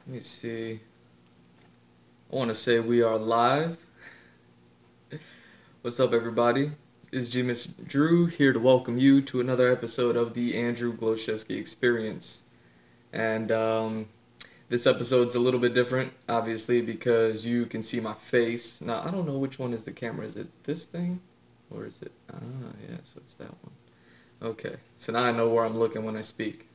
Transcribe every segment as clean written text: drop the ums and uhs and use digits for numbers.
Let me see. I want to say we are live. What's up, everybody? It's G Miss Drew here to welcome you to another episode of the Andrew Gloszewski Experience. And this episode's a little bit different, obviously, because you can see my face. Now, I don't know which one is the camera. Is it this thing? Or is it? Ah, yeah, so it's that one. Okay, so now I know where I'm looking when I speak.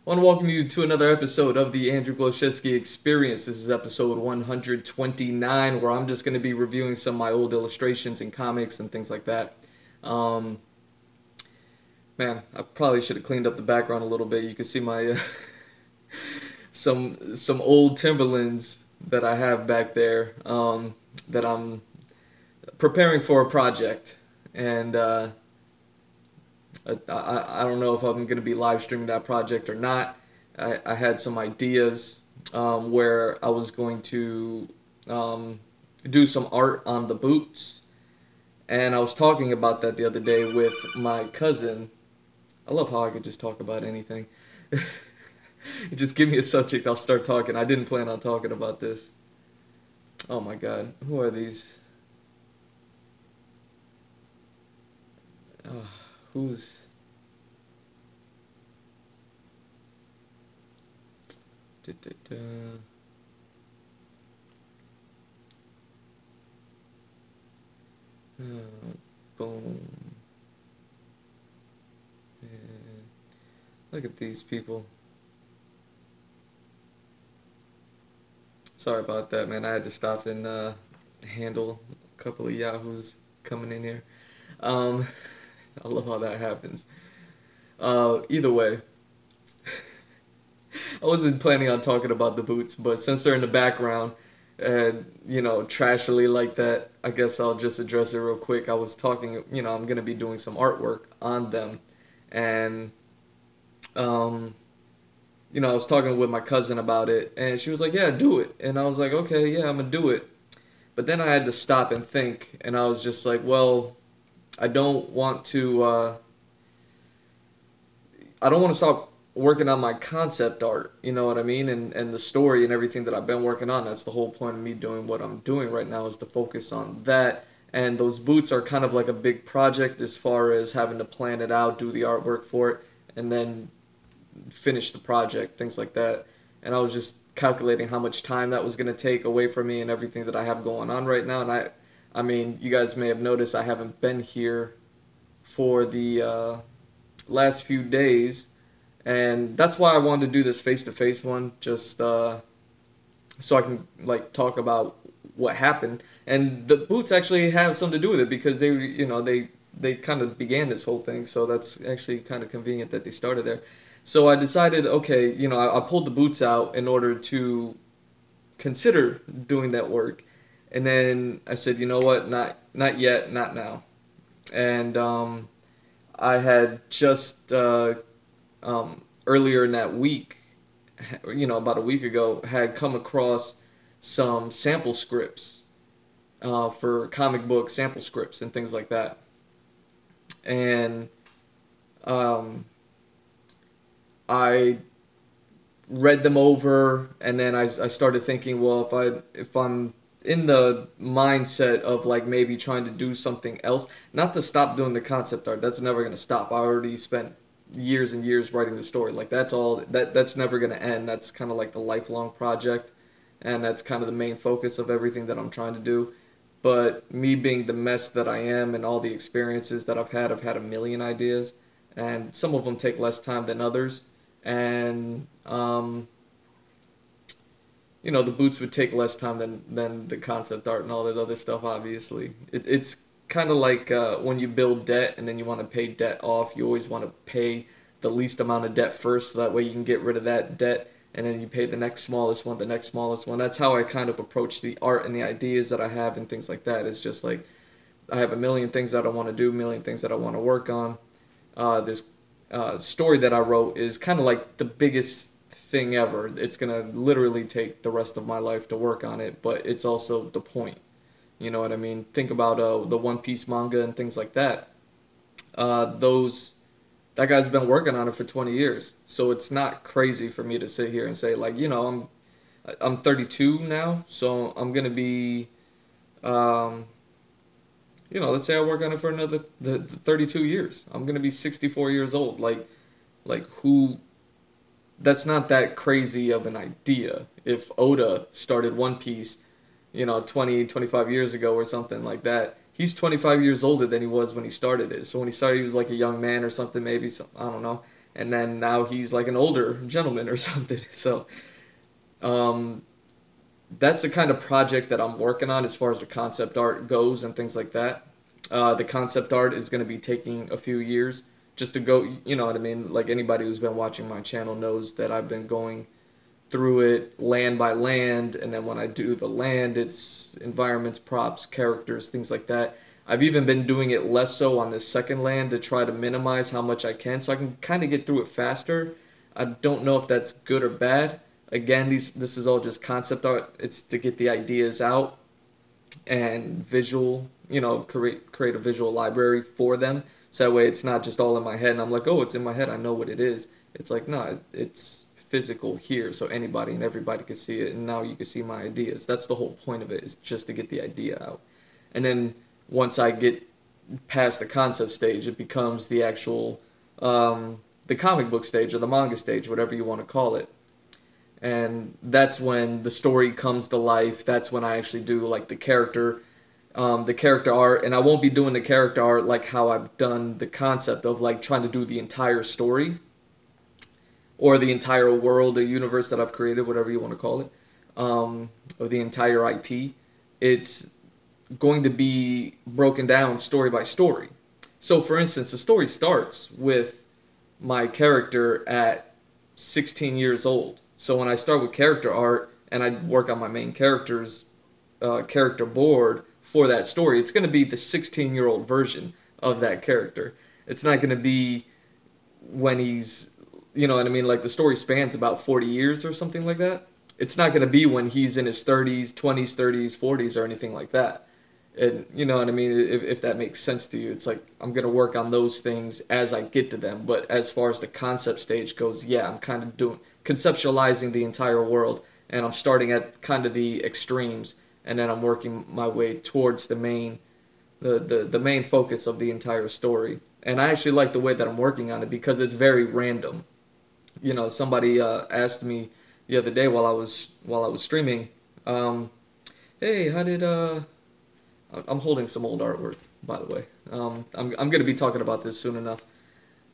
I want to welcome you to another episode of the Andrew Gloszewski Experience. This is episode 129, where I'm just going to be reviewing some of my old illustrations and comics and things like that. Um, Man, I probably should have cleaned up the background a little bit. You can see my some old Timberlands that I have back there that I'm preparing for a project, and I don't know if I'm going to be live streaming that project or not. I had some ideas where I was going to um, do some art on the boots, and I was talking about that the other day with my cousin. I love how I could just talk about anything. Just give me a subject, I'll start talking. I didn't plan on talking about this. Oh my God, who are these? Uh, who's? Da, da, da. Boom. And look at these people. Sorry about that, man. I had to stop and handle a couple of yahoos coming in here. Um, I love how that happens. Either way, I wasn't planning on talking about the boots, but since they're in the background and, trashily like that, I guess I'll just address it real quick. I was talking, I'm going to be doing some artwork on them. And, um, I was talking with my cousin about it, and she was like, "Yeah, do it." And I was like, "Okay, yeah, I'm gonna do it." But then I had to stop and think, and I was just like, "Well, I don't want to. I don't want to stop working on my concept art. You know what I mean? And the story and everything that I've been working on. That's the whole point of me doing what I'm doing right now is to focus on that. And those boots are kind of like a big project as far as having to plan it out, do the artwork for it, and then finish the project, things like that. And I was just calculating how much time that was going to take away from me and everything that I have going on right now. And I mean, you guys may have noticed I haven't been here for the last few days, and that's why I wanted to do this face-to-face one, just so I can like talk about what happened. And the boots actually have something to do with it because they kind of began this whole thing, so that's actually kind of convenient that they started there. So I decided, okay, I pulled the boots out in order to consider doing that work, and then I said, you know what, not yet, not now. And I had just earlier in that week, about a week ago, had come across some sample scripts for comic book sample scripts and things like that. And um, I read them over, and then I started thinking, well, if I'm in the mindset of like maybe trying to do something else, not to stop doing the concept art. That's never gonna stop. I already spent years and years writing the story. Like that's never gonna end. That's kind of like the lifelong project, and that's kind of the main focus of everything that I'm trying to do. But me being the mess that I am and all the experiences that I've had a million ideas, and some of them take less time than others. And the boots would take less time than the concept art and all that other stuff. Obviously, it's kind of like when you build debt and then you want to pay debt off. You always want to pay the least amount of debt first, so that way you can get rid of that debt, and then you pay the next smallest one, the next smallest one. That's how I kind of approach the art and the ideas that I have and things like that. It's just like I have a million things that I want to do, a million things that I want to work on. This story that I wrote is kind of like the biggest thing ever. It's gonna literally take the rest of my life to work on it, but it's also the point. You know what I mean? Think about the One Piece manga and things like that. Those that guy's been working on it for 20 years. So it's not crazy for me to sit here and say like, I'm 32 now, so I'm gonna be, um, let's say I work on it for another the 32 years. I'm gonna be 64 years old. Like who? That's not that crazy of an idea. If Oda started One Piece, 20, 25 years ago or something like that, he's 25 years older than he was when he started it. So when he started, he was like a young man or something, maybe. So, I don't know. And then now he's like an older gentleman or something. So, um, that's the kind of project that I'm working on as far as the concept art goes and things like that. The concept art is going to be taking a few years just to go, you know what I mean? Like anybody who's been watching my channel knows that I've been going through it land by land, and then when I do the land, it's environments, props, characters, things like that. I've even been doing it less so on the second land to try to minimize how much I can so I can kind of get through it faster. I don't know if that's good or bad. Again, this is all just concept art. It's to get the ideas out and visual, create a visual library for them. So that way it's not just all in my head and I'm like, oh, it's in my head, I know what it is. It's like, no, it's physical here so anybody and everybody can see it and now you can see my ideas. That's the whole point of it, is just to get the idea out. And then once I get past the concept stage, it becomes the actual the comic book stage or the manga stage, whatever you want to call it. And that's when the story comes to life. That's when I actually do like the character art, and I won't be doing the character art like how I've done the concept of like trying to do the entire story or the entire world or universe that I've created, whatever you want to call it, or the entire IP. It's going to be broken down story by story. So, for instance, the story starts with my character at 16 years old. So when I start with character art and I work on my main character's character board for that story, it's going to be the 16-year-old version of that character. It's not going to be when he's, you know what I mean, like the story spans about 40 years or something like that. It's not going to be when he's in his 30s, 20s, 30s, 40s, or anything like that. And you know what I mean, if that makes sense to you. It's like I'm going to work on those things as I get to them. But as far as the concept stage goes, yeah, I'm kind of doing conceptualizing the entire world, and I'm starting at kind of the extremes, and then I'm working my way towards the the main focus of the entire story. And I actually like the way that I'm working on it because it's very random. Somebody asked me the other day while I was streaming, hey, how did I'm holding some old artwork, by the way. I'm going to be talking about this soon enough.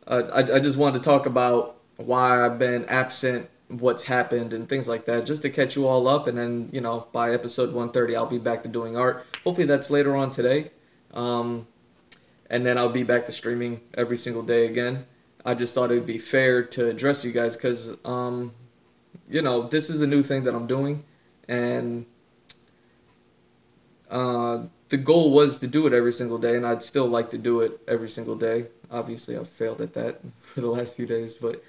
I just wanted to talk about why I've been absent, what's happened, and things like that, just to catch you all up. And then, by episode 130, I'll be back to doing art. Hopefully that's later on today. And then I'll be back to streaming every single day again. I just thought it would be fair to address you guys because, this is a new thing that I'm doing. And the goal was to do it every single day, and I'd still like to do it every single day. Obviously, I've failed at that for the last few days, but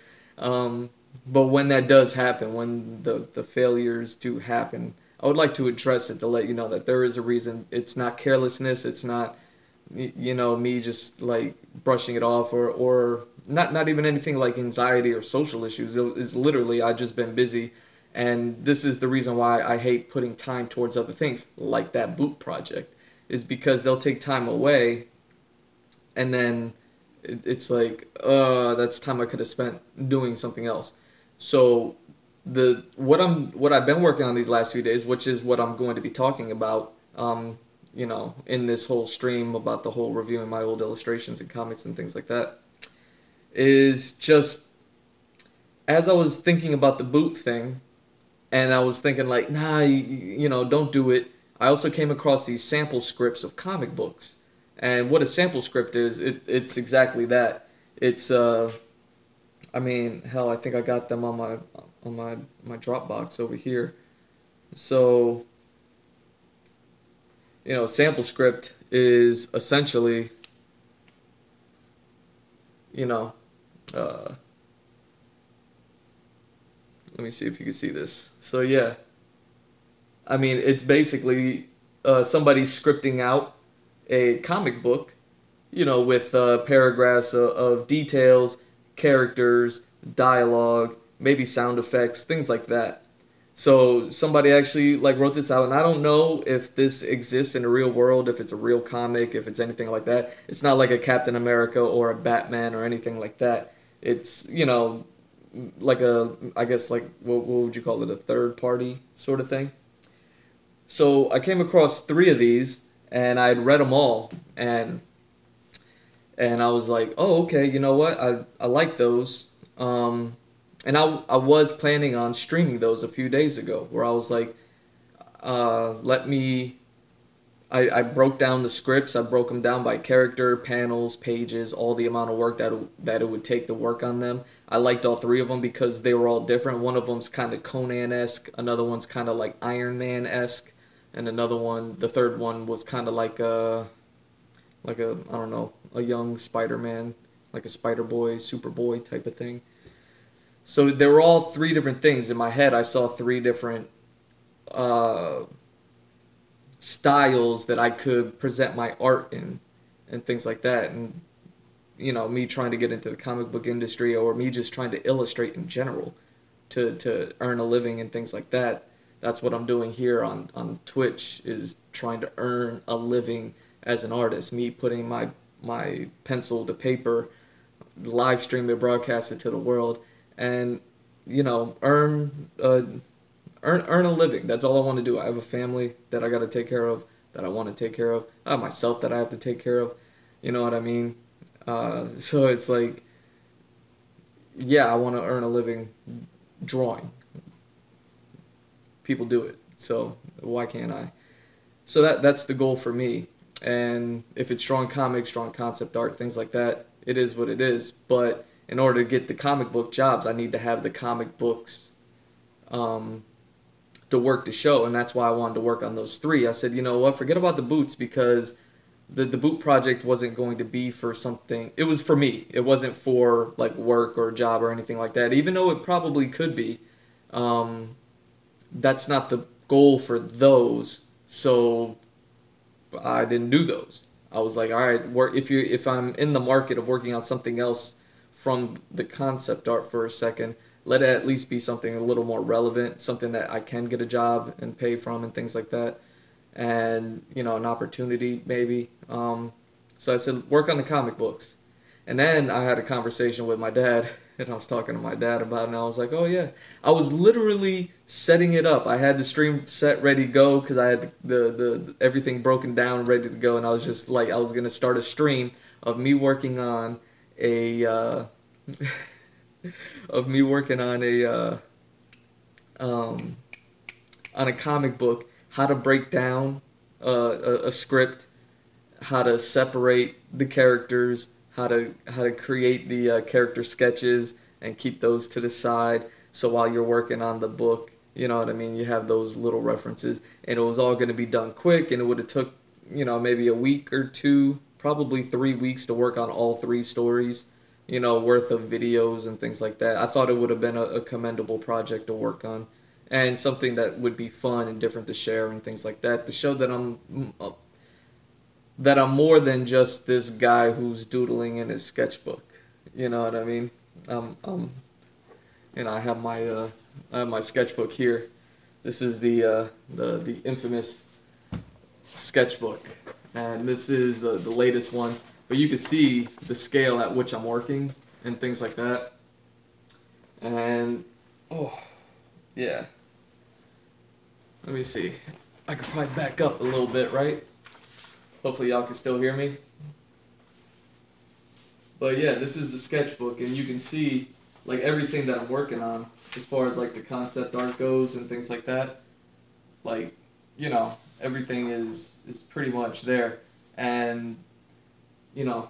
when that does happen, when the failures do happen, I would like to address it to let you know that there is a reason. It's not carelessness. It's not, me just like brushing it off or not even anything like anxiety or social issues. It is literally I just been busy. And this is the reason why I hate putting time towards other things, like that boot project, is because they'll take time away, and then it's like, that's time I could have spent doing something else. So what I've been working on these last few days, which is what I'm going to be talking about, in this whole stream about the whole reviewing my old illustrations and comics and things like that, is just as I was thinking about the boot thing. And I was thinking like, nah, don't do it. I also came across these sample scripts of comic books. And what a sample script is, it's exactly that. It's hell, I think I got them on my Dropbox over here. So, sample script is essentially, let me see if you can see this. So yeah, it's basically somebody scripting out a comic book, with paragraphs of details, characters, dialogue, maybe sound effects, things like that. So somebody actually like wrote this out, and I don't know if this exists in the real world, if it's a real comic, if it's anything like that. It's not like a Captain America or a Batman or anything like that. It's, like I guess like what would you call it, a third party sort of thing. So I came across three of these, and I had read them all, and I was like, oh, okay, you know what? I like those. And I was planning on streaming those a few days ago, where I was like, let me. I broke down the scripts. I broke them down by character, panels, pages, all the amount of work that it would take to work on them. I liked all three of them because they were all different. One of them's kind of Conan-esque, another one's kind of like Iron Man-esque, and another one, the third one, was kind of like a I don't know, a young Spider-Man, like a Spider-Boy, Superboy type of thing. So they were all three different things. In my head, I saw three different uh, styles that I could present my art in and things like that. And, me trying to get into the comic book industry, or me just trying to illustrate in general to earn a living and things like that. That's what I'm doing here on Twitch, is trying to earn a living as an artist. Me putting my pencil to paper, live stream it, broadcast it to the world, and earn a living. That's all I want to do. I have a family that I got to take care of, that I want to take care of. I have myself that I have to take care of. You know what I mean? So it's like, yeah, I want to earn a living drawing. People do it, so why can't I? So that's the goal for me. And if it's drawing comics, drawing concept art, things like that, it is what it is. But in order to get the comic book jobs, I need to have the comic books um, to work the show, and that's why I wanted to work on those three. I said, you know what, forget about the boots, because the boot project wasn't going to be for something. It was for me. It wasn't for like work or a job or anything like that. Even though it probably could be, um, that's not the goal for those. So I didn't do those. I was like, all right, if I'm in the market of working on something else from the concept art for a second, let it at least be something a little more relevant, something that I can get a job and pay from and things like that, and an opportunity maybe. So I said, work on the comic books. And then I had a conversation with my dad, and I was talking to my dad about it, and I was like, oh yeah. I was literally setting it up. I had the stream set ready to go because I had the everything broken down ready to go, and I was just like, I was gonna start a stream of me working on a of me working um, on a comic book, how to break down a script, how to separate the characters, how to create the character sketches and keep those to the side. So while you're working on the book, you know what I mean, you have those little references, and it was all going to be done quick, and it would have took maybe a week or two, probably 3 weeks to work on all three stories, worth of videos and things like that. I thought it would have been a commendable project to work on, and something that would be fun and different to share and things like that, to show that I'm more than just this guy who's doodling in his sketchbook. You know what I mean? Um, I have my sketchbook here. This is the infamous sketchbook, and this is the latest one. But you can see the scale at which I'm working and things like that. And oh yeah, let me see. I could probably back up a little bit, right? Hopefully y'all can still hear me. But yeah, this is the sketchbook, and you can see like everything that I'm working on as far as like the concept art goes and things like that. Like, everything is pretty much there. And you know,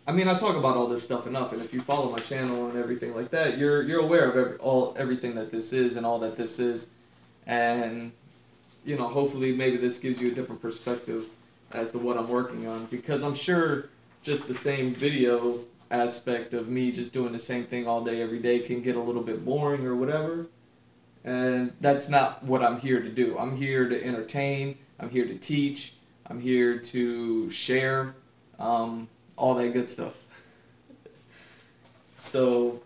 I mean, I talk about all this stuff enough, and if you follow my channel and everything like that, you're aware of everything that this is and all that this is. And hopefully maybe this gives you a different perspective as to what I'm working on, because I'm sure just the same video aspect of me just doing the same thing all day every day can get a little bit boring or whatever, and that's not what I'm here to do. I'm here to entertain, I'm here to teach, I'm here to share, all that good stuff. So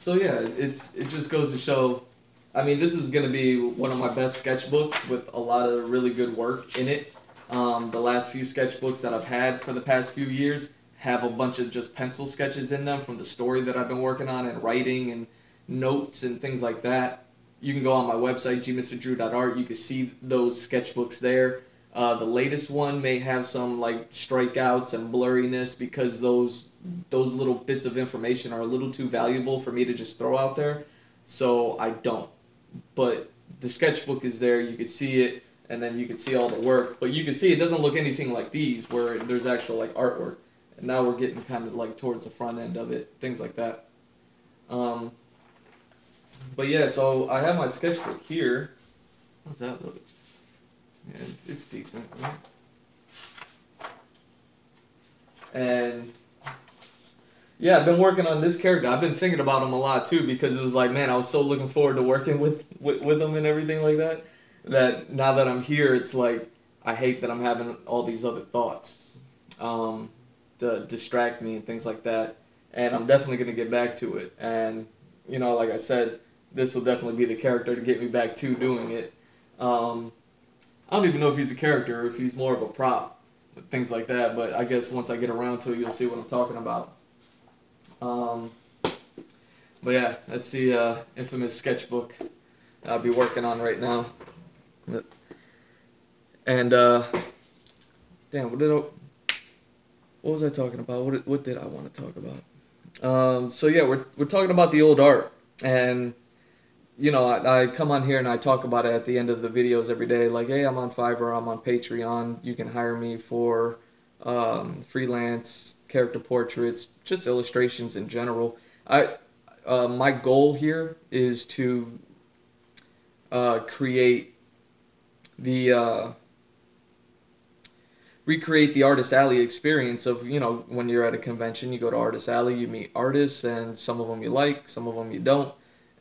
yeah, it just goes to show. I mean, this is gonna be one of my best sketchbooks with a lot of really good work in it. The last few sketchbooks that I've had for the past few years have a bunch of just pencil sketches in them from the story that I've been working on and writing and notes and things like that. You can go on my website, gmrdrew.art. You can see those sketchbooks there. The latest one may have some like strikeouts and blurriness because those little bits of information are a little too valuable for me to just throw out there. So I don't. But the sketchbook is there. You can see it, and then you can see all the work. But you can see it doesn't look anything like these, where there's actual like artwork. And now we're getting kind of like towards the front end of it, things like that. Um, but yeah, so I have my sketchbook here. How's that look? Yeah, it's decent, right? And yeah, I've been working on this character. I've been thinking about him a lot too because it was like, man, I was so looking forward to working with him and everything like that. That now that I'm here, it's like I hate that I'm having all these other thoughts um, to distract me and things like that. And I'm definitely gonna get back to it. And you know, like I said, this will definitely be the character to get me back to doing it. Um, I don't even know if he's a character or if he's more of a prop, things like that. But I guess once I get around to it, you'll see what I'm talking about. Um, but yeah, that's the infamous sketchbook I'll be working on right now. And damn, what was I talking about? What did I want to talk about? So yeah, we're talking about the old art, and you know, I come on here and I talk about it at the end of the videos every day. Like, hey, I'm on Fiverr, I'm on Patreon. You can hire me for freelance character portraits, just illustrations in general. My goal here is to create the recreate the Artist Alley experience of, you know, when you're at a convention, you go to Artist Alley, you meet artists, and some of them you like, some of them you don't.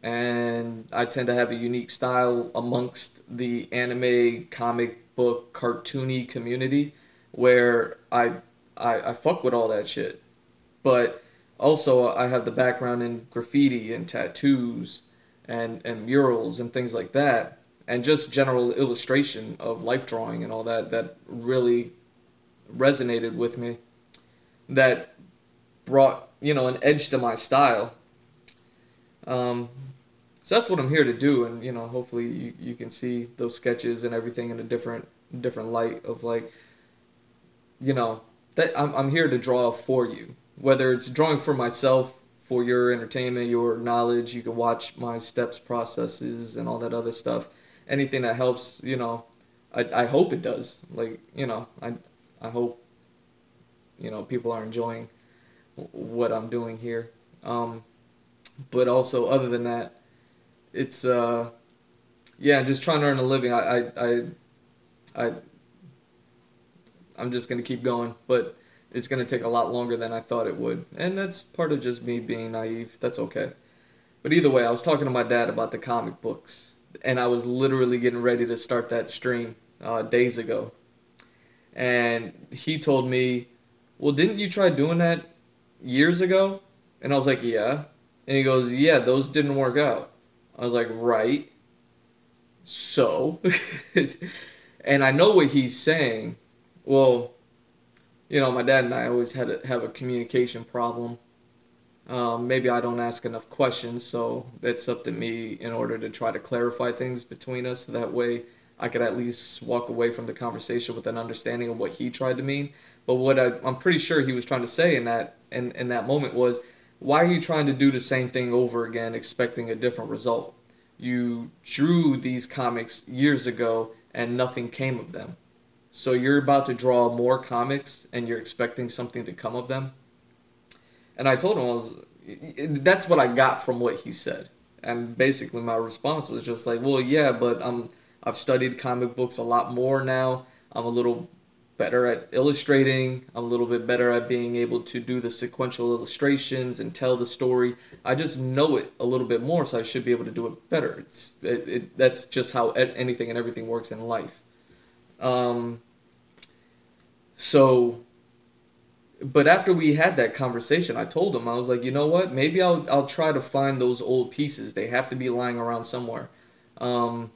And I tend to have a unique style amongst the anime, comic book, cartoony community where I fuck with all that shit. But also I have the background in graffiti and tattoos and murals and things like that. And just general illustration of life drawing and all that that really resonated with me, that brought, you know, an edge to my style. Um, so that's what I'm here to do, and you know, hopefully you can see those sketches and everything in a different light of like, you know, that I'm here to draw for you, whether it's drawing for myself for your entertainment, your knowledge. You can watch my steps, processes, and all that other stuff. Anything that helps, you know, I hope it does. Like, you know, I hope, you know, people are enjoying what I'm doing here. But also, other than that, it's yeah, just trying to earn a living. I I'm just gonna keep going, but it's gonna take a lot longer than I thought it would, and that's part of just me being naive. That's okay. But either way, I was talking to my dad about the comic books, and I was literally getting ready to start that stream days ago, and he told me, "Well, didn't you try doing that years ago?" And I was like, "Yeah." And he goes, "Yeah, those didn't work out." I was like, "Right." So, and I know what he's saying. Well, you know, my dad and I always have a communication problem. Maybe I don't ask enough questions, so that's up to me in order to try to clarify things between us. So that way, I could at least walk away from the conversation with an understanding of what he tried to mean. But what I'm pretty sure he was trying to say in that moment was, why are you trying to do the same thing over again, expecting a different result? You drew these comics years ago, and nothing came of them. So you're about to draw more comics, and you're expecting something to come of them. And I told him that's what I got from what he said. And basically my response was just like, well, yeah, but I've studied comic books a lot more now. I'm a little better at illustrating. I'm a little bit better at being able to do the sequential illustrations and tell the story. I just know it a little bit more, so I should be able to do it better. That's just how anything and everything works in life. Um, so but after we had that conversation, I told him, I was like, you know what? Maybe I'll try to find those old pieces. They have to be lying around somewhere. Um,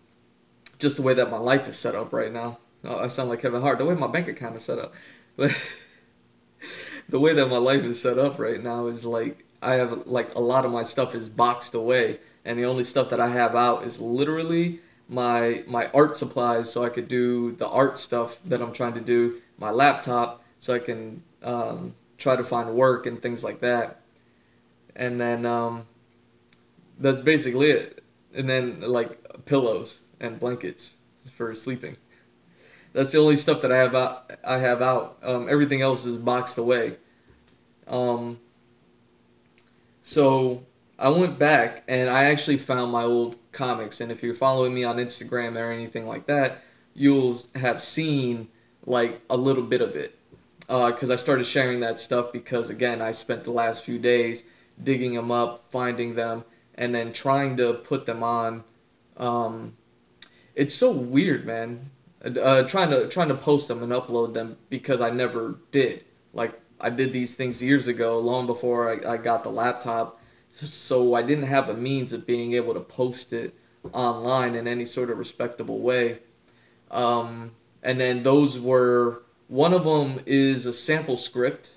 just the way that my life is set up right now. I sound like Kevin Hart. The way my bank account is set up. But the way that my life is set up right now is like I have like a lot of my stuff is boxed away, and the only stuff that I have out is literally my art supplies, so I could do the art stuff that I'm trying to do. My laptop, so I can try to find work and things like that. And then that's basically it. And then like pillows and blankets for sleeping. That's the only stuff that I have out. Everything else is boxed away. Um, so I went back and I actually found my old comics. And if you're following me on Instagram or anything like that, you'll have seen like a little bit of it. Because I started sharing that stuff because again, I spent the last few days digging them up, finding them, and then trying to put them on. Um, it's so weird, man. Trying to post them and upload them because I never did. Like I did these things years ago, long before I got the laptop, so I didn't have a means of being able to post it online in any sort of respectable way. And then those were one of them is a sample script,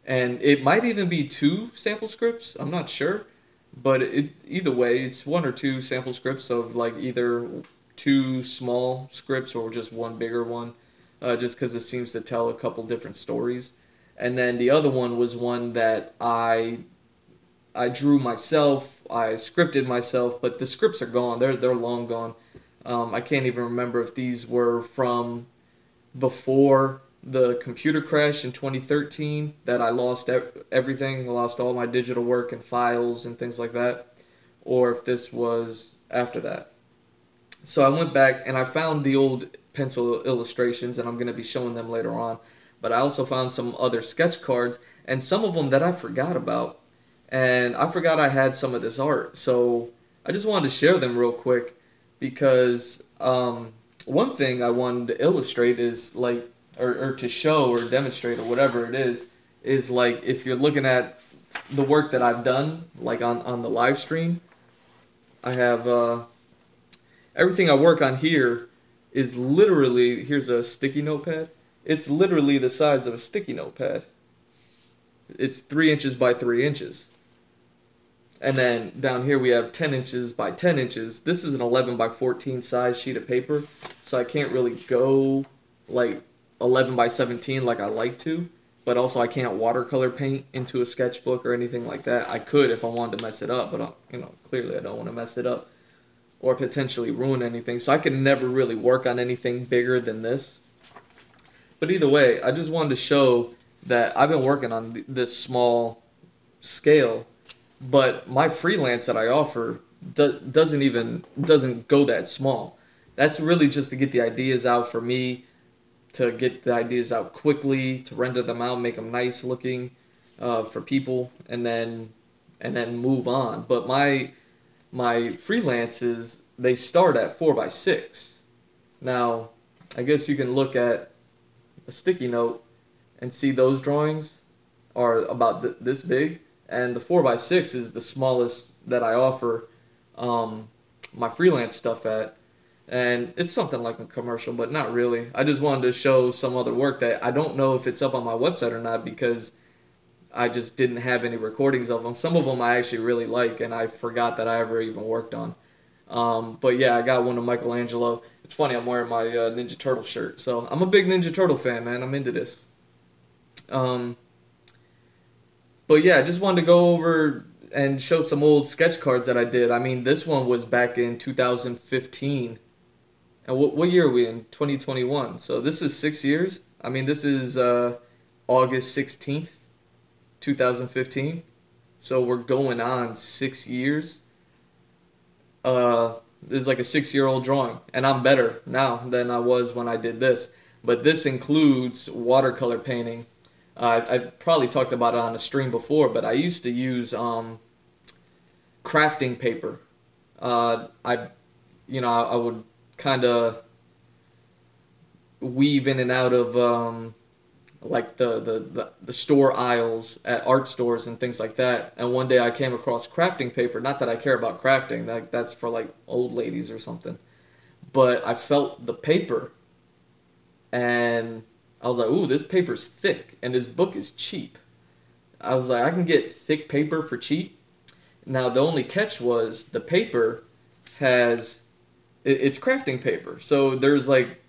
and it might even be two sample scripts. I'm not sure, but either way, it's one or two sample scripts of like either two small scripts or just one bigger one, just because it seems to tell a couple different stories. And then the other one was one that I drew myself, I scripted myself, but the scripts are gone. They're long gone. I can't even remember if these were from before the computer crash in 2013 that I lost everything, I lost all my digital work and files and things like that, or if this was after that. So I went back and I found the old pencil illustrations, and I'm going to be showing them later on. But I also found some other sketch cards and some of them that I forgot about. And I forgot I had some of this art. So I just wanted to share them real quick because one thing I wanted to illustrate is like, or to show or demonstrate or whatever it is like if you're looking at the work that I've done, like on the live stream, I have everything I work on here is literally, here's a sticky notepad. It's literally the size of a sticky notepad. It's 3 inches by 3 inches. And then down here we have 10 inches by 10 inches. This is an 11 by 14 size sheet of paper, so I can't really go like 11 by 17 like I like to, but also I can't watercolor paint into a sketchbook or anything like that. I could if I wanted to mess it up, but clearly I don't want to mess it up or potentially ruin anything. So I can never really work on anything bigger than this. But either way, I just wanted to show that I've been working on this small scale, but my freelance that I offer doesn't go that small. That's really just to get the ideas out for me, to get the ideas out quickly, to render them out, make them nice looking for people, and then move on. But my freelances, they start at 4x6. Now, I guess you can look at a sticky note and see those drawings are about this big, and the 4x6 is the smallest that I offer my freelance stuff at. And it's something like a commercial, but not really. I just wanted to show some other work that I don't know if it's up on my website or not because I just didn't have any recordings of them. Some of them I actually really like, and I forgot that I ever even worked on. But yeah, I got one of Michelangelo. It's funny, I'm wearing my Ninja Turtle shirt. So I'm a big Ninja Turtle fan, man. I'm into this. Um, but yeah, I just wanted to go over and show some old sketch cards that I did. I mean, this one was back in 2015. And what year are we in? 2021. So this is 6 years. I mean, this is August 16th, 2015. So we're going on 6 years. This is like a 6-year-old drawing, and I'm better now than I was when I did this. But this includes watercolor painting. I probably talked about it on a stream before, but I used to use crafting paper. I would kind of weave in and out of like the store aisles at art stores and things like that. And one day I came across crafting paper. Not that I care about crafting, that's for like old ladies or something. But I felt the paper and I was like, ooh, this paper's thick and this book is cheap. I was like, I can get thick paper for cheap. Now the only catch was the paper has it's crafting paper. So there's like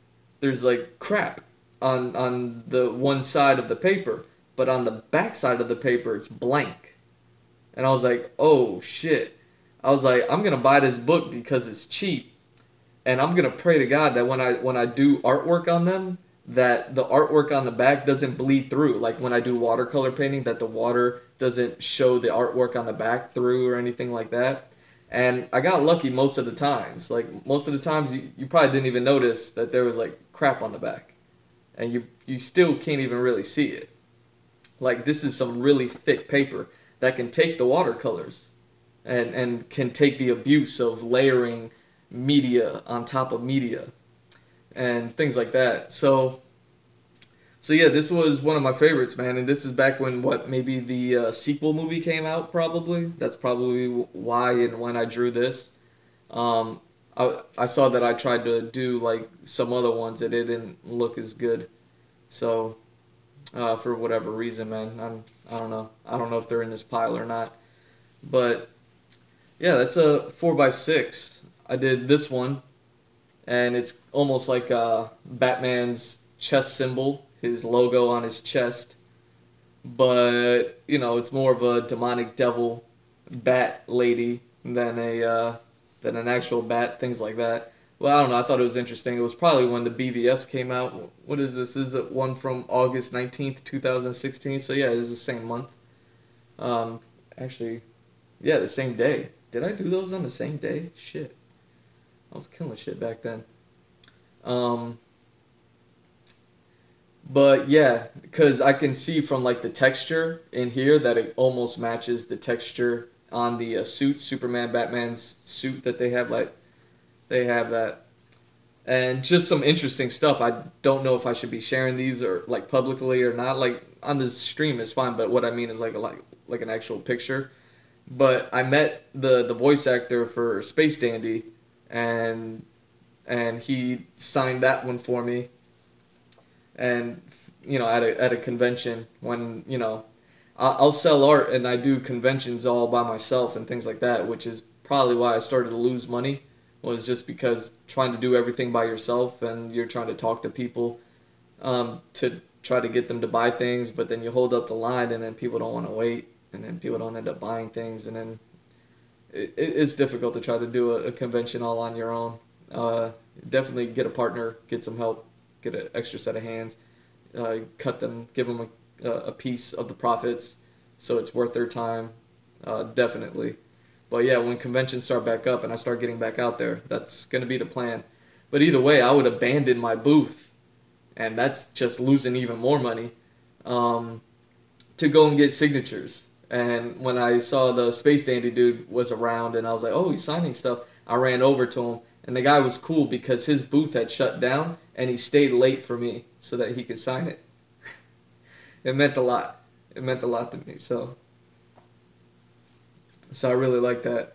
crap on the one side of the paper, but on the back side of the paper it's blank. And I was like, "Oh shit." I was like, "I'm going to buy this book because it's cheap, and I'm going to pray to God that when I do artwork on them, that the artwork on the back doesn't bleed through. Like when I do watercolor painting, that the water doesn't show the artwork on the back through or anything like that." And I got lucky most of the times. Like most of the times you probably didn't even notice that there was like crap on the back. And you still can't even really see it. Like this is some really thick paper that can take the watercolors and can take the abuse of layering media on top of media and things like that. So yeah, this was one of my favorites, man. And this is back when what maybe the sequel movie came out. Probably that's probably why and when I drew this. Um, I saw that I tried to do like some other ones and it didn't look as good. So for whatever reason, man, I don't know. I don't know if they're in this pile or not. But yeah, that's a 4x6. I did this one, and it's almost like Batman's chest symbol, his logo on his chest. But it's more of a demonic devil bat lady than an actual bat, things like that. Well, I don't know. I thought it was interesting. It was probably when the BVS came out. What is this? Is it one from August 19th, 2016? So yeah, it is the same month. Um, actually, yeah, the same day. Did I do those on the same day? Shit, I was killing shit back then. Um, but yeah, because I can see from like the texture in here that it almost matches the texture on the suit, Superman, Batman's suit that they have. Like they have that, and just some interesting stuff. I don't know if I should be sharing these or like publicly or not. Like on this stream is fine, but what I mean is like an actual picture. But I met the voice actor for Space Dandy, and he signed that one for me. And at a convention when I'll sell art and I do conventions all by myself and things like that, which is probably why I started to lose money, was just because trying to do everything by yourself and you're trying to talk to people to try to get them to buy things, but then you hold up the line and then people don't want to wait and then people don't end up buying things, and then it's difficult to try to do a convention all on your own. Uh, Definitely get a partner, get some help, get an extra set of hands, cut them, give them a piece of the profits so it's worth their time, definitely. But yeah, when conventions start back up and I start getting back out there, that's going to be the plan. But either way, I would abandon my booth, and that's just losing even more money, um, to go and get signatures. And when I saw the Space Dandy dude was around and I was like, oh, he's signing stuff, I ran over to him. And the guy was cool because his booth had shut down and he stayed late for me so that he could sign it. It meant a lot. It meant a lot to me. So I really like that.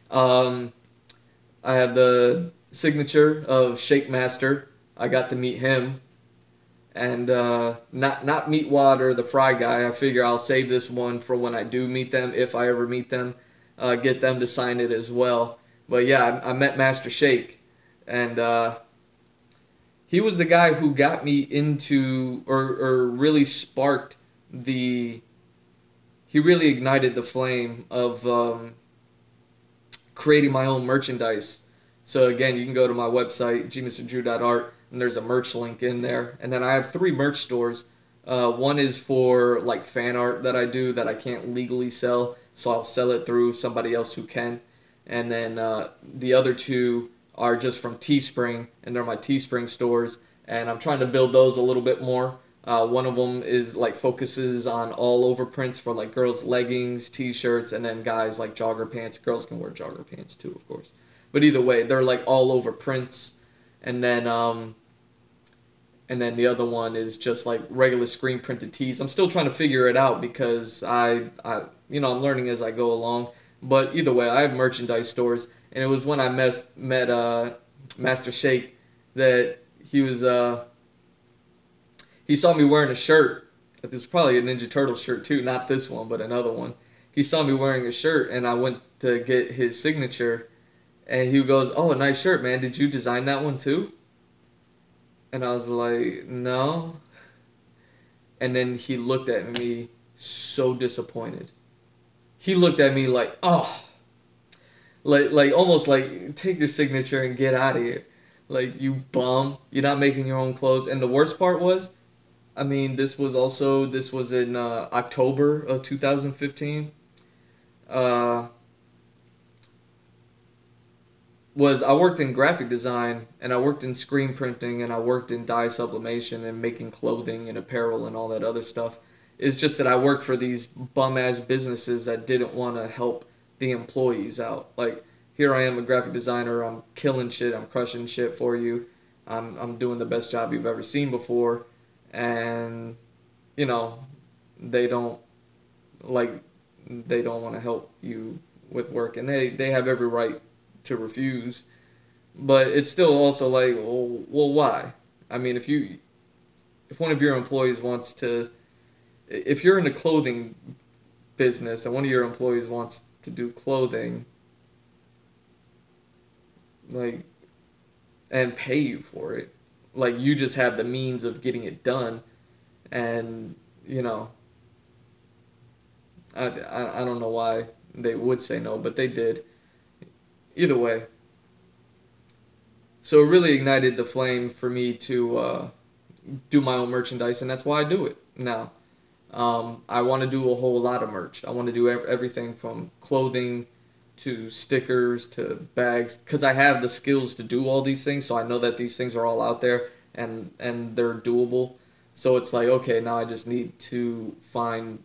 Um, I have the signature of Shake Master. I got to meet him, and not Meatwad or the Fry Guy. I figure I'll save this one for when I do meet them, if I ever meet them. Get them to sign it as well. But yeah, I met Master Shake, and he was the guy who got me into, or really sparked the. He really ignited the flame of creating my own merchandise. So again, you can go to my website, gmrdrew.art, and there's a merch link in there. And then I have 3 merch stores. One is for like fan art that I do that I can't legally sell, so I'll sell it through somebody else who can. And then the other 2 are just from Teespring, and they're my Teespring stores. And I'm trying to build those a little bit more. One of them is like focuses on all over prints for like girls' leggings, t-shirts, and then guys like jogger pants. Girls can wear jogger pants too, of course. But either way, they're like all over prints. And then and then the other one is just like regular screen printed tees. I'm still trying to figure it out because I'm learning as I go along. But either way, I have merchandise stores, and it was when I met Master Shake that he saw me wearing a shirt. This is probably a Ninja Turtle shirt too, not this one, but another one. He saw me wearing a shirt, and I went to get his signature, and he goes, "Oh, a nice shirt, man. Did you design that one too?" And I was like, "No." And then he looked at me so disappointed. He looked at me like, "Oh," like almost like, "Take your signature and get out of here." Like, you bum. You're not making your own clothes. And the worst part was, I mean, this was in October of 2015. Uh, was I worked in graphic design, and I worked in screen printing, and I worked in dye sublimation and making clothing and apparel and all that other stuff. It's just that I worked for these bum ass businesses that didn't want to help the employees out. Like, here I am, a graphic designer. I'm killing shit. I'm crushing shit for you. I'm doing the best job you've ever seen before, and you know, they don't like they don't want to help you with work, and they have every right to refuse. But it's still also like, well, why? I mean, if one of your employees wants to, if you're in the clothing business and one of your employees wants to do clothing, like, and pay you for it, like, you just have the means of getting it done, and you know, I don't know why they would say no, but they did. Either way, so it really ignited the flame for me to do my own merchandise, and that's why I do it now. I want to do a whole lot of merch. I want to do everything from clothing to stickers to bags, because I have the skills to do all these things. So I know that these things are all out there, and they're doable. So it's like, okay, now I just need to find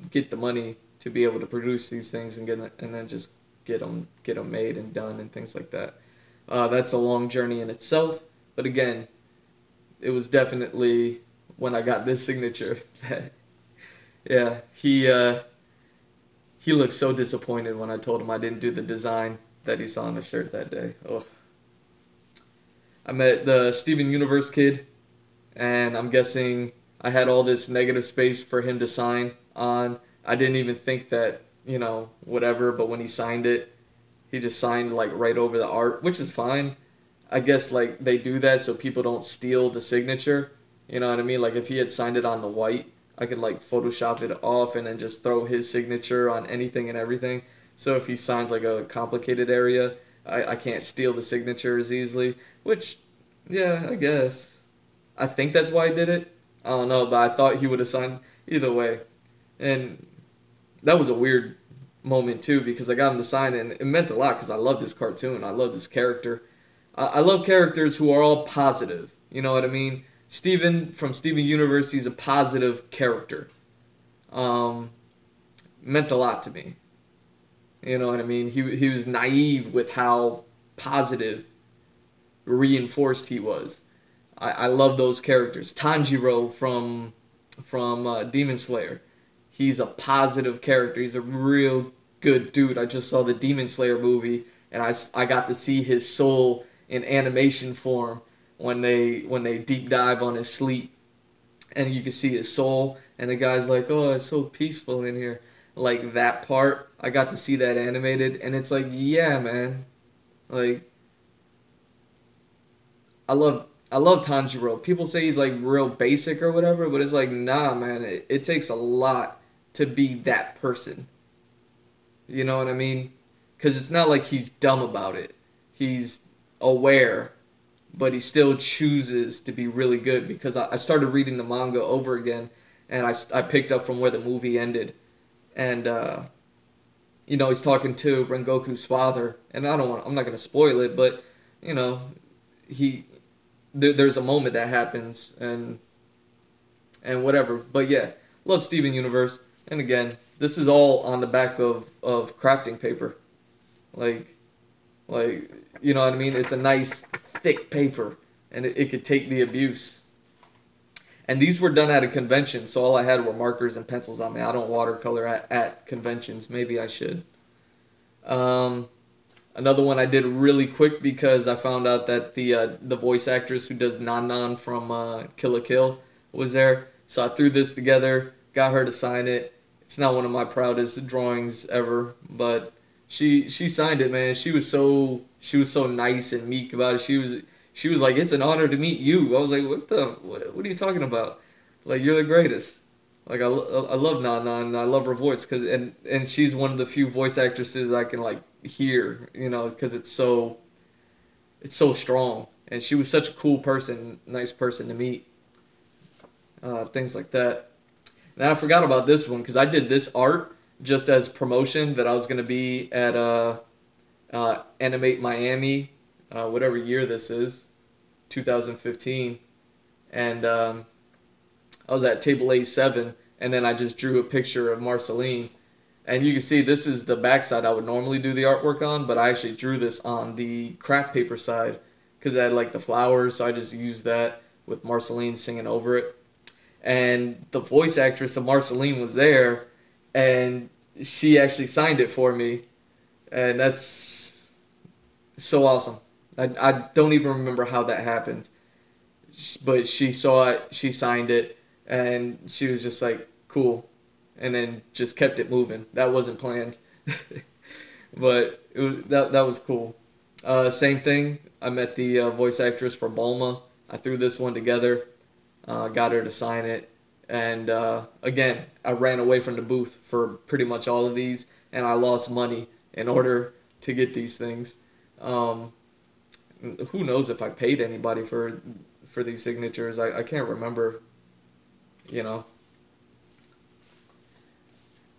get the money to be able to produce these things and then just get them made and done and things like that. That's a long journey in itself, but again, it was definitely when I got this signature that, yeah, he looked so disappointed when I told him I didn't do the design that he saw on the shirt that day. Oh. I met the Steven Universe kid, and I'm guessing I had all this negative space for him to sign on. I didn't even think that, whatever, but when he signed it, he just signed like right over the art, which is fine. I guess like they do that so people don't steal the signature. You know what I mean? Like if he had signed it on the white, I could like Photoshop it off and then just throw his signature on anything and everything. So if he signs like a complicated area, I can't steal the signature as easily. Which, yeah, I guess. I think that's why I did it. I don't know, but I thought he would have signed either way. And that was a weird moment too because I got him to sign it, and it meant a lot because I love this cartoon. I love this character. I love characters who are all positive. You know what I mean? Steven from Steven Universe, he's a positive character. Um, Meant a lot to me. You know what I mean? He was naive with how positive, reinforced he was. I love those characters. Tanjiro from Demon Slayer. He's a positive character. He's a real good dude. I just saw the Demon Slayer movie, and I got to see his soul in animation form when they deep dive on his sleep, and you can see his soul, and the guy's like, "Oh, it's so peaceful in here." Like that part, I got to see that animated, and it's like, yeah, man. Like I love Tanjiro. People say he's like real basic or whatever, but it's like, nah, man. It takes a lot to be that person. You know what I mean? Because it's not like he's dumb about it. He's aware, but he still chooses to be really good. Because I started reading the manga over again, and I picked up from where the movie ended, and he's talking to Rengoku's father, and I'm not gonna spoil it, but you know, he there's a moment that happens, and whatever. But yeah, love Steven Universe. And again, this is all on the back of crafting paper. Like, you know what I mean? It's a nice, thick paper. and it could take the abuse. And these were done at a convention, so all I had were markers and pencils on me. I don't watercolor at conventions. Maybe I should. Um, Another one I did really quick because I found out that the voice actress who does Nan Nan from Kill la Kill was there. So I threw this together, got her to sign it. It's not one of my proudest drawings ever, but she signed it, man. She was so nice and meek about it. She was like, "It's an honor to meet you." I was like, what are you talking about? Like, you're the greatest. Like, I love Nana and I love her voice, and she's one of the few voice actresses I can like hear, because it's so strong. And she was such a cool person, nice person to meet. Things like that. And I forgot about this one because I did this art just as promotion that I was gonna be at Animate Miami, whatever year this is, 2015, and I was at table A7, and then I just drew a picture of Marceline. And you can see this is the backside I would normally do the artwork on, but I actually drew this on the craft paper side because I had like the flowers, so I just used that with Marceline singing over it. And the voice actress of Marceline was there, and she actually signed it for me, and that's so awesome. I don't even remember how that happened, but she saw it, she signed it, and she was just like, cool, and then just kept it moving. That wasn't planned, but that was cool. Same thing. I met the voice actress for Bulma. I threw this one together, got her to sign it, and again, I ran away from the booth for pretty much all of these, and I lost money in order to get these things. Um, who knows if I paid anybody for these signatures? I can't remember, you know.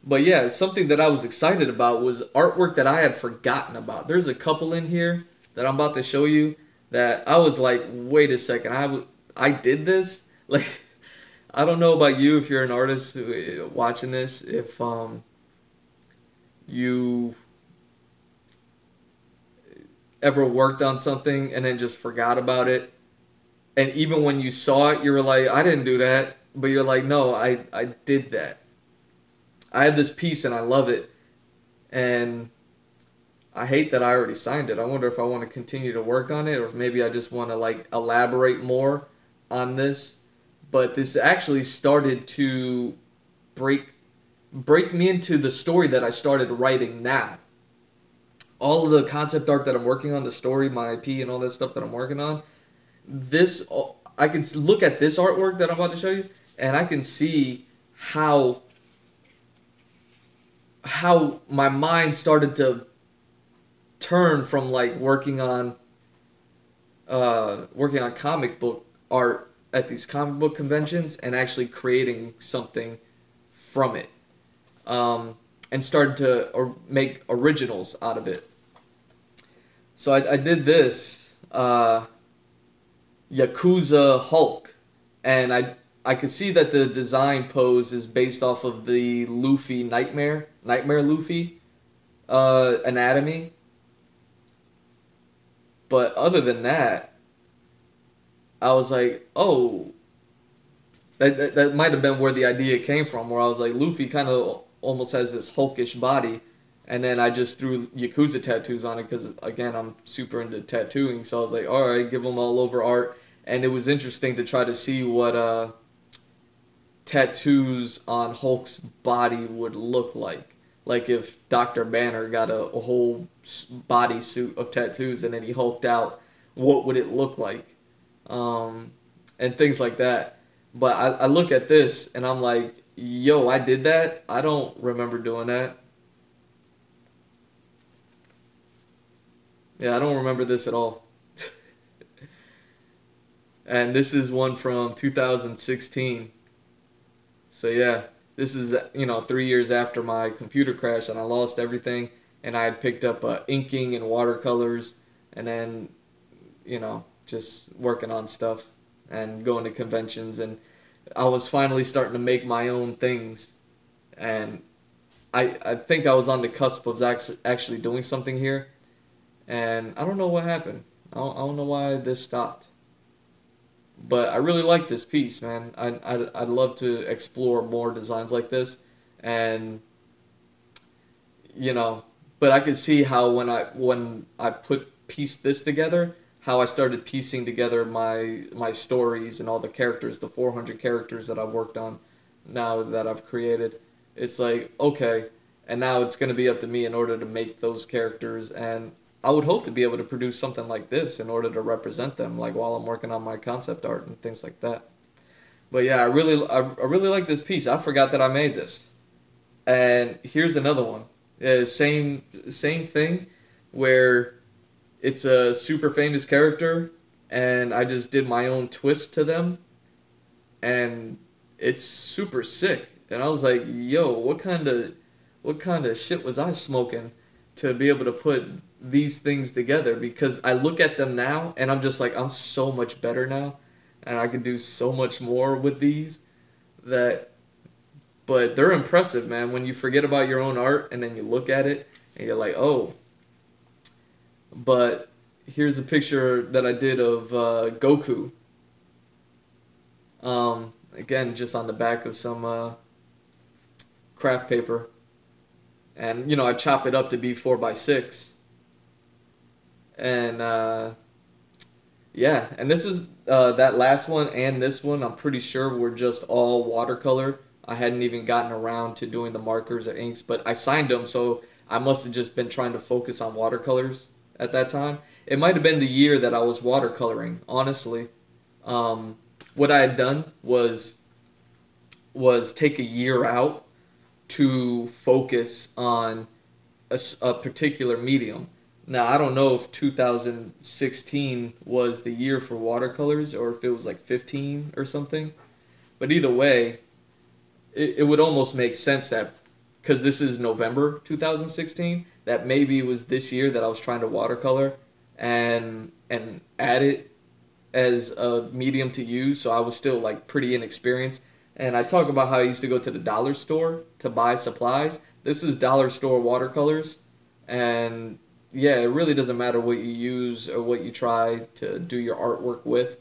But yeah, something that I was excited about was artwork that I had forgotten about. There's a couple in here that I'm about to show you that I was like, wait a second, I did this? Like, I don't know about you if you're an artist watching this, if you ever worked on something and then just forgot about it. And even when you saw it, you were like, I didn't do that. But you're like, no, I did that. I have this piece and I love it. And I hate that I already signed it. I wonder if I want to continue to work on it or if maybe I just want to like elaborate more on this. But this actually started to break break me into the story that I started writing now. All of the concept art that I'm working on, the story, my IP, and all that stuff that I'm working on, this I can look at this artwork that I'm about to show you, and I can see how my mind started to turn from like working on comic book art at these comic book conventions and actually creating something from it, and started to make originals out of it. So I did this Yakuza Hulk, and I could see that the design pose is based off of the Luffy Nightmare Luffy anatomy. But other than that, I was like, oh, that might have been where the idea came from, where I was like, Luffy kind of almost has this hulkish body, and then I just threw Yakuza tattoos on it because, again, I'm super into tattooing, so I was like, all right, give them all over art, and it was interesting to try to see what tattoos on Hulk's body would look like. Like if Dr. Banner got a whole body suit of tattoos and then he hulked out, what would it look like? And things like that. But I look at this and I'm like, yo, I did that? I don't remember doing that. Yeah, I don't remember this at all. And this is one from 2016. So yeah, this is 3 years after my computer crashed and I lost everything, and I had picked up inking and watercolors, and then just working on stuff and going to conventions, and I was finally starting to make my own things, and I think I was on the cusp of actually doing something here, and I don't know what happened. I don't know why this stopped. But I really like this piece, man. I'd love to explore more designs like this, and you know, but I could see how when I put piece this together, how I started piecing together my stories and all the characters, the 400 characters that I've worked on now that I've created. It's like, okay, and now it's going to be up to me in order to make those characters, and I would hope to be able to produce something like this in order to represent them, like while I'm working on my concept art and things like that. But yeah, I really like this piece. I forgot that I made this. And here's another one. Same thing, where it's a super famous character, and I just did my own twist to them, and it's super sick. And I was like, yo, what kind of shit was I smoking to be able to put these things together? Because I look at them now, and I'm just like, I'm so much better now, and I can do so much more with these that but they're impressive, man. When you forget about your own art and then you look at it and you're like, oh. But here's a picture that I did of Goku. Again, just on the back of some craft paper, and I chop it up to be 4x6, and yeah, and this is that last one and this one. I'm pretty sure were just all watercolor. I hadn't even gotten around to doing the markers or inks, but I signed them, so I must have just been trying to focus on watercolors at that time. It might have been the year that I was watercoloring, honestly. Um, what I had done was take a year out to focus on a particular medium. Now, I don't know if 2016 was the year for watercolors or if it was like 15 or something, but either way, it would almost make sense that because this is November 2016, that maybe it was this year that I was trying to watercolor and add it as a medium to use, so I was still like pretty inexperienced. And I talk about how I used to go to the dollar store to buy supplies. This is dollar store watercolors, and yeah, it really doesn't matter what you use or what you try to do your artwork with.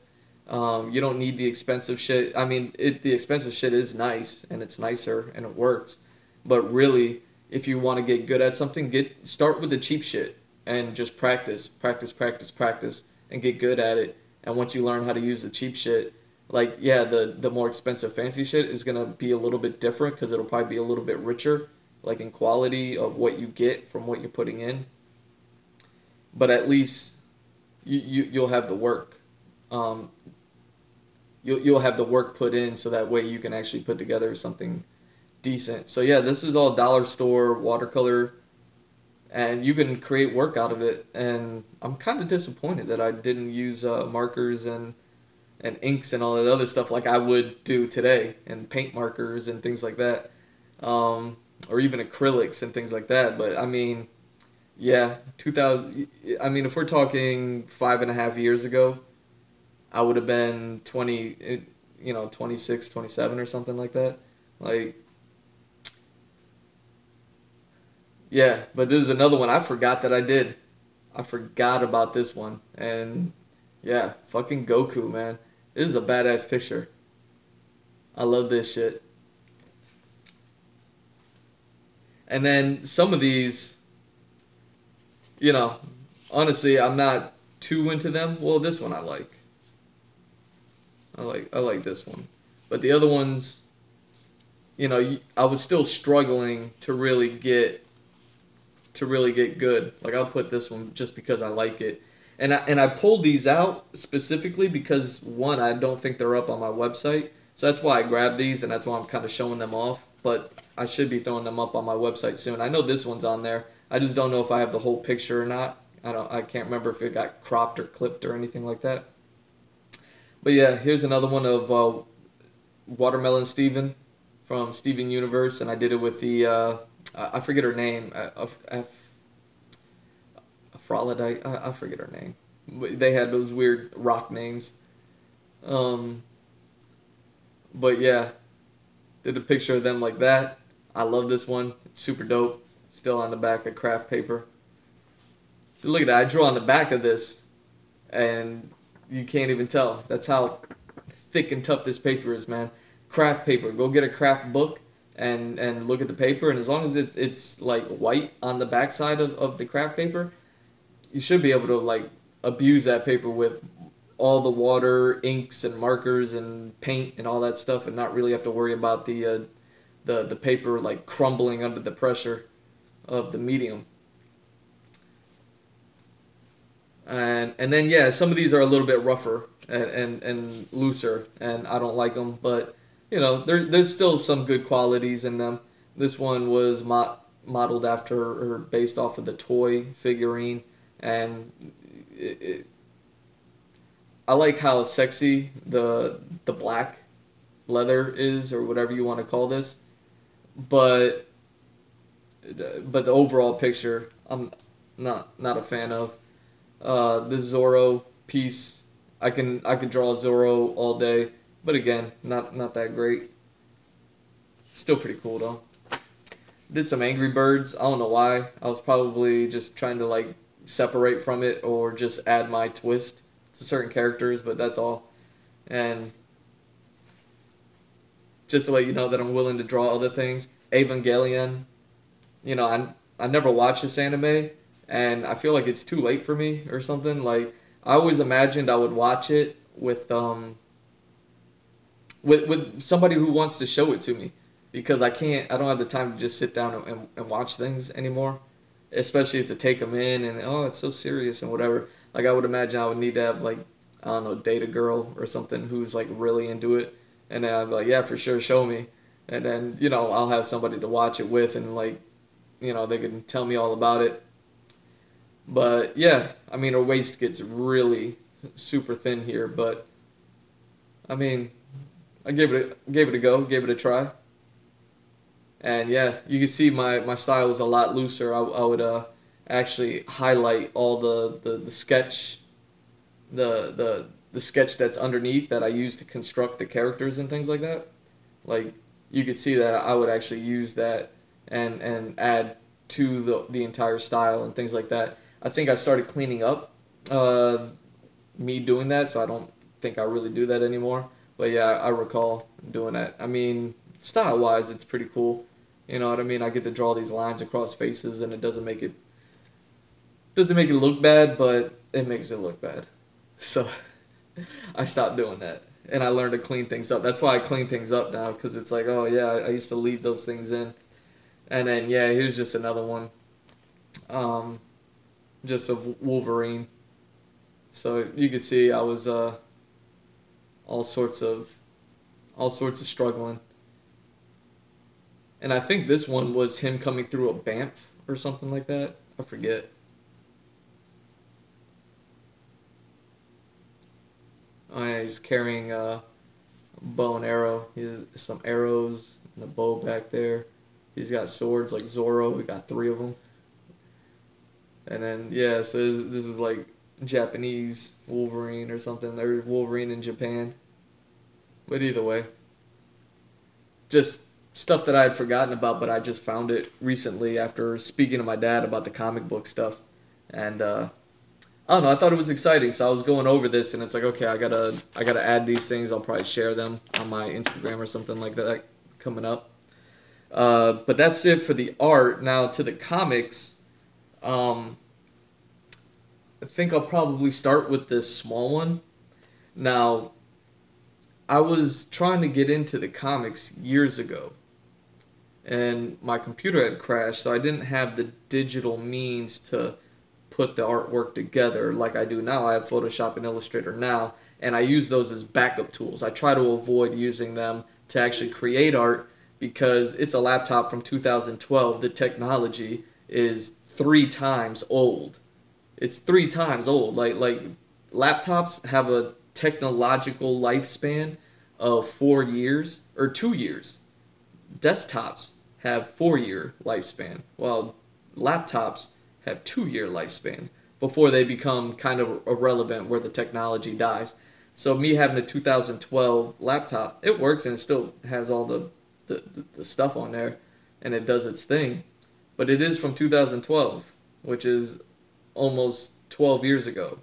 You don't need the expensive shit. I mean, the expensive shit is nice and it's nicer and it works, but really, if you want to get good at something, start with the cheap shit and just practice, practice, practice, practice, and get good at it. And once you learn how to use the cheap shit, like yeah, the more expensive fancy shit is gonna be a little bit different because it'll probably be a little bit richer, like in quality of what you get from what you're putting in. But at least you'll have the work. Um, you'll have the work put in so that way you can actually put together something decent. So yeah, this is all dollar store watercolor, and you can create work out of it. And I'm kind of disappointed that I didn't use markers and inks and all that other stuff like I would do today, and paint markers and things like that, or even acrylics and things like that. But I mean, yeah, 2000. I mean, if we're talking 5.5 years ago, I would have been 20, 26, 27 or something like that. Like, yeah, but this is another one I forgot that I did. I forgot about this one. And yeah, fucking Goku, man. This is a badass picture. I love this shit. And then some of these, you know, honestly, I'm not too into them. Well, this one I like. I like this one. But the other ones, I was still struggling to really get good. Like I'll put this one just because I like it. And I pulled these out specifically because one, I don't think they're up on my website. So that's why I grabbed these and that's why I'm kind of showing them off. But I should be throwing them up on my website soon. I know this one's on there. I just don't know if I have the whole picture or not. I can't remember if it got cropped or clipped or anything like that. But yeah, here's another one of Watermelon Steven from Steven Universe, and I did it with the I forget her name, Aphrodite. I forget her name. They had those weird rock names. Um, but yeah, did a picture of them like that. I love this one. It's super dope. Still on the back of craft paper. So look at that. I drew on the back of this, and you can't even tell. That's how thick and tough this paper is, man. Craft paper. Go get a craft book and look at the paper, and as long as it's like white on the backside of the craft paper, you should be able to like abuse that paper with all the water, inks and markers and paint and all that stuff, and not really have to worry about the paper like crumbling under the pressure of the medium. And then yeah, some of these are a little bit rougher and looser, and I don't like them, but you know there's still some good qualities in them. This one was modeled after or based off of the toy figurine, and I like how sexy the black leather is, or whatever you want to call this, but the overall picture I'm not a fan of. This Zorro piece, I could draw Zorro all day, but again, not that great. Still pretty cool though. Did some Angry Birds. I don't know why. I was probably just trying to like separate from it or just add my twist to certain characters, but that's all. And just to let you know that I'm willing to draw other things. Evangelion. You know, I never watched this anime, and I feel like it's too late for me or something. Like I always imagined I would watch it with somebody who wants to show it to me, because I don't have the time to just sit down and watch things anymore, especially to take them in and oh it's so serious and whatever. Like I would imagine I would need to have like, I don't know, date a girl or something who's like really into it, and then I'd be like, yeah, for sure, show me. And then you know I'll have somebody to watch it with, and like you know they can tell me all about it. But yeah, I mean her waist gets really super thin here, but I mean I gave it a go, gave it a try. And yeah, you can see my style is a lot looser. I would actually highlight all the sketch, the sketch that's underneath that I use to construct the characters and things like that. Like you could see that I would actually use that and add to the entire style and things like that. I think I started cleaning up me doing that, so I don't think I really do that anymore. But yeah, I recall doing that. I mean, style-wise, it's pretty cool. You know what I mean? I get to draw these lines across faces, and it doesn't make it look bad, but it makes it look bad. So I stopped doing that, and I learned to clean things up. That's why I clean things up now, because it's like, oh yeah, I used to leave those things in. And then yeah, here's just another one, just of Wolverine. So you could see I was all sorts of struggling. And I think this one was him coming through a BAMF or something like that. I forget. Oh yeah, he's carrying a bow and arrow. He has some arrows and a bow back there. He's got swords like Zorro. We got 3 of them. And then yeah, so this is like Japanese Wolverine or something. Or Wolverine in Japan. But either way, just stuff that I had forgotten about, but I just found it recently after speaking to my dad about the comic book stuff. And I don't know, I thought it was exciting, so I was going over this, and it's like, okay, I gotta add these things. I'll probably share them on my Instagram or something like that coming up. But that's it for the art. Now to the comics, I think I'll probably start with this small one. Now, I was trying to get into the comics years ago, and my computer had crashed, so I didn't have the digital means to put the artwork together like I do now. I have Photoshop and Illustrator now, and I use those as backup tools. I try to avoid using them to actually create art because it's a laptop from 2012. The technology is 3 times old. It's 3 times old. Like laptops have a technological lifespan of 4 years or 2 years. Desktops have 4-year lifespan, while laptops have 2-year lifespans before they become kind of irrelevant where the technology dies. So me having a 2012 laptop, it works and it still has all the stuff on there and it does its thing, but it is from 2012, which is almost 12 years ago,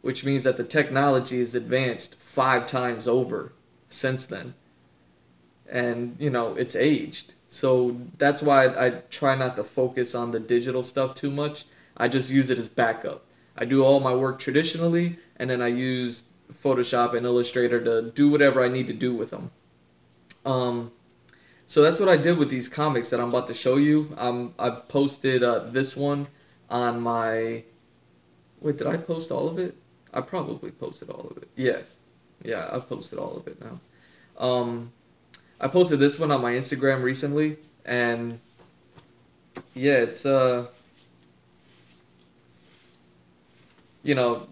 which means that the technology is advanced 5 times over since then. And, it's aged. So that's why I try not to focus on the digital stuff too much. I just use it as backup. I do all my work traditionally, and then I use Photoshop and Illustrator to do whatever I need to do with them. Um, so that's what I did with these comics that I'm about to show you. I posted this one on my. Wait, did I post all of it? I probably posted all of it. Yeah, yeah, I posted all of it now. Um, I posted this one on my Instagram recently, and yeah,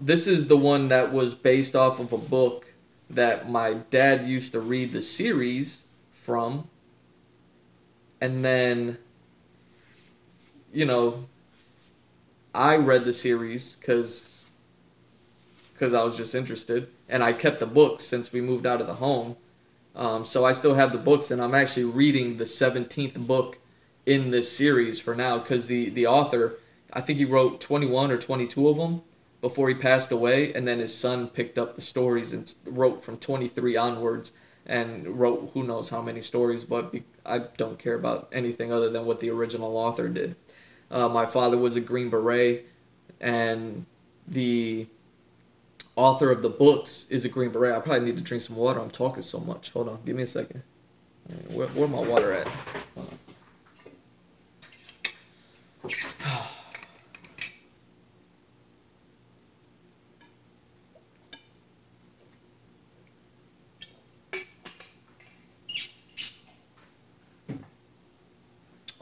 this is the one that was based off of a book that my dad used to read the series from, and then, you know, I read the series because I was just interested, and I kept the books since we moved out of the home. So I still have the books, and I'm actually reading the 17th book in this series for now because the author, I think he wrote 21 or 22 of them before he passed away, and then his son picked up the stories and wrote from 23 onwards and wrote who knows how many stories, but I don't care about anything other than what the original author did. My father was a Green Beret, and the author of the books is a Green Beret. I probably need to drink some water. I'm talking so much. Hold on, give me a second. Where my water at?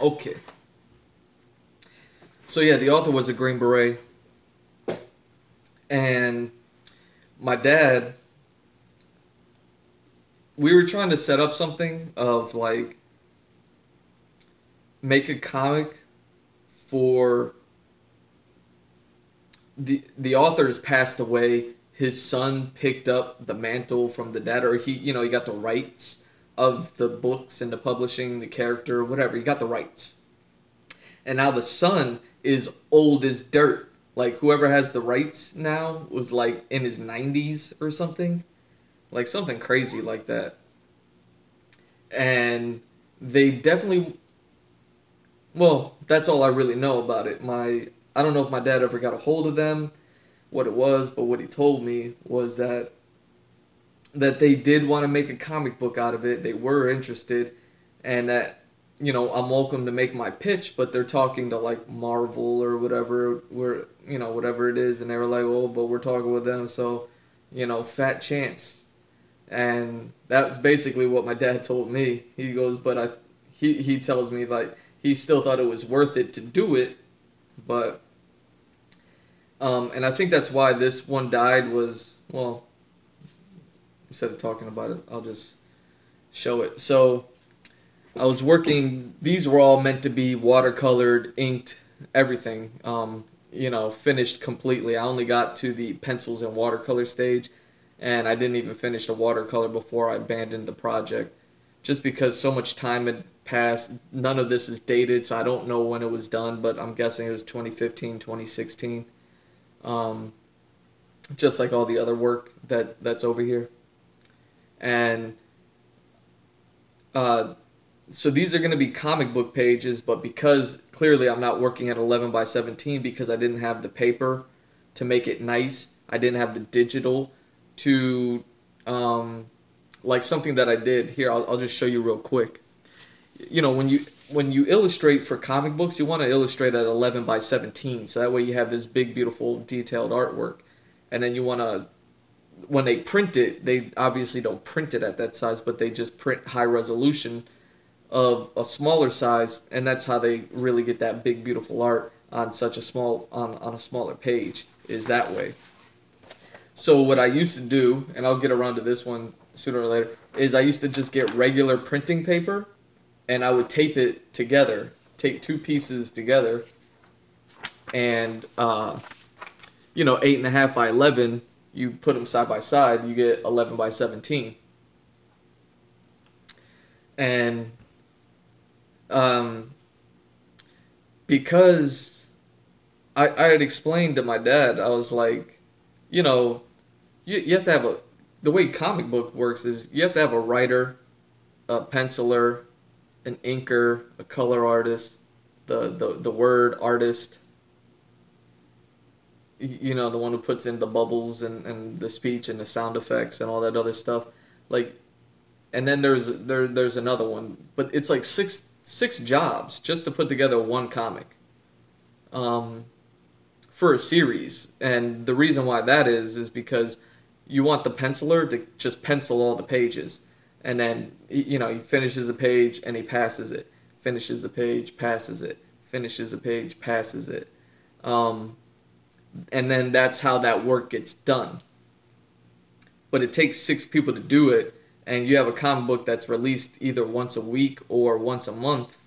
Okay. So yeah, the author was a Green Beret, and my dad, we were trying to set up something of like make a comic for the author has passed away. His son picked up the mantle from the dad, or he got the rights of the books and the publishing, the character, whatever. He got the rights, and now the son is old as dirt. Like whoever has the rights now was like in his 90s or something, like something crazy like that. And they definitely, well, that's all I really know about it. I don't know if my dad ever got a hold of them, what it was, but what he told me was that they did want to make a comic book out of it. They were interested, and that I'm welcome to make my pitch, but they're talking to like Marvel or whatever, whatever it is, and they were like, "Oh, but we're talking with them, so fat chance." And that's basically what my dad told me. He goes, but he tells me like he still thought it was worth it to do it, but and I think that's why this one died was, well, instead of talking about it, I'll just show it. So I was working, these were all meant to be watercolored, inked, everything, finished completely. I only got to the pencils and watercolor stage, and I didn't even finish the watercolor before I abandoned the project. Just because so much time had passed, none of this is dated, so I don't know when it was done, but I'm guessing it was 2015, 2016. Um, just like all the other work that's over here. And uh, so these are going to be comic book pages, but because clearly I'm not working at 11 by 17 because I didn't have the paper to make it nice, I didn't have the digital to, like something that I did here, I'll just show you real quick. When you illustrate for comic books, you want to illustrate at 11 by 17, so that way you have this big, beautiful, detailed artwork. And then you want to, when they print it, they obviously don't print it at that size, but they just print high resolution of a smaller size, and that's how they really get that big, beautiful art on such a on a smaller page, is that way. So what I used to do, and I'll get around to this one sooner or later, is I used to just get regular printing paper, and I would tape it together, tape two pieces together, and 8.5 by 11, you put them side by side, you get 11 by 17. And because I had explained to my dad, I was like, you have to have the way comic book works is you have to have a writer, a penciler, an inker, a color artist, the word artist, you know, the one who puts in the bubbles and the speech and the sound effects and all that other stuff. Like, and then there's another one, but it's like six jobs just to put together one comic. Um, for a series. And the reason why that is because you want the penciler to just pencil all the pages. And then, you know, he finishes a page and he passes it. Finishes the page, passes it. Finishes a page, passes it. Um, and then that's how that work gets done. But it takes six people to do it. And you have a comic book that's released either once a week or once a month.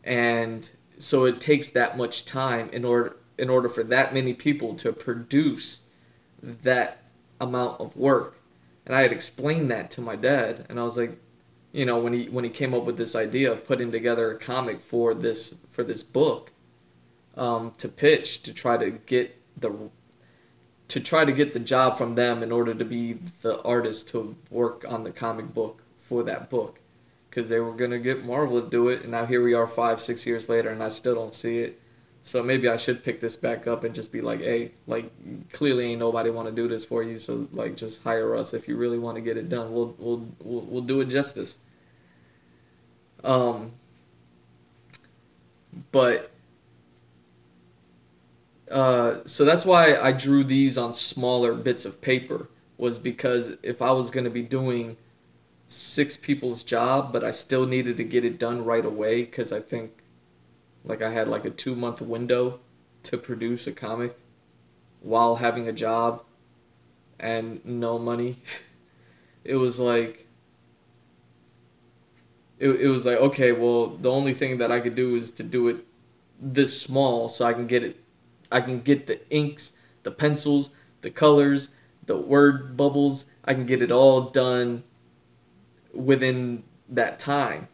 And so it takes that much time in order for that many people to produce that amount of work. And I had explained that to my dad, and I was like, you know, when he came up with this idea of putting together a comic for this book, to pitch to try to get the job from them in order to be the artist to work on the comic book for that book, because they were gonna get Marvel to do it, and now here we are 5 6 years later, and I still don't see it. So maybe I should pick this back up and just be like, hey, like clearly ain't nobody want to do this for you, so like just hire us if you really want to get it done. We'll do it justice. Um, but so that's why I drew these on smaller bits of paper, was because if I was gonna be doing six people's job, but I still needed to get it done right away because I think like I had like a 2 month window to produce a comic while having a job and no money. It was like it was like, okay, well, the only thing that I could do is to do it this small so I can get the inks, the pencils, the colors, the word bubbles, I can get it all done within that time.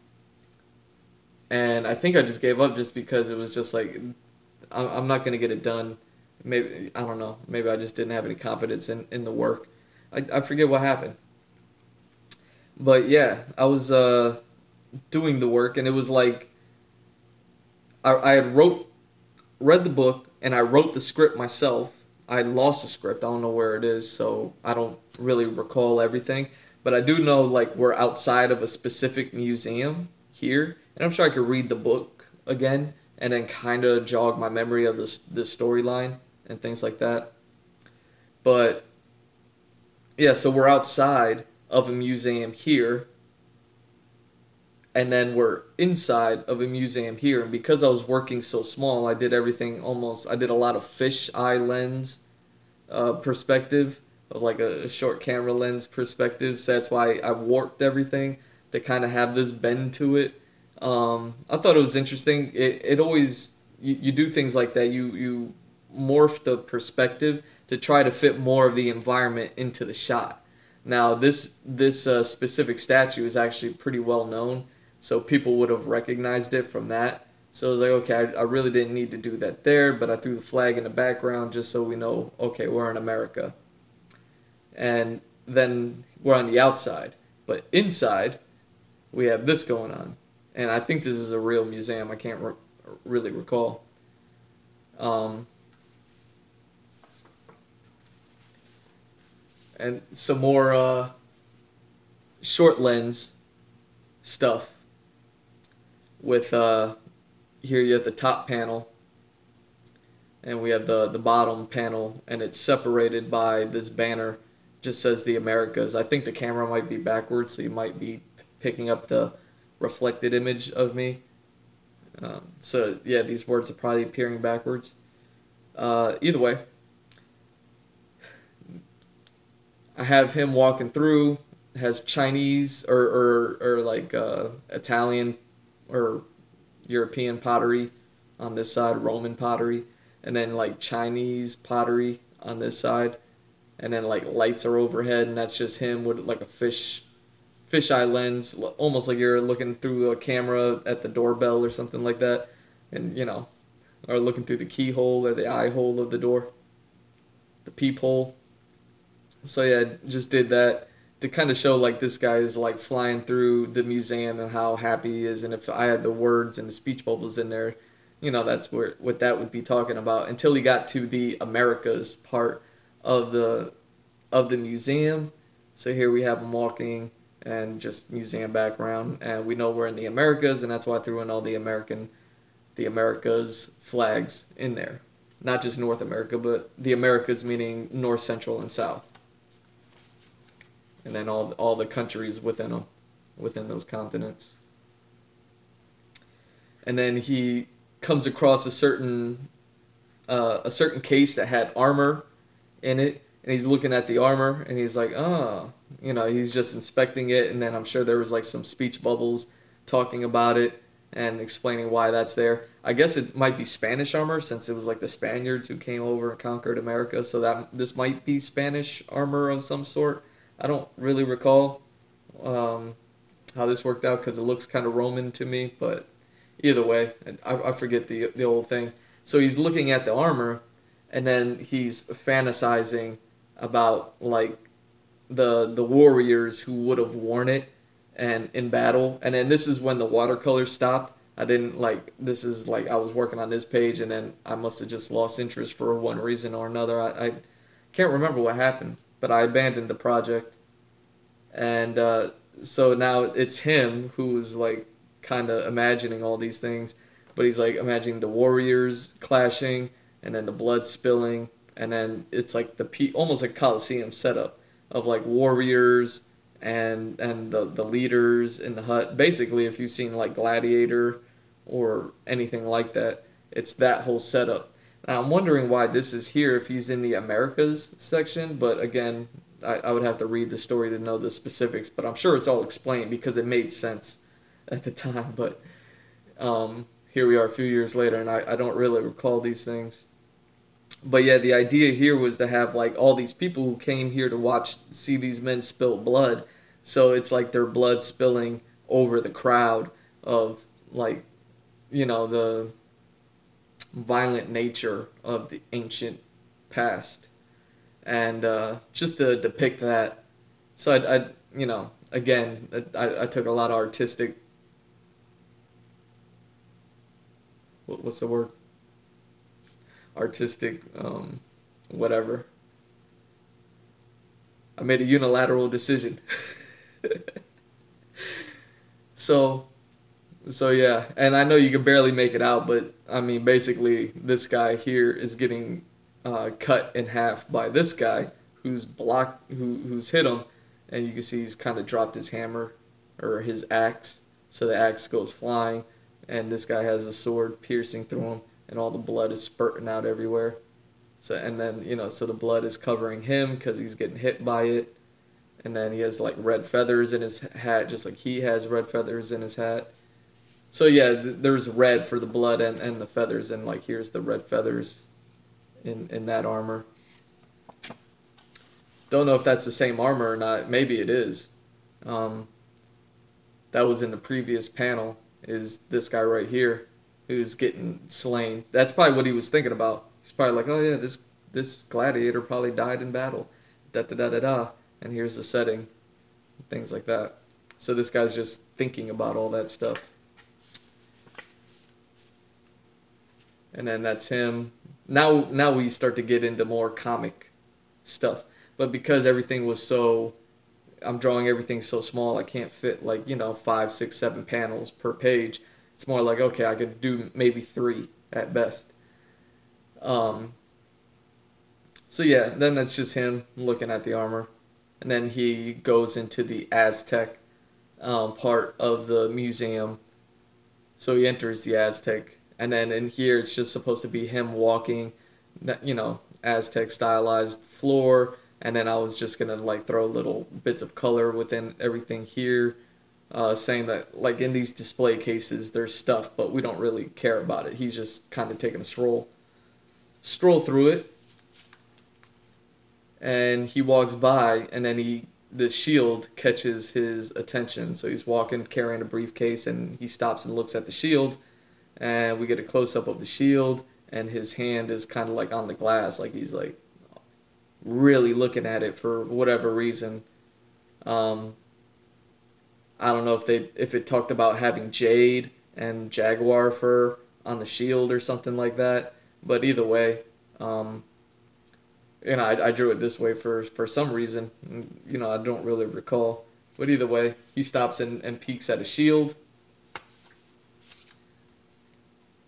And I think I just gave up just because it was just like I'm not gonna get it done. Maybe I don't know. Maybe I just didn't have any confidence in the work. I forget what happened. But yeah, I was doing the work, and it was like I had read the book and I wrote the script myself. I lost the script. I don't know where it is, so I don't really recall everything. But I do know like we're outside of a specific museum here, and I'm sure I could read the book again and then kind of jog my memory of this storyline and things like that. But yeah, so we're outside of a museum here, and then we're inside of a museum here. And because I was working so small, I did everything almost. I did a lot of fish eye lens perspective, of like a short camera lens perspective. So that's why I warped everything to kind of have this bend to it. I thought it was interesting. It always you do things like that. You morph the perspective to try to fit more of the environment into the shot. Now this specific statue is actually pretty well known, so people would have recognized it from that. So I was like, okay, I really didn't need to do that there, but I threw the flag in the background just so we know, okay, we're in America. And then we're on the outside. But inside, we have this going on. And I think this is a real museum. I can't really recall. Um, and some more short lens stuff with here you have the top panel, and we have the bottom panel, and it's separated by this banner. Just says the Americas. I think the camera might be backwards, so you might be picking up the reflected image of me. So yeah, these words are probably appearing backwards. Either way, I have him walking through. Has Chinese or like Italian or European pottery on this side, Roman pottery, and then like Chinese pottery on this side, and then like lights are overhead, and that's just him with like a fisheye lens, almost like you're looking through a camera at the doorbell or something like that, and you know, or looking through the keyhole or the eye hole of the door, the peephole. So yeah, just did that to kind of show like this guy is like flying through the museum and how happy he is. And if I had the words and the speech bubbles in there, that's where what that would be talking about. Until he got to the Americas part of the museum. So here we have him walking and just museum background, and we know we're in the Americas, and that's why I threw in all the Americas flags in there. Not just North America, but the Americas meaning North, Central, and South, and then all the countries within them, within those continents. And then he comes across a certain case that had armor in it, and he's looking at the armor, and he's like, oh, he's just inspecting it, and then I'm sure there was like some speech bubbles talking about it and explaining why that's there. I guess it might be Spanish armor since it was like the Spaniards who came over and conquered America, so that this might be Spanish armor of some sort. I don't really recall um, how this worked out because it looks kind of Roman to me, but either way, I forget the old thing. So he's looking at the armor, and then he's fantasizing about like the warriors who would have worn it and in battle. And then this is when the watercolor stopped. I didn't like this is like I was working on this page, and then I must have just lost interest for one reason or another. I can't remember what happened, but I abandoned the project. And so now it's him who's like kind of imagining all these things, but he's like imagining the warriors clashing and then the blood spilling, and then it's like almost like Colosseum setup of like warriors and the leaders in the hut. Basically, if you've seen like Gladiator or anything like that, it's that whole setup. Now I'm wondering why this is here if he's in the Americas section, but again, I would have to read the story to know the specifics, but I'm sure it's all explained because it made sense at the time. But here we are a few years later, and I don't really recall these things. But yeah, the idea here was to have like all these people who came here to see these men spill blood. So it's like their blood spilling over the crowd of like, the violent nature of the ancient past. And just to depict that. So again, I took a lot of artistic, what's the word? Artistic, whatever. I made a unilateral decision. So, so yeah, and I know you can barely make it out, but I mean, basically, this guy here is getting cut in half by this guy who's hit him, and you can see he's kind of dropped his hammer or his axe, so the axe goes flying, and this guy has a sword piercing through him, and all the blood is spurting out everywhere. So and then so the blood is covering him because he's getting hit by it, and then he has like red feathers in his hat, just like he has red feathers in his hat. So yeah, there's red for the blood and the feathers, and like here's the red feathers in that armor. Don't know if that's the same armor or not. Maybe it is. Um, that was in the previous panel. Is this guy right here who's getting slain? That's probably what he was thinking about. He's probably like, oh yeah, this gladiator probably died in battle. Da da da da da. And here's the setting, things like that. So this guy's just thinking about all that stuff. And then that's him. Now we start to get into more comic stuff. But because everything was I'm drawing everything so small, I can't fit like, 5, 6, 7 panels per page. It's more like, okay, I could do maybe 3 at best. Um, so yeah, then that's just him looking at the armor. And then he goes into the Aztec part of the museum. So he enters the Aztec. And then in here, it's just supposed to be him walking, Aztec stylized floor. And then I was just going to like throw little bits of color within everything here, saying that like in these display cases, there's stuff, but we don't really care about it. He's just kind of taking a stroll through it. And he walks by, and then the shield catches his attention. So he's walking, carrying a briefcase, and he stops and looks at the shield, and we get a close up of the shield, and his hand is kind of like on the glass, like he's like really looking at it for whatever reason. Um, I don't know if it talked about having jade and jaguar fur on the shield or something like that. But either way, um, I drew it this way for some reason. I don't really recall. But either way, he stops and peeks at a shield,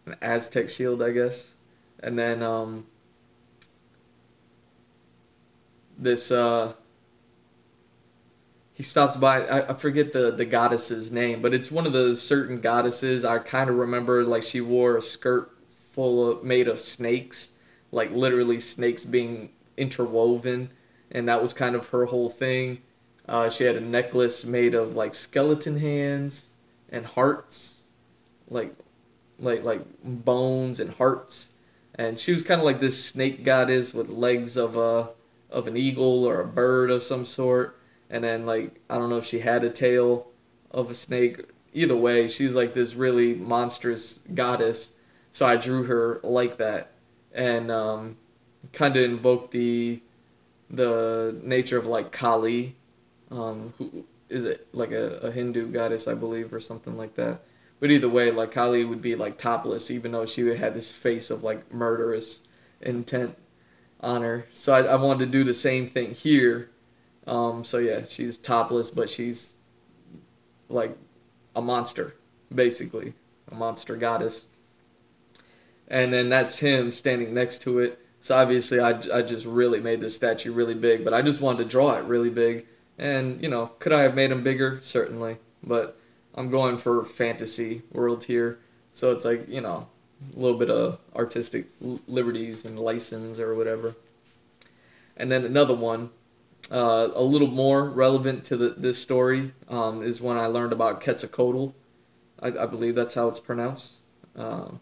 an Aztec shield, I guess. And then this he stops by. I forget the goddess's name, but it's one of the certain goddesses. I kind of remember like she wore a skirt full of made of snakes, like literally snakes being interwoven, and that was kind of her whole thing. She had a necklace made of like skeleton hands and hearts, like like bones and hearts, and she was kind of like this snake goddess with legs of an eagle or a bird of some sort, and then like I don't know if she had a tail of a snake. Either way, she's like this really monstrous goddess. So I drew her like that, and kind of invoked the nature of like Kali, who is it like a Hindu goddess, I believe, or something like that. But either way, like Kali would be like topless, even though she had this face of like murderous intent on her. So I wanted to do the same thing here. So yeah, she's topless, but she's like a monster, basically, a monster goddess. And then that's him standing next to it. So obviously, I just really made this statue really big, but I just wanted to draw it really big. And could I have made him bigger? Certainly, but I'm going for fantasy world here, so it's like a little bit of artistic liberties and license or whatever. And then another one, a little more relevant to this story, is when I learned about Quetzalcoatl. I believe that's how it's pronounced. Um,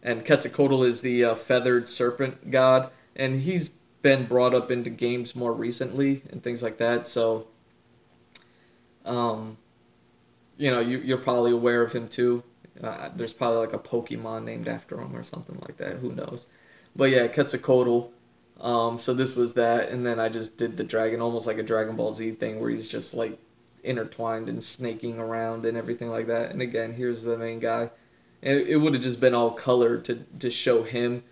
and Quetzalcoatl is the feathered serpent god, and he's been brought up into games more recently and things like that. So, um, you're probably aware of him too. There's probably like a Pokemon named after him or something like that. Who knows? But yeah, Quetzalcoatl. So this was that, and then I just did the dragon, almost like a Dragon Ball Z thing, where he's just like intertwined and snaking around and everything like that. And again, here's the main guy. And it would have just been all colored to show him,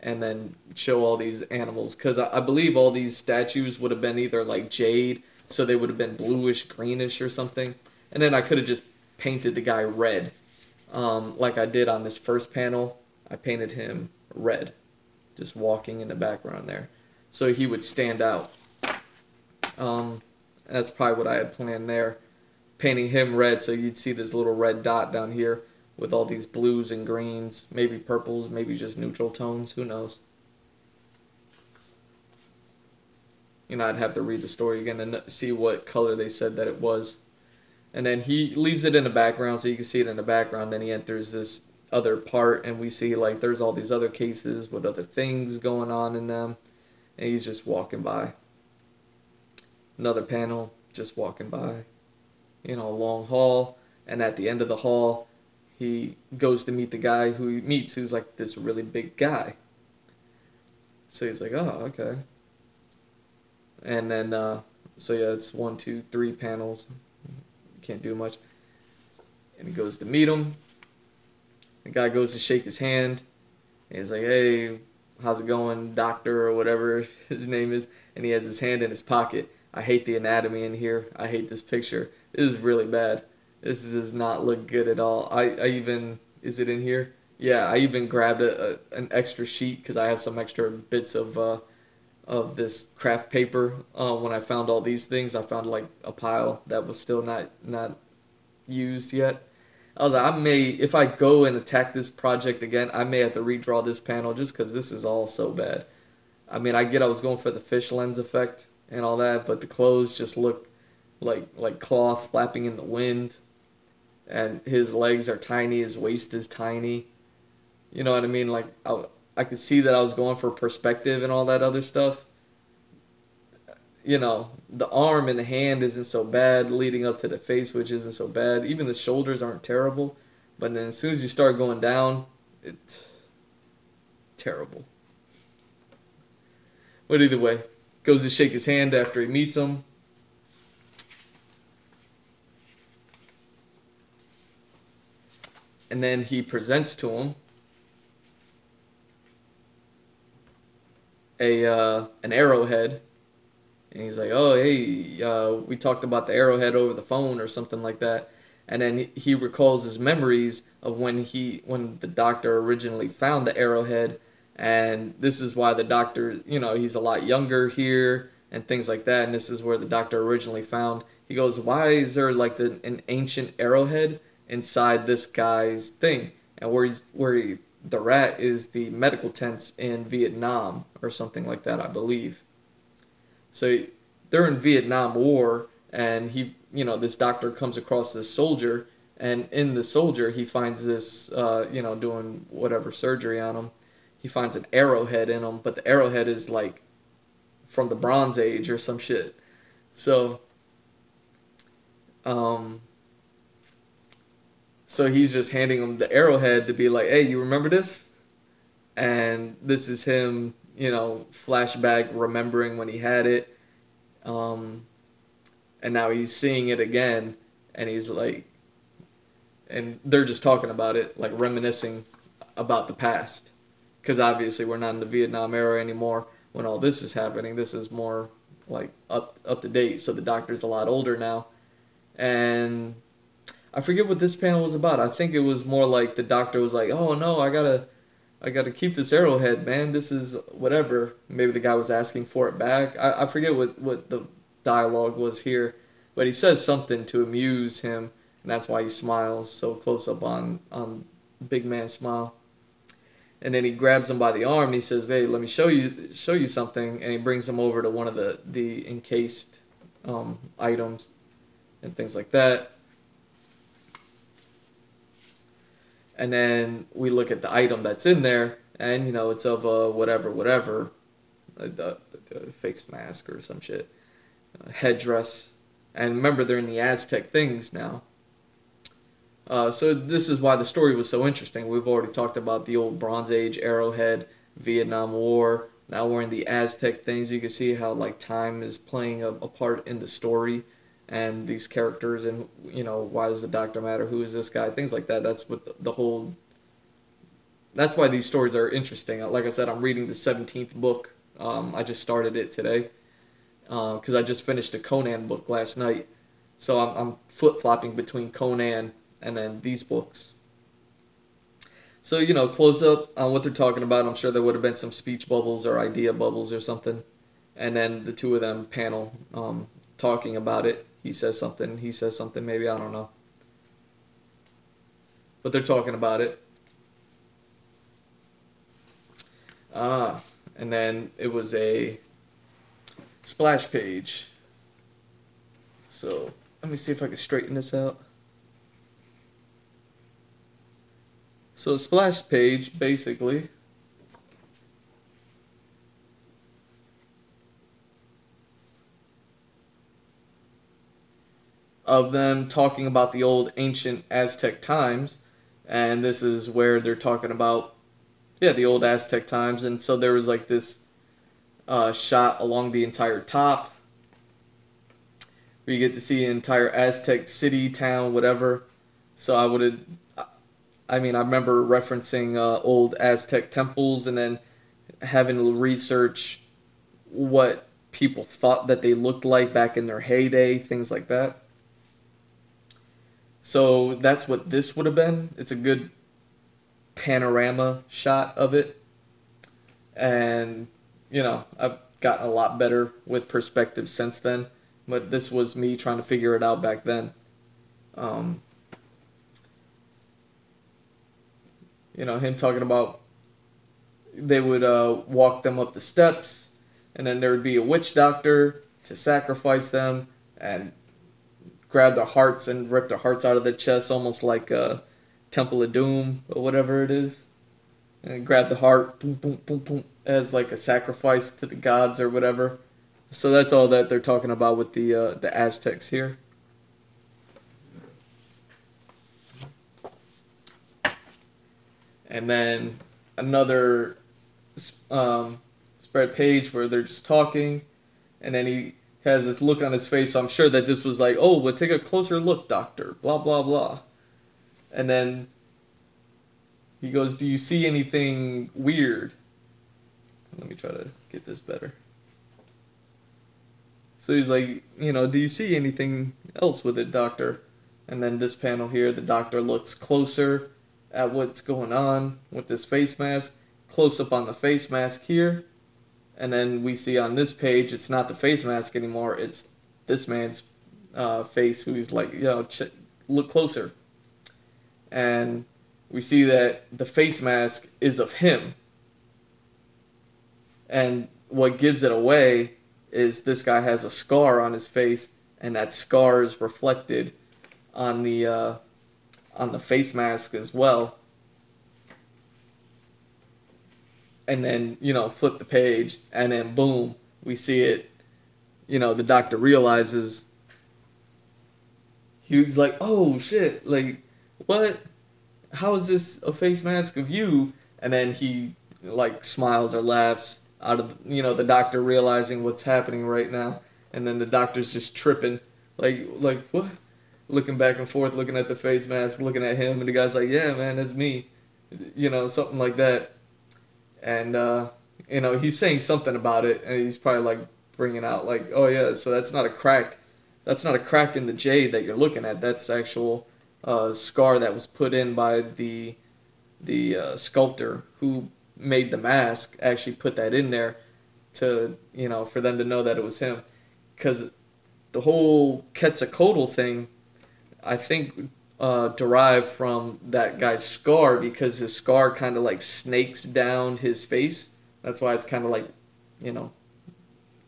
and then show all these animals, because I believe all these statues would have been either like jade, so they would have been bluish, greenish, or something. And then I could have just painted the guy red, like I did on this first panel. I painted him red, just walking in the background there, so he would stand out. Um, that's probably what I had planned there, painting him red, so you'd see this little red dot down here with all these blues and greens, maybe purples, maybe just neutral tones. Who knows? I'd have to read the story again and see what color they said that it was. And then he leaves it in the background, so you can see it in the background. Then he enters this other part, and we see like there's all these other cases with other things going on in them, and he's just walking by. Another panel, just walking by, a long hall, and at the end of the hall, he goes to meet the guy who he meets, who's like this really big guy. So he's like, oh, okay. And then, so yeah, it's one, two, three panels. Can't do much. And he goes to meet him. The guy goes to shake his hand. And he's like, hey, how's it going, doctor, or whatever his name is. And he has his hand in his pocket. I hate the anatomy in here. I hate this picture. It is really bad. This does not look good at all. I even, is it in here? Yeah, I even grabbed an extra sheet because I have some extra bits of this craft paper. When I found all these things, I found like a pile that was still not used yet. I was like, I may, if I go and attack this project again, I may have to redraw this panel just because this is all so bad. I mean, I get I was going for the fish lens effect and all that, but the clothes just look like cloth flapping in the wind, and his legs are tiny, his waist is tiny. You know what I mean? Like I could see that I was going for perspective and all that other stuff. The arm and the hand isn't so bad leading up to the face, which isn't so bad. Even the shoulders aren't terrible. But then as soon as you start going down, it's terrible. But either way, goes to shake his hand after he meets him. And then he presents to him an arrowhead, and he's like, "Oh, hey, we talked about the arrowhead over the phone or something like that." And then he recalls his memories of when the doctor originally found the arrowhead, and this is why the doctor, he's a lot younger here and things like that. And this is where the doctor originally found. He goes, "Why is there like an ancient arrowhead inside this guy's thing?" And the rat is the medical tents in Vietnam or something like that, I believe. So they're in Vietnam War, and this doctor comes across this soldier, and in the soldier he finds this, doing whatever surgery on him. He finds an arrowhead in him, but the arrowhead is like from the Bronze Age or some shit. So, um, so he's just handing him the arrowhead to be like, "Hey, you remember this?" And this is him, flashback remembering when he had it. Um, and now he's seeing it again, and he's like, and they're just talking about it, like reminiscing about the past, because obviously we're not in the Vietnam era anymore when all this is happening. This is more like up to date. So the doctor's a lot older now, and I forget what this panel was about. I think it was more like the doctor was like, "Oh no, I gotta keep this arrowhead, man. This is whatever." Maybe the guy was asking for it back. I forget what the dialogue was here, but he says something to amuse him, and that's why he smiles so close up on big man smile. And then he grabs him by the arm and he says, "Hey, let me show you something." And he brings him over to one of the encased items and things like that. And then we look at the item that's in there, and it's of a whatever, the face mask or some shit, headdress. And remember, they're in the Aztec things now. So this is why the story was so interesting. We've already talked about the old Bronze Age arrowhead, Vietnam War. Now we're in the Aztec things. You can see how like time is playing a part in the story, and these characters, and why does the doctor matter? Who is this guy? Things like that. That's what the whole. That's why these stories are interesting. Like I said, I'm reading the 17th book. I just started it today because I just finished a Conan book last night. So I'm flip-flopping between Conan and then these books. So, close up on what they're talking about. I'm sure there would have been some speech bubbles or idea bubbles or something. And then the two of them panel talking about it. He says something, maybe, I don't know. But they're talking about it. And then it was a splash page. So let me see if I can straighten this out. So a splash page, basically, of them talking about the old ancient Aztec times, and this is where they're talking about, yeah, the old Aztec times. And so there was like this shot along the entire top where you get to see an entire Aztec city, town, whatever. So I remember referencing old Aztec temples and then having to research what people thought that they looked like back in their heyday, things like that. So that's what this would have been. It's a good panorama shot of it. And, I've gotten a lot better with perspective since then. But this was me trying to figure it out back then. Um, him talking about they would walk them up the steps, and then there would be a witch doctor to sacrifice them and grab their hearts and rip their hearts out of their chest, almost like a Temple of Doom or whatever it is, and grab the heart, boom, boom, boom, boom, as like a sacrifice to the gods or whatever. So that's all that they're talking about with the Aztecs here. And then another spread page where they're just talking, And then he has this look on his face. So I'm sure that this was like, oh, but take a closer look, doctor. Blah blah blah. And then he goes, "Do you see anything weird?" Let me try to get this better. So he's like, "Do you see anything else with it, doctor?" And then this panel here, the doctor looks closer at what's going on with this face mask, close up on the face mask here. And then we see on this page, it's not the face mask anymore. It's this man's face, who he's like, look closer. And we see that the face mask is of him. And what gives it away is this guy has a scar on his face, and that scar is reflected on the face mask as well. And then, flip the page, and then boom, we see it. The doctor realizes, he was like, oh shit, like, what? How is this a face mask of you? And then he, like, smiles or laughs out of, the doctor realizing what's happening right now. And then the doctor's just tripping, like what? Looking back and forth, looking at the face mask, looking at him, and the guy's like, yeah, man, that's me. Something like that. And he's saying something about it, and he's probably like bringing out like, oh yeah, so that's not a crack in the jade that you're looking at. That's actual scar that was put in by the sculptor who made the mask. Actually put that in there to, for them to know that it was him, because the whole Quetzalcoatl thing, I think, derived from that guy's scar, because his scar kind of like snakes down his face. That's why it's kind of like,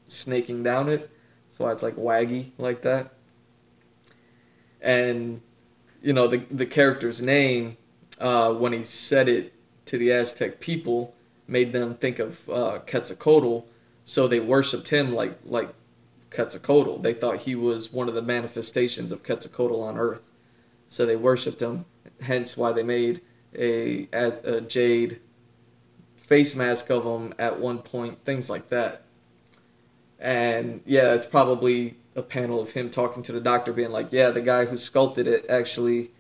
snaking down it. That's why it's like waggy like that. And, the character's name, when he said it to the Aztec people, made them think of Quetzalcoatl. So they worshipped him like Quetzalcoatl. They thought he was one of the manifestations of Quetzalcoatl on Earth. So they worshipped him, hence why they made a jade face mask of him at one point, things like that. And yeah, it's probably a panel of him talking to the doctor, being like, yeah, the guy who sculpted it actually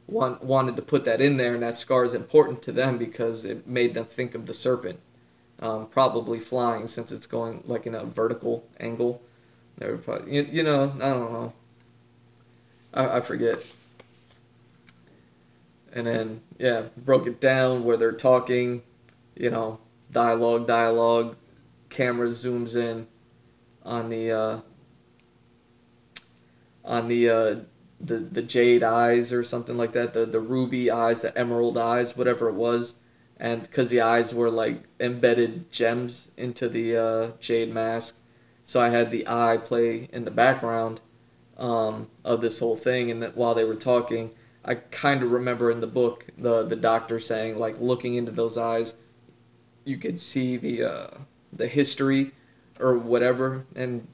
wanted to put that in there, and that scar is important to them because it made them think of the serpent, probably flying, since it's going like in a vertical angle. They were probably, I don't know. I forget. And then, yeah, broke it down where they're talking, dialogue, camera zooms in on the jade eyes or something like that, the ruby eyes, the emerald eyes, whatever it was. And because the eyes were like embedded gems into the jade mask, so I had the eye play in the background of this whole thing. And that while they were talking, I kind of remember in the book the doctor saying, like, looking into those eyes, you could see the history or whatever, and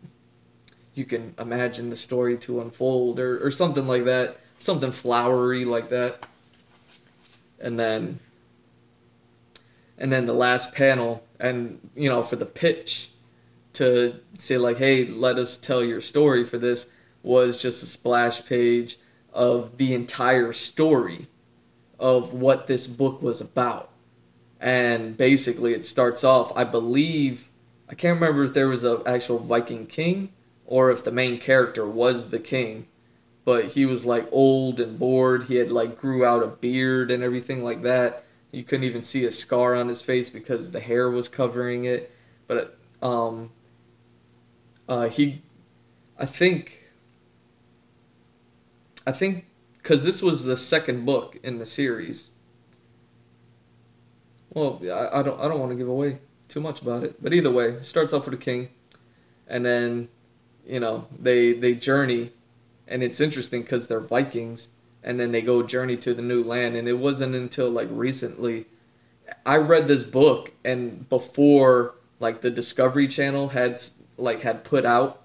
you can imagine the story to unfold, or something like that, something flowery like that. And then the last panel, and for the pitch to say like, hey, let us tell your story for this, was just a splash page of the entire story of what this book was about. And basically it starts off, I believe, I can't remember if there was an actual Viking king or if the main character was the king, but he was like old and bored. He had like grew out a beard and everything like that. You couldn't even see a scar on his face because the hair was covering it. But he, I think because this was the second book in the series. Well, I don't want to give away too much about it, but either way, it starts off with a king, and then they journey, and it's interesting because they're Vikings, and then they go journey to the new land. And it wasn't until like recently I read this book, and before like the Discovery Channel had put out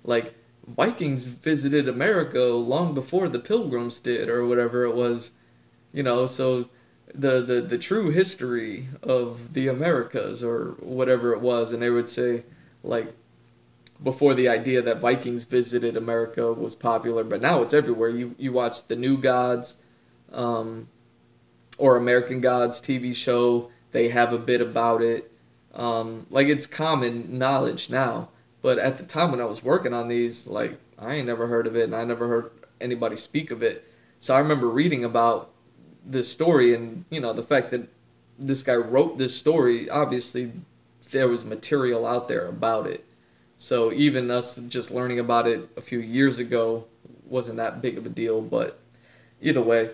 like Vikings visited America long before the Pilgrims did, or whatever it was, so the true history of the Americas or whatever it was. And they would say like before the idea that Vikings visited America was popular, but now it's everywhere. You watch the New Gods, um, or American Gods TV show, they have a bit about it. Like it's common knowledge now. But at the time when I was working on these, like I ain't never heard of it and I never heard anybody speak of it. So I remember reading about this story and, the fact that this guy wrote this story, obviously there was material out there about it. So even us just learning about it a few years ago wasn't that big of a deal, but either way,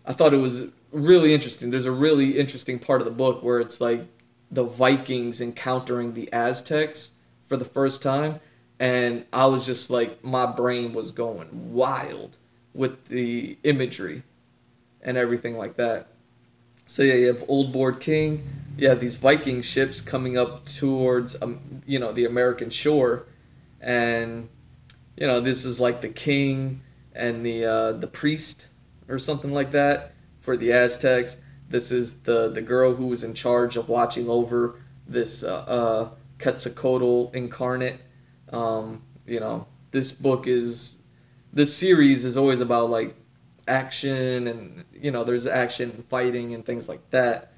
I thought it was really interesting. There's a really interesting part of the book where it's like the Vikings encountering the Aztecs for the first time, and I was just like, my brain was going wild with the imagery and everything like that. So yeah, you have Old Board King. You have these Viking ships coming up towards, the American shore, and this is like the king and the priest or something like that for the Aztecs. This is the girl who was in charge of watching over this Quetzalcoatl incarnate. This book is this series is always about like action and there's action and fighting and things like that.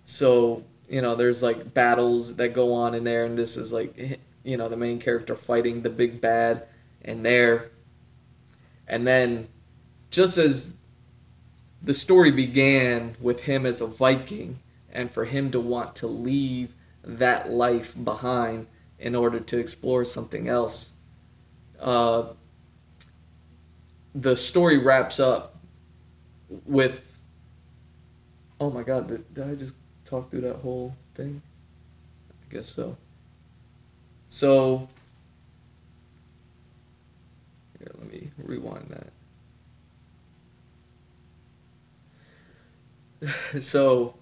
So there's like battles that go on in there, and this is like the main character fighting the big bad in there. And then just as the story began with him as a Viking, and for him to want to leave that life behind in order to explore something else, uh, the story wraps up with, oh my god, did I just talk through that whole thing? I guess so. So, here, let me rewind that. So,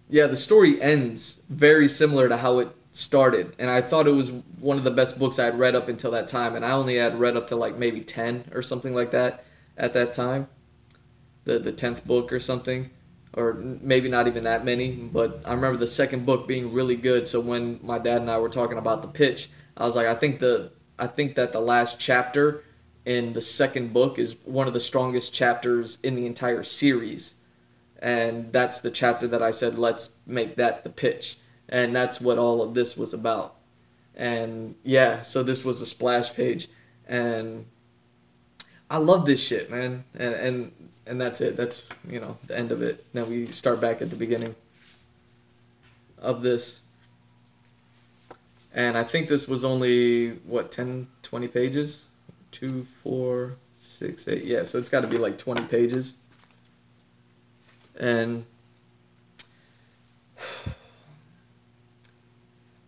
yeah, the story ends very similar to how it started, and I thought it was one of the best books I had read up until that time, and I only had read up to like maybe 10 or something like that at that time, the 10th book or something, or maybe not even that many, but I remember the second book being really good. So when my dad and I were talking about the pitch, I was like, I think that the last chapter in the second book is one of the strongest chapters in the entire series. And that's the chapter that I said, let's make that the pitch. And that's what all of this was about. And yeah, so this was a splash page. And I love this shit, man. And that's it. That's, the end of it. Then we start back at the beginning of this. And I think this was only, what, 10, 20 pages? 2, 4, 6, 8. Yeah, so it's got to be like 20 pages. And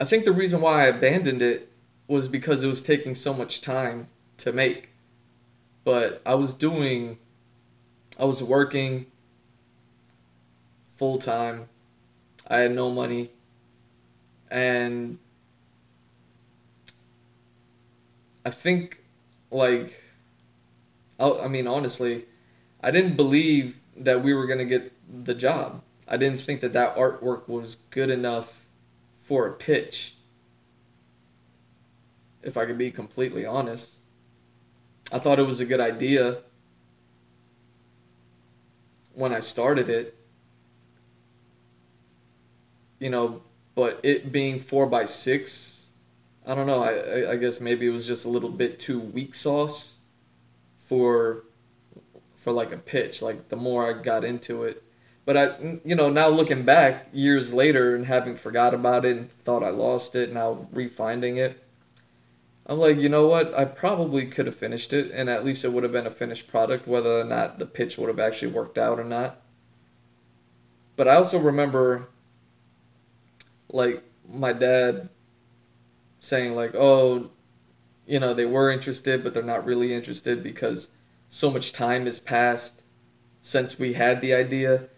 I think the reason why I abandoned it was because it was taking so much time to make. But I was working full time. I had no money. And I think, like, I mean, honestly, I didn't believe that we were going to get the job. I didn't think that that artwork was good enough for a pitch, if I could be completely honest. I thought it was a good idea when I started it, but it being 4x6, I don't know, I guess maybe it was just a little bit too weak sauce for like a pitch, like the more I got into it. But now looking back years later and having forgot about it and thought I lost it, now refinding it, I'm like, you know what? I probably could have finished it, and at least it would have been a finished product, whether or not the pitch would have actually worked out or not. But I also remember, like, my dad saying, like, oh, they were interested, but they're not really interested because so much time has passed since we had the idea.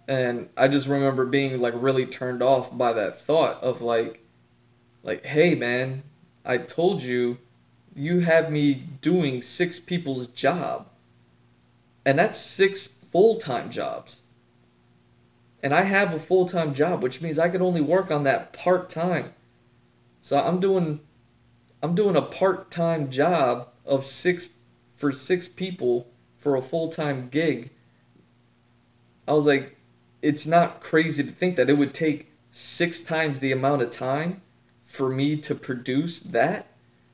And I just remember being, like, really turned off by that thought of, like, hey, man, I told you, you have me doing 6 people's job. And that's 6 full-time jobs. And I have a full-time job, which means I could only work on that part-time. So I'm doing a part-time job of six people for a full-time gig. I was like, it's not crazy to think that it would take 6 times the amount of time for me to produce that,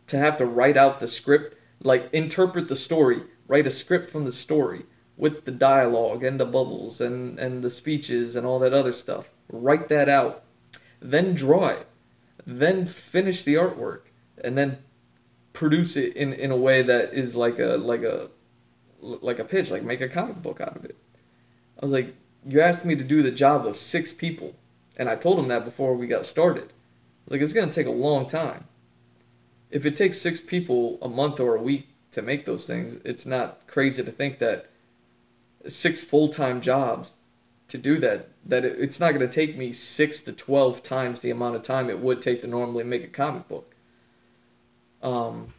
to have to write out the script, like interpret the story, write a script from the story with the dialogue and the bubbles and the speeches and all that other stuff. Write that out, then draw it, then finish the artwork, and then produce it in a way that is like a pitch, like make a comic book out of it. I was like, you asked me to do the job of 6 people, and I told him that before we got started. I was like, it's gonna take a long time. If it takes 6 people a month or a week to make those things, it's not crazy to think that 6 full-time jobs to do that, it's not going to take me 6 to 12 times the amount of time it would take to normally make a comic book. Um,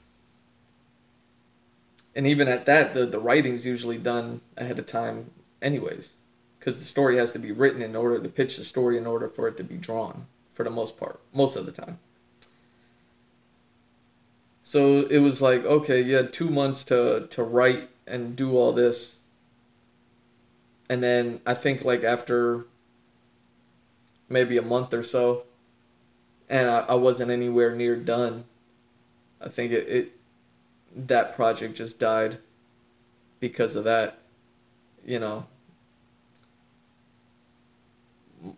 and even at that, the writing's usually done ahead of time anyways, because the story has to be written in order to pitch the story in order for it to be drawn for the most part, most of the time. So it was like, okay, you had 2 months to write and do all this. And then I think like after maybe a month or so, and I wasn't anywhere near done. I think that project just died because of that. You know,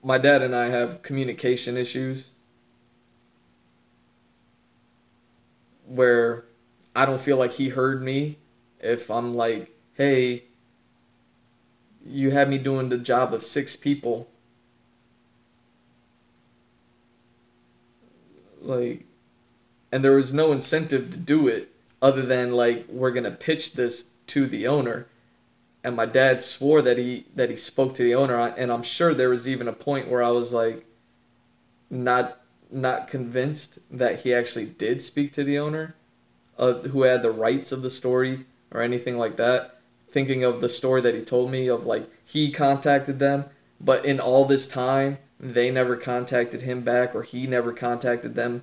my dad and I have communication issues where I don't feel like he heard me if I'm like, hey, you had me doing the job of 6 people. Like, and there was no incentive to do it other than like we're gonna pitch this to the owner. And my dad swore that he spoke to the owner, and I'm sure there was even a point where I was like not not convinced that he actually did speak to the owner, who had the rights of the story or anything like that. Thinking of the story that he told me of like he contacted them, but in all this time they never contacted him back, or he never contacted them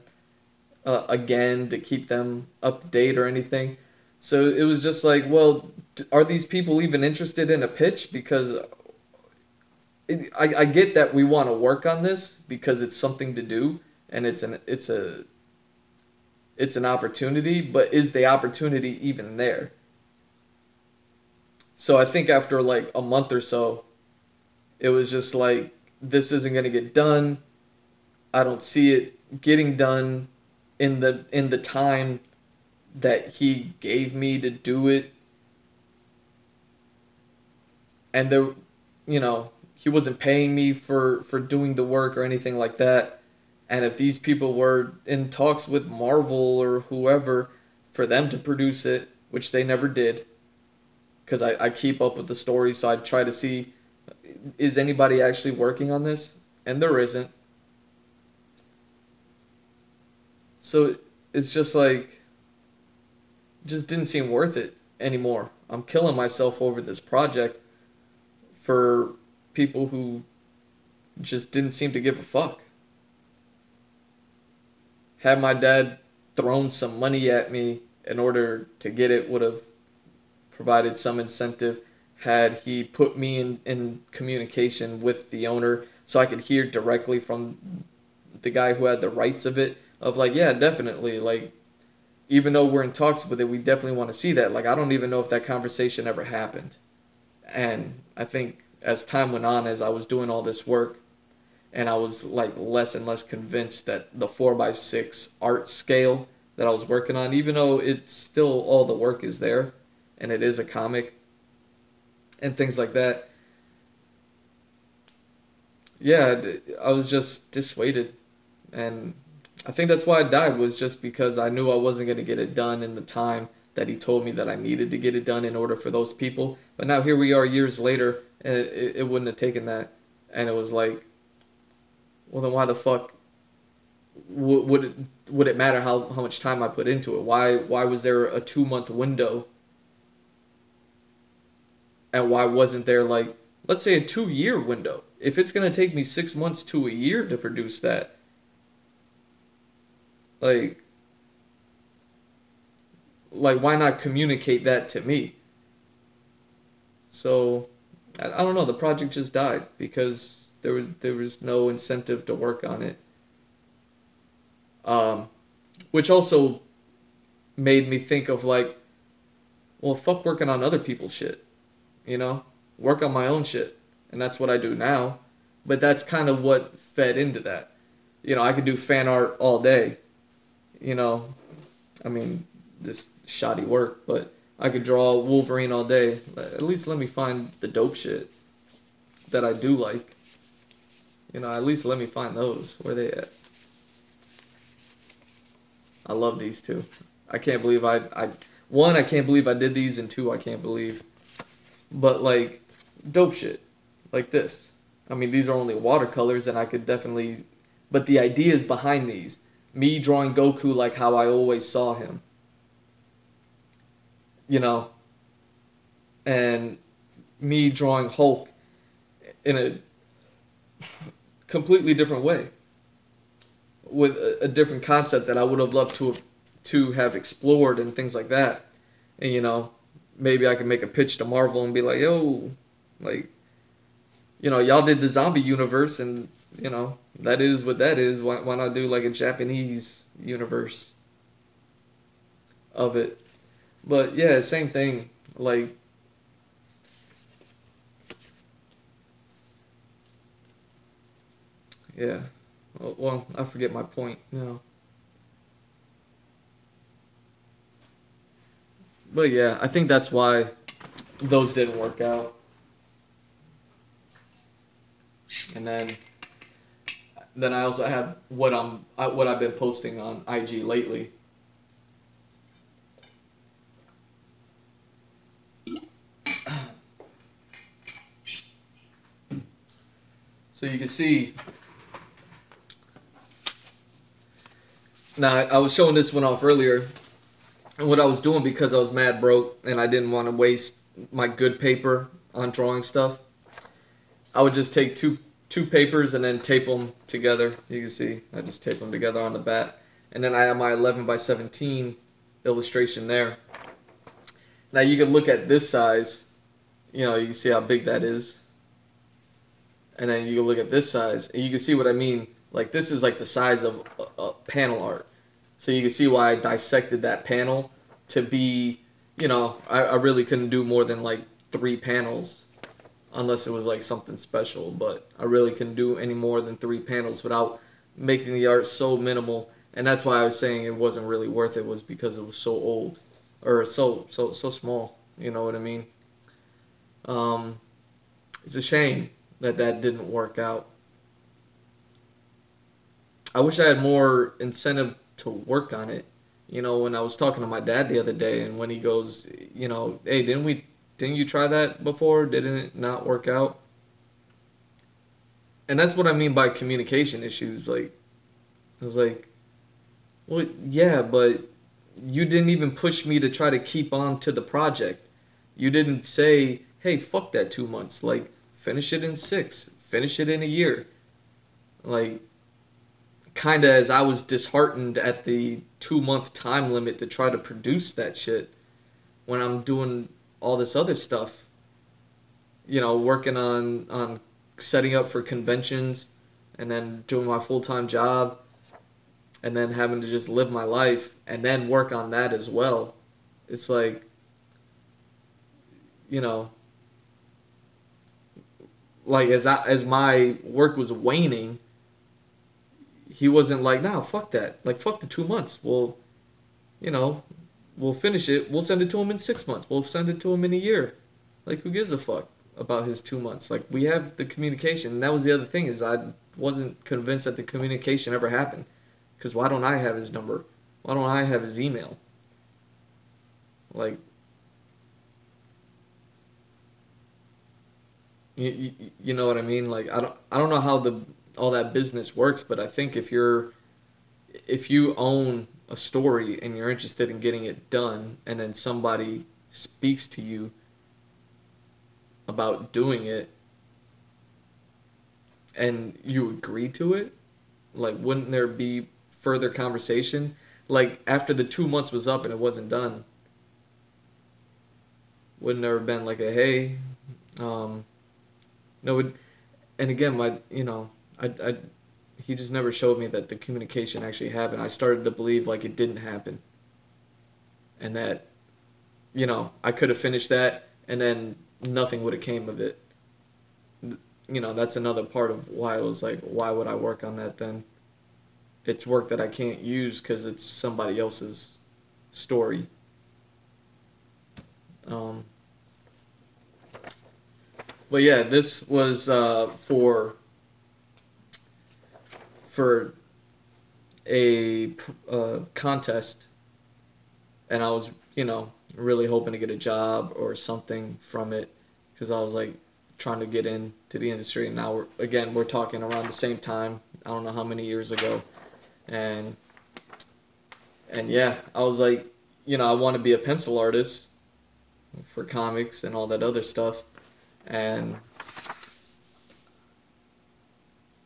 again to keep them up to date or anything. So it was just like, well, are these people even interested in a pitch? Because I get that we want to work on this because it's something to do and it's an opportunity, but is the opportunity even there? So I think after like a month or so, it was just like, this isn't gonna get done. I don't see it getting done in the time that he gave me to do it. And there, he wasn't paying me for doing the work or anything like that. And if these people were in talks with Marvel or whoever for them to produce it, which they never did, because I keep up with the story, so I try to see, is anybody actually working on this? And there isn't. So it's just like, just didn't seem worth it anymore. I'm killing myself over this project for people who just didn't seem to give a fuck. Had my dad thrown some money at me in order to get it, would have provided some incentive. Had he put me in communication with the owner so I could hear directly from the guy who had the rights of it, of like, yeah, definitely, like, even though we're in talks with it, we definitely want to see that. Like, I don't even know if that conversation ever happened. And I think as time went on, as I was doing all this work, and I was like less and less convinced that the 4x6 art scale that I was working on, even though it's still, all the work is there and it is a comic and things like that, yeah, I was just dissuaded. And I think that's why I died, was just because I knew I wasn't going to get it done in the time that he told me that I needed to get it done in order for those people. But now here we are years later, and it wouldn't have taken that. And it was like, well, then why the fuck would it matter how much time I put into it? Why was there a 2 month window? And why wasn't there, like, let's say a 2 year window? If it's going to take me 6 months to a year to produce that, Like, why not communicate that to me? So, I don't know. The project just died because there was no incentive to work on it. Um, which also made me think of like, well, fuck working on other people's shit. You know, work on my own shit, and that's what I do now. But that's kind of what fed into that. You know, I could do fan art all day. You know, I mean, this shoddy work, but I could draw Wolverine all day. At least let me find the dope shit that I do like. You know, at least let me find those. Where they at? I love these two. I can't believe one, I can't believe I did these, and two, I can't believe. But like, dope shit. Like this. I mean, these are only watercolors, and I could definitely. But the ideas behind these, me drawing Goku like how I always saw him, you know, and me drawing Hulk in a completely different way with a different concept that I would have loved to have explored and things like that. And you know, maybe I could make a pitch to Marvel and be like, "Yo, like, you know, y'all did the zombie universe, and you know, that is what that is. Why not do like a Japanese universe of it?" But yeah, same thing. Like, yeah. Well, I forget my point now. But yeah, I think that's why those didn't work out. And then I also have what I've been posting on IG lately. So you can see now I was showing this one off earlier, and what I was doing because I was mad broke and I didn't want to waste my good paper on drawing stuff. I would just take two papers and then tape them together. You can see I just tape them together on the back, and then I have my 11 by 17 illustration there. Now you can look at this size. You know, you can see how big that is, and then you can look at this size, and you can see what I mean. Like this is like the size of a panel art, so you can see why I dissected that panel to be. You know, I really couldn't do more than like 3 panels unless it was like something special, but I really couldn't do any more than 3 panels without making the art so minimal. And that's why I was saying it wasn't really worth it, was because it was so old or so small. You know what I mean? Um, it's a shame that that didn't work out. I wish I had more incentive to work on it. You know, when I was talking to my dad the other day, and when he goes, you know, hey, didn't you try that before? Didn't it not work out? And that's what I mean by communication issues. Like, I was like, well, yeah, but you didn't even push me to try to keep on to the project. You didn't say, hey, fuck that 2 months. Like, finish it in 6, finish it in a year. Like, kind of as I was disheartened at the 2 month time limit to try to produce that shit when I'm doing all this other stuff. You know, working on setting up for conventions and then doing my full time job and then having to just live my life and then work on that as well. It's like, you know, like as my work was waning, he wasn't like, nah, fuck that. Like fuck the 2 months. Well, you know, we'll finish it. We'll send it to him in 6 months. We'll send it to him in a year. Like who gives a fuck about his 2 months? Like we have the communication. And that was the other thing is I wasn't convinced that the communication ever happened. Because why don't I have his number? Why don't I have his email? Like, you know what I mean? Like, I don't know how the all that business works, but I think if you own a story and you're interested in getting it done, and then somebody speaks to you about doing it, and you agree to it, like, wouldn't there be further conversation, like after the 2 months was up and it wasn't done, wouldn't there have been like a hey, um, no, and again, I he just never showed me that the communication actually happened. I started to believe like it didn't happen, and that I could have finished that, and then nothing would have came of it. That's another part of why I was like, why would I work on that then? It's work that I can't use because it's somebody else's story. Um, but yeah, this was for a contest, and I was really hoping to get a job or something from it because I was like trying to get into the industry. And now we're talking around the same time. I don't know how many years ago, and yeah, I was like, I want to be a pencil artist for comics and all that other stuff. And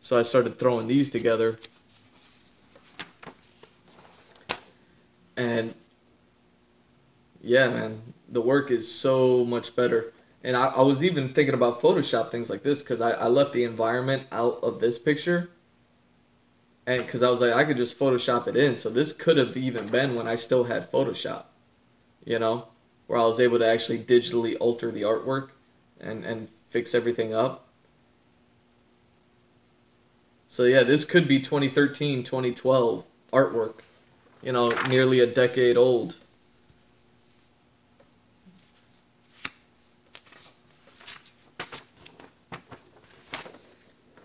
so I started throwing these together. And yeah, man, the work is so much better. And I was even thinking about Photoshop things like this because I left the environment out of this picture. And because I was like, I could just Photoshop it in. So this could have even been when I still had Photoshop, you know, where I was able to actually digitally alter the artwork and fix everything up. So yeah, this could be 2013, 2012 artwork, nearly a decade old.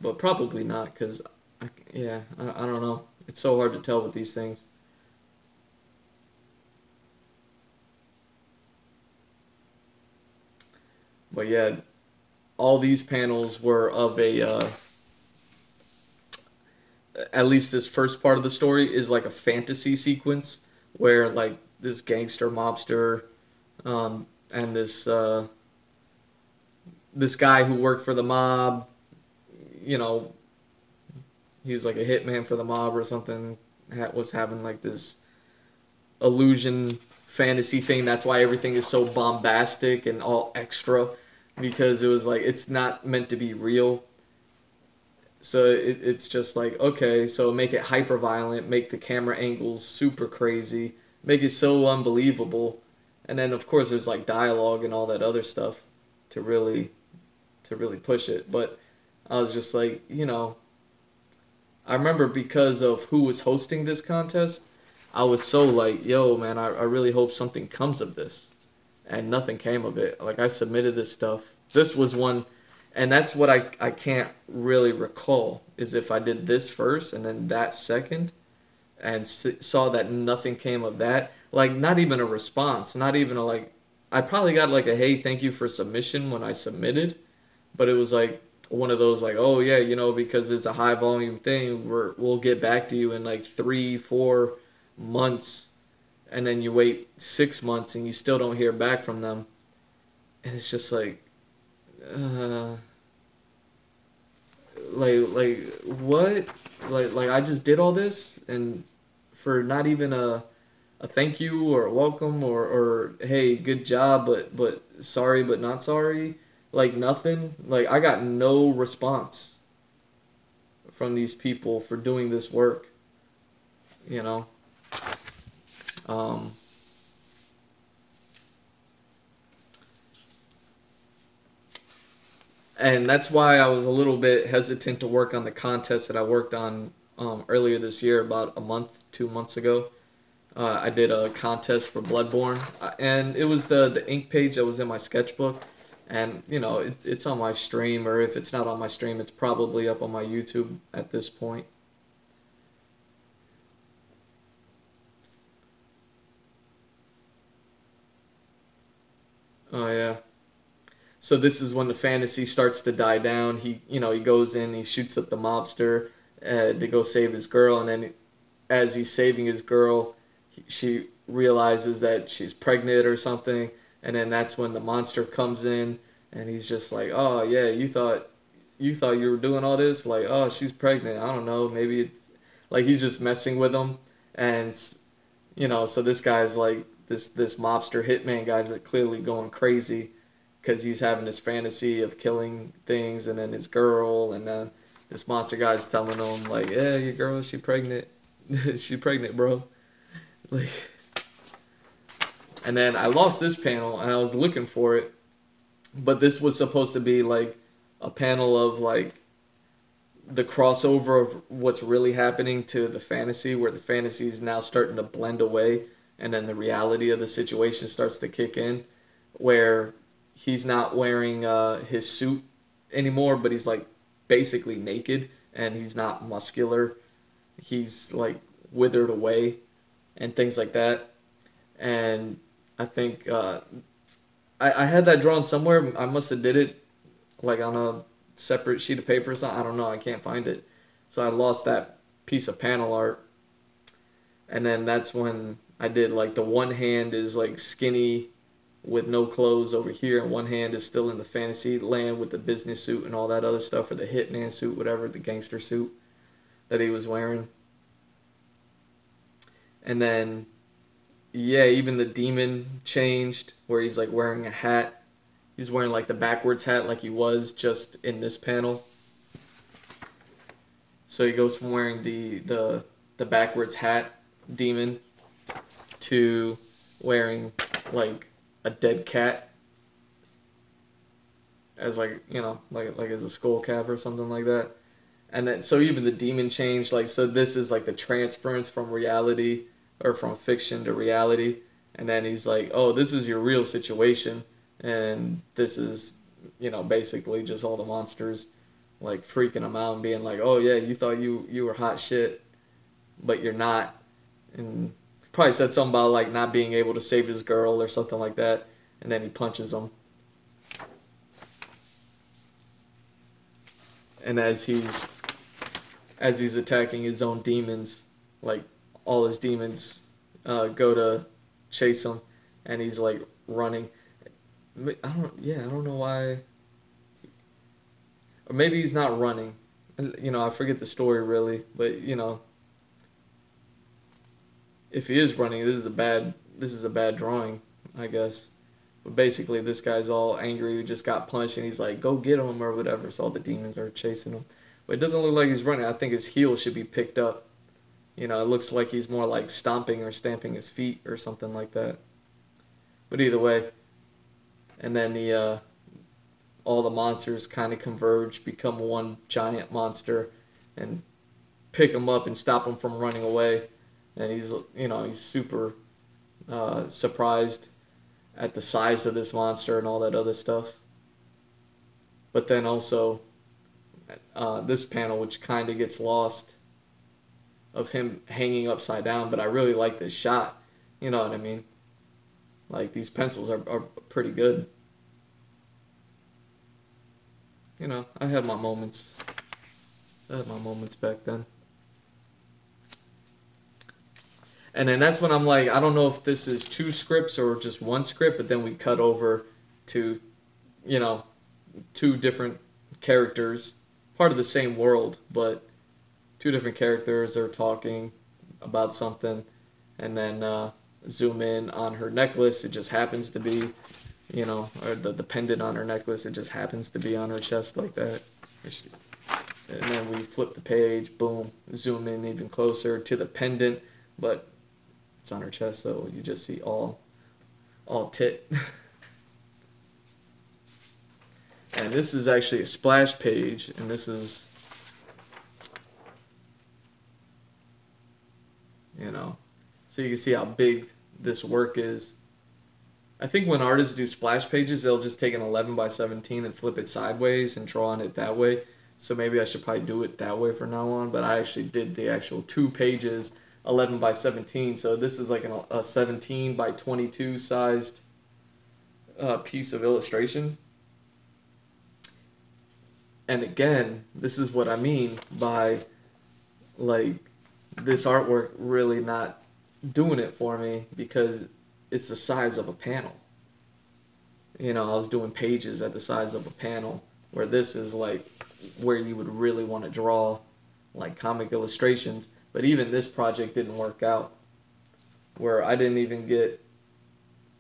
But probably not, because, I don't know. It's so hard to tell with these things. But yeah, all these panels were of at least this first part of the story is like a fantasy sequence where like this gangster mobster and this guy who worked for the mob, you know, he was like a hitman for the mob or something, was having like this illusion fantasy thing. That's why everything is so bombastic and all extra because it was like it's not meant to be real. So it's just like, okay, so make it hyper violent, make the camera angles super crazy, make it so unbelievable. And then of course there's like dialogue and all that other stuff to really push it. But I was just like, I remember because of who was hosting this contest, I was so like, yo, man, I really hope something comes of this. And nothing came of it. Like, I submitted this stuff. This was one, and that's what I can't really recall, is if I did this first and then that second and saw that nothing came of that. Like, not even a response, not even a like, I probably got like a, hey, thank you for submission when I submitted, but it was like one of those like, oh yeah, because it's a high volume thing, we'll get back to you in like 3, 4 months, and then you wait 6 months and you still don't hear back from them, and it's just uh, like what, like I just did all this and for not even a thank you or a welcome or hey, good job, but sorry but not sorry, like nothing. Like I got no response from these people for doing this work, you know. Um, and that's why I was a little bit hesitant to work on the contest that I worked on earlier this year, about a month, 2 months ago. I did a contest for Bloodborne, and it was the ink page that was in my sketchbook, and it's on my stream, or if it's not on my stream, it's probably up on my YouTube at this point. Oh yeah. So this is when the fantasy starts to die down. He goes in, he shoots up the mobster to go save his girl, and then as he's saving his girl, she realizes that she's pregnant or something, and then that's when the monster comes in, and he's just like, "Oh yeah, you thought you were doing all this? Like, oh, she's pregnant. I don't know, maybe." Like he's just messing with him, and so this guy's like this mobster hitman guy's like clearly going crazy because he's having this fantasy of killing things, and then his girl, and then this monster guy's telling him like, yeah, your girl, she pregnant, she pregnant, bro. Like, and then I lost this panel, and I was looking for it, but this was supposed to be like a panel of like the crossover of what's really happening to the fantasy, where the fantasy is now starting to blend away, and then the reality of the situation starts to kick in, where he's not wearing his suit anymore, but he's like basically naked, and he's not muscular. He's like withered away, and things like that. And I think I had that drawn somewhere. I must have did it like on a separate sheet of paper or something. I don't know. I can't find it. So I lost that piece of panel art. And then that's when I did like the one hand is like skinny with no clothes over here, and one hand is still in the fantasy land with the business suit and all that other stuff, or the hitman suit, whatever, the gangster suit that he was wearing. And then, yeah, even the demon changed where he's like wearing a hat. He's wearing like the backwards hat like he was just in this panel. So he goes from wearing the backwards hat demon to wearing like a dead cat as like, like as a skull cap or something like that. And then so even the demon changed, like, so this is like the transference from reality or from fiction to reality. And then he's like, oh, this is your real situation, and this is, basically just all the monsters like freaking him out and being like, oh yeah, you thought you were hot shit, but you're not. And probably said something about like not being able to save his girl or something like that, and then he punches him. And as he's attacking his own demons, like all his demons go to chase him, and he's like running. I don't know why, or maybe he's not running. I forget the story really, but if he is running, this is a bad drawing, I guess. But basically, this guy's all angry. He just got punched, and he's like, "Go get him" or whatever. So all the demons are chasing him. But it doesn't look like he's running. I think his heel should be picked up. It looks like he's more like stomping or stamping his feet or something like that. But either way, and then all the monsters kind of converge, become one giant monster, and pick him up and stop him from running away. And he's super surprised at the size of this monster and all that other stuff. But then also this panel, which kind of gets lost, of him hanging upside down, but I really like this shot. You know what I mean? Like these pencils are pretty good. I had my moments. I had my moments back then. And then that's when I'm like, I don't know if this is two scripts or just one script, but then we cut over to, two different characters, part of the same world, but two different characters are talking about something, and then zoom in on her necklace. It just happens to be, or the pendant on her necklace, it just happens to be on her chest like that. And then we flip the page, boom, zoom in even closer to the pendant, but it's on her chest, so you just see all tit. And this is actually a splash page, and this is, so you can see how big this work is. I think when artists do splash pages, they'll just take an 11 by 17 and flip it sideways and draw on it that way. So maybe I should probably do it that way from now on, but I actually did the actual 2 pages 11 by 17, so this is like a 17 by 22 sized piece of illustration. And again, this is what I mean by like this artwork really not doing it for me, because it's the size of a panel. I was doing pages at the size of a panel, where this is like where you would really want to draw like comic illustrations. But even this project didn't work out, where I didn't even get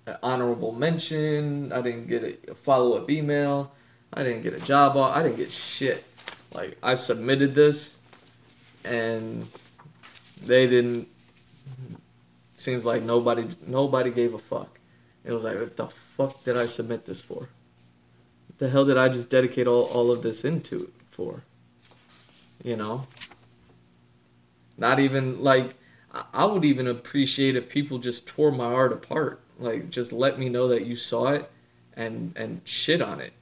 an honorable mention. I didn't get a follow up email. I didn't get a job. I didn't get shit. Like I submitted this, and they didn't. Seems like nobody gave a fuck. It was like, what the fuck did I submit this for? What the hell did I just dedicate all of this into for? You know? Not even like I would even appreciate if people just tore my art apart. Like just let me know that you saw it and shit on it.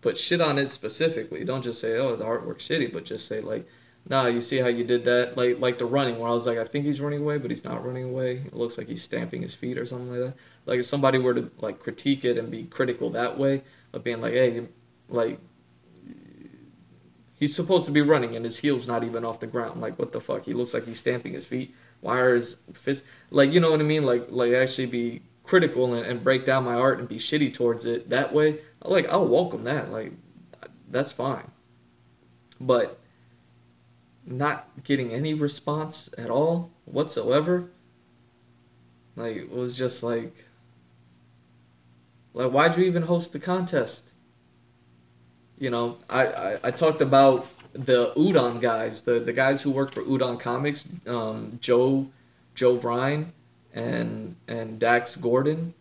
But shit on it specifically. Don't just say, oh, the artwork's shitty, but just say like, nah, you see how you did that? Like the running where I was like, I think he's running away, but he's not running away. It looks like he's stamping his feet or something like that. Like if somebody were to like critique it and be critical that way of being like, hey, like he's supposed to be running and his heel's not even off the ground. Like what the fuck? He looks like he's stamping his feet. Why are his fists like you know what I mean? Like actually be critical and break down my art and be shitty towards it that way. Like I'll welcome that. Like that's fine. But not getting any response at all whatsoever, like it was just like why'd you even host the contest? You know, I talked about the Udon guys, the guys who work for Udon Comics, Joe Vrine and Dax Gordon,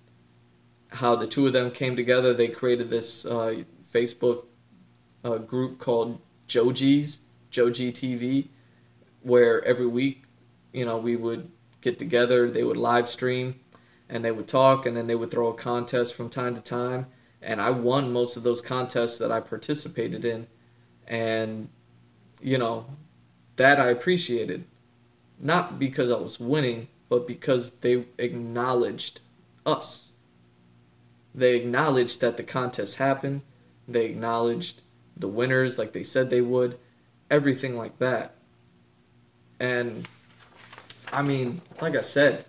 how the two of them came together. They created this Facebook group called Joji TV, where every week, you know, we would get together, they would live stream, and they would talk, and then they would throw a contest from time to time. And I won most of those contests that I participated in, and you know, that I appreciated, not because I was winning, but because they acknowledged us. They acknowledged that the contest happened. They acknowledged the winners like they said they would, everything like that. And I mean, like I said,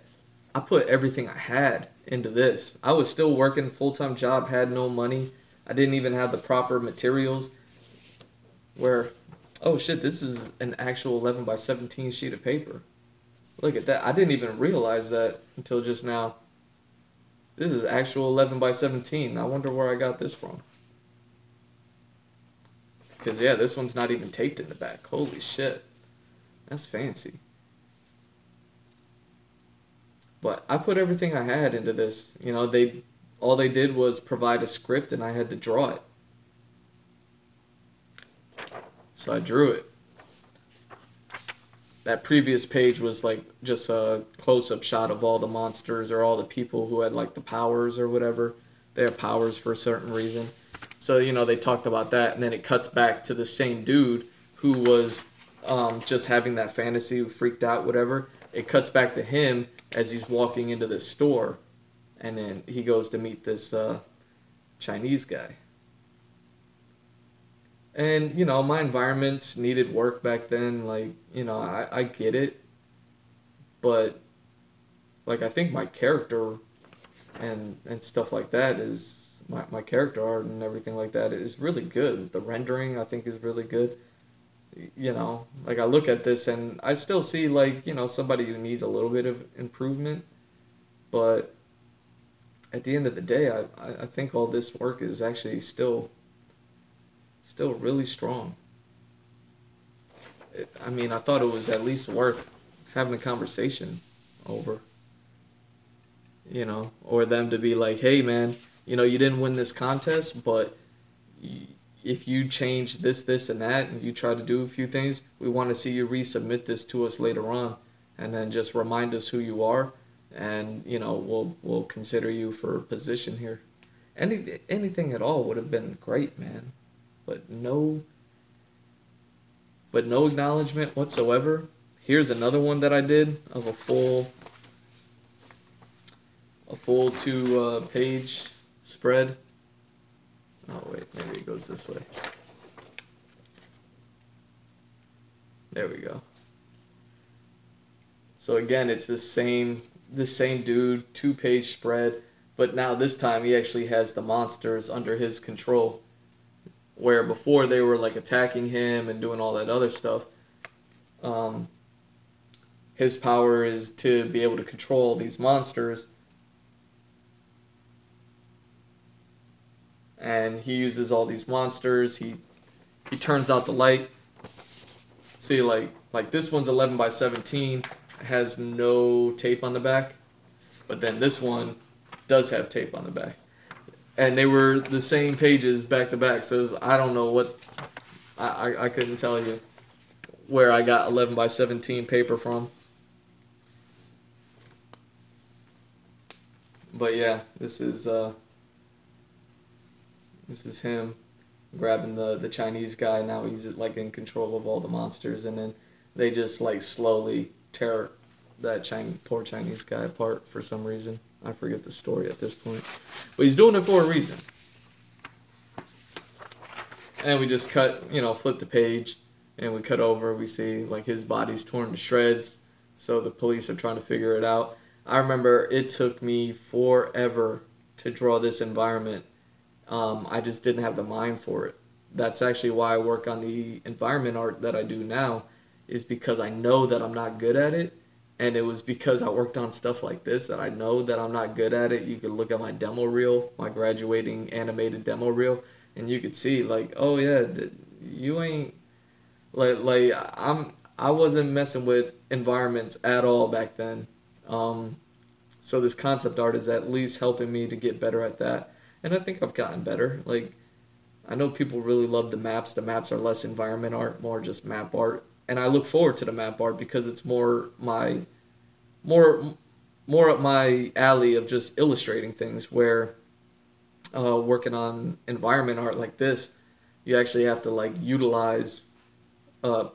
I put everything I had into this. I was still working a full-time job, had no money. I didn't even have the proper materials where, oh shit, this is an actual 11 by 17 sheet of paper. Look at that. I didn't even realize that until just now. This is actual 11 by 17. I wonder where I got this from. Because, yeah, this one's not even taped in the back. Holy shit. That's fancy. But I put everything I had into this. You know, all they did was provide a script and I had to draw it. So I drew it. That previous page was like just a close-up shot of all the monsters or all the people who had like the powers or whatever. They have powers for a certain reason. So, you know, they talked about that, and then it cuts back to the same dude who was just having that fantasy, who freaked out, whatever. It cuts back to him as he's walking into this store, and then he goes to meet this Chinese guy. And, you know, my environments needed work back then. Like, you know, I get it. But, like, I think my character and stuff like that is, my character art and everything like that is really good. The rendering, I think, is really good. You know, like, I look at this and I still see, like, you know, somebody who needs a little bit of improvement. But at the end of the day, I think all this work is actually still really strong. I mean, I thought it was at least worth having a conversation over, you know, or them to be like, hey, man, you know, you didn't win this contest, but if you change this, and that, and you try to do a few things, we want to see you resubmit this to us later on, and then just remind us who you are, and, you know, we'll consider you for a position here. Anything at all would have been great, man. But no acknowledgement whatsoever. Here's another one that I did of a full two page spread. Oh wait, maybe it goes this way. There we go. So again, it's the same dude, 2-page spread, but now this time he actually has the monsters under his control. Where before they were like attacking him and doing all that other stuff. his power is to be able to control these monsters, and he uses all these monsters. He turns out the light. See, like this one's 11 by 17, has no tape on the back, but then this one does have tape on the back, and they were the same pages back to back. So it was, I don't know what, I couldn't tell you where I got 11 by 17 paper from. But yeah, this is him grabbing the Chinese guy. Now he's like in control of all the monsters, and then they just like slowly tear that poor Chinese guy apart for some reason. I forget the story at this point, but he's doing it for a reason. And we just cut, flip the page, and we cut over. We see like his body's torn to shreds. So the police are trying to figure it out. I remember it took me forever to draw this environment. I just didn't have the mind for it. That's actually why I work on the environment art that I do now, is because I know that I'm not good at it. And it was because I worked on stuff like this that I know that I'm not good at it. You could look at my demo reel, my graduating animated demo reel, and you could see like, oh yeah, you ain't I wasn't messing with environments at all back then. So this concept art is at least helping me to get better at that. And I think I've gotten better. Like, I know people really love the maps. The maps are less environment art, more just map art. And I look forward to the map art because it's more more up my alley of just illustrating things, where working on environment art like this, you actually have to like utilize uh,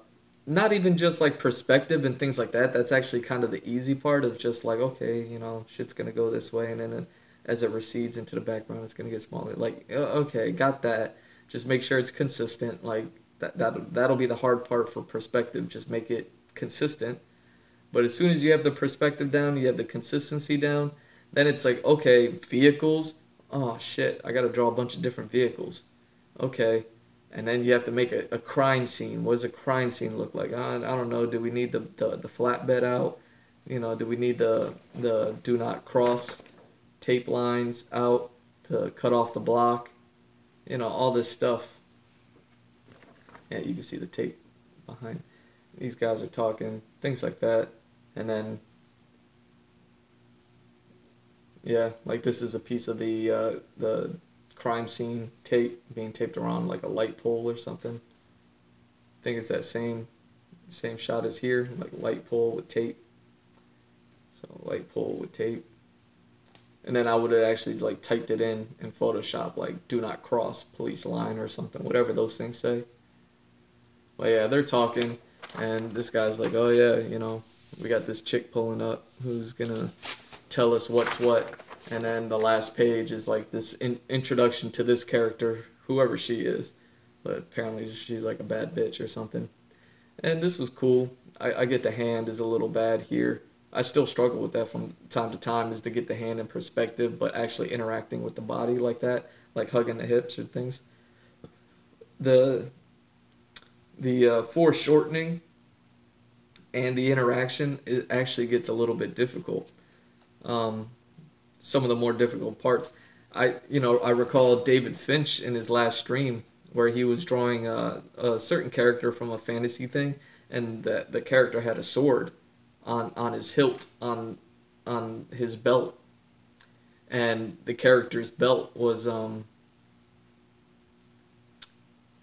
not even just like perspective and things like that. That's actually kind of the easy part of just like, okay, shit's gonna go this way, and then as it recedes into the background, it's gonna get smaller. Like, okay, got that. Just make sure it's consistent. Like that'll be the hard part for perspective. Just make it consistent. But as soon as you have the perspective down, you have the consistency down, then it's like, okay, vehicles. Oh shit, I gotta draw a bunch of different vehicles. Okay, and then you have to make a crime scene. What does a crime scene look like? I don't know. Do we need the flatbed out? Do we need the do not cross tape lines out to cut off the block? All this stuff. Yeah, you can see the tape behind. These guys are talking, things like that. And then, yeah, like this is a piece of the crime scene tape being taped around like a light pole or something. I think it's that same shot as here, like light pole with tape. So light pole with tape. And then I would have actually like typed it in Photoshop, like do not cross police line or something, whatever those things say. But yeah, they're talking, and this guy's like, oh yeah, we got this chick pulling up who's gonna tell us what's what. And then the last page is like this introduction to this character, whoever she is. But apparently she's like a bad bitch or something. And this was cool. I get the hand is a little bad here. I still struggle with that from time to time, is to get the hand in perspective, but actually interacting with the body like that, like hugging the hips or things. The foreshortening and the interaction, it actually gets a little bit difficult. Some of the more difficult parts, I recall David Finch in his last stream where he was drawing a certain character from a fantasy thing, and the character had a sword on his hilt on his belt, and the character's belt was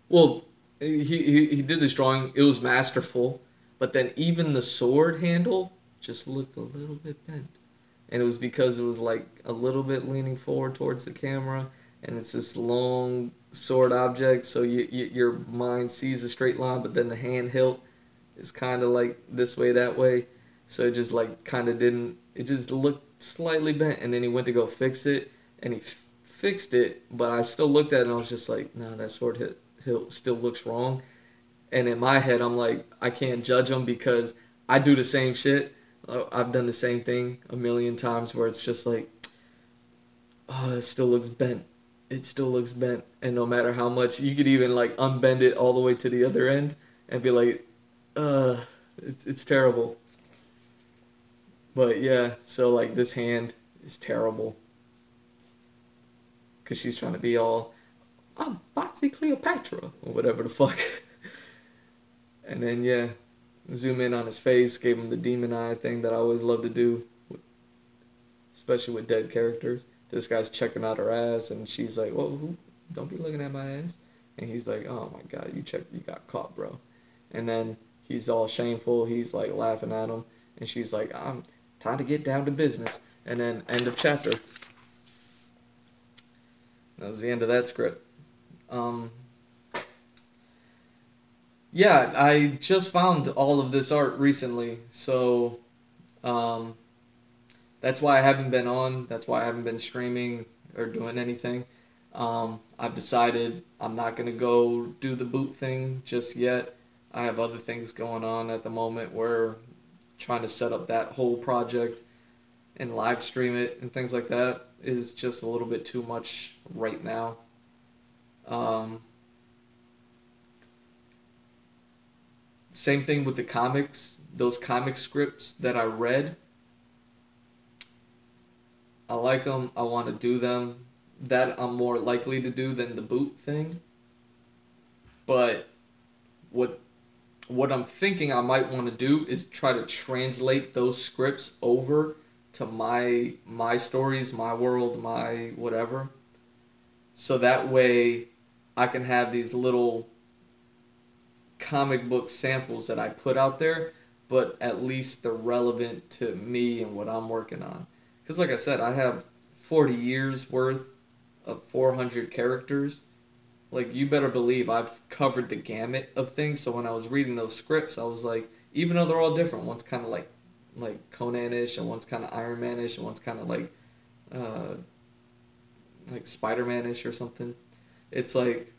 well, he did this drawing. It was masterful, but then even the sword handle just looked a little bit bent, and it was because it was like a little bit leaning forward towards the camera, and it's this long sword object. So your mind sees a straight line, but then the hand hilt is kind of like this way, that way. So it just like kind of didn't. It just looked slightly bent, and then he went to go fix it, and he fixed it. But I still looked at it, and I was just like, no, that sword hilt still looks wrong. And in my head, I'm like, I can't judge him because I do the same shit. I've done the same thing a million times where it's just like, oh, it still looks bent. It still looks bent. And no matter how much, you could even like unbend it all the way to the other end and be like, uh, it's terrible. But yeah, so like this hand is terrible because she's trying to be all, I'm Foxy Cleopatra or whatever the fuck. And then yeah, zoom in on his face, gave him the demon eye thing that I always love to do, especially with dead characters. This guy's checking out her ass, and she's like, "Whoa, don't be looking at my ass." And he's like, "Oh my god, you got caught, bro." And then he's all shameful. He's like laughing at him, and she's like, "I'm time to get down to business." And then end of chapter. That was the end of that script. Um, yeah, I just found all of this art recently, so um, that's why I haven't been on. That's why I haven't been streaming or doing anything. I've decided I'm not gonna go do the boot thing just yet. I have other things going on at the moment where trying to set up that whole project and live stream it and things like that is just a little bit too much right now. Um, Same thing with the comics. Those comic scripts that I read, I like them. I want to do them. That I'm more likely to do than the boot thing. But what what I'm thinking I might want to do is try to translate those scripts over to my stories, my world, my whatever. So that way I can have these little comic book samples that I put out there, but at least they're relevant to me and what I'm working on. Because, like I said, I have 40 years worth of 400 characters. Like, you better believe I've covered the gamut of things. So when I was reading those scripts, I was like, even though they're all different, one's kind of like Conan-ish, and one's kind of Iron Man-ish, and one's kind of uh, like Spider-Man-ish or something. It's like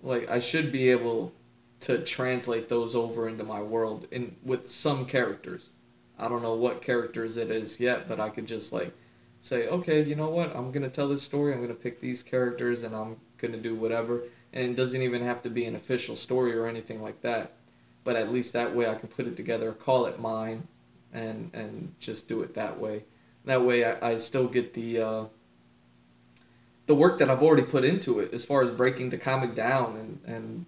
I should be able to translate those over into my world in with some characters. I don't know what characters it is yet, but I could just like say, okay, you know what? I'm gonna tell this story. I'm gonna pick these characters, and I'm gonna do whatever. And it doesn't even have to be an official story or anything like that. But at least that way I can put it together, call it mine, and just do it that way. That way I still get the work that I've already put into it as far as breaking the comic down and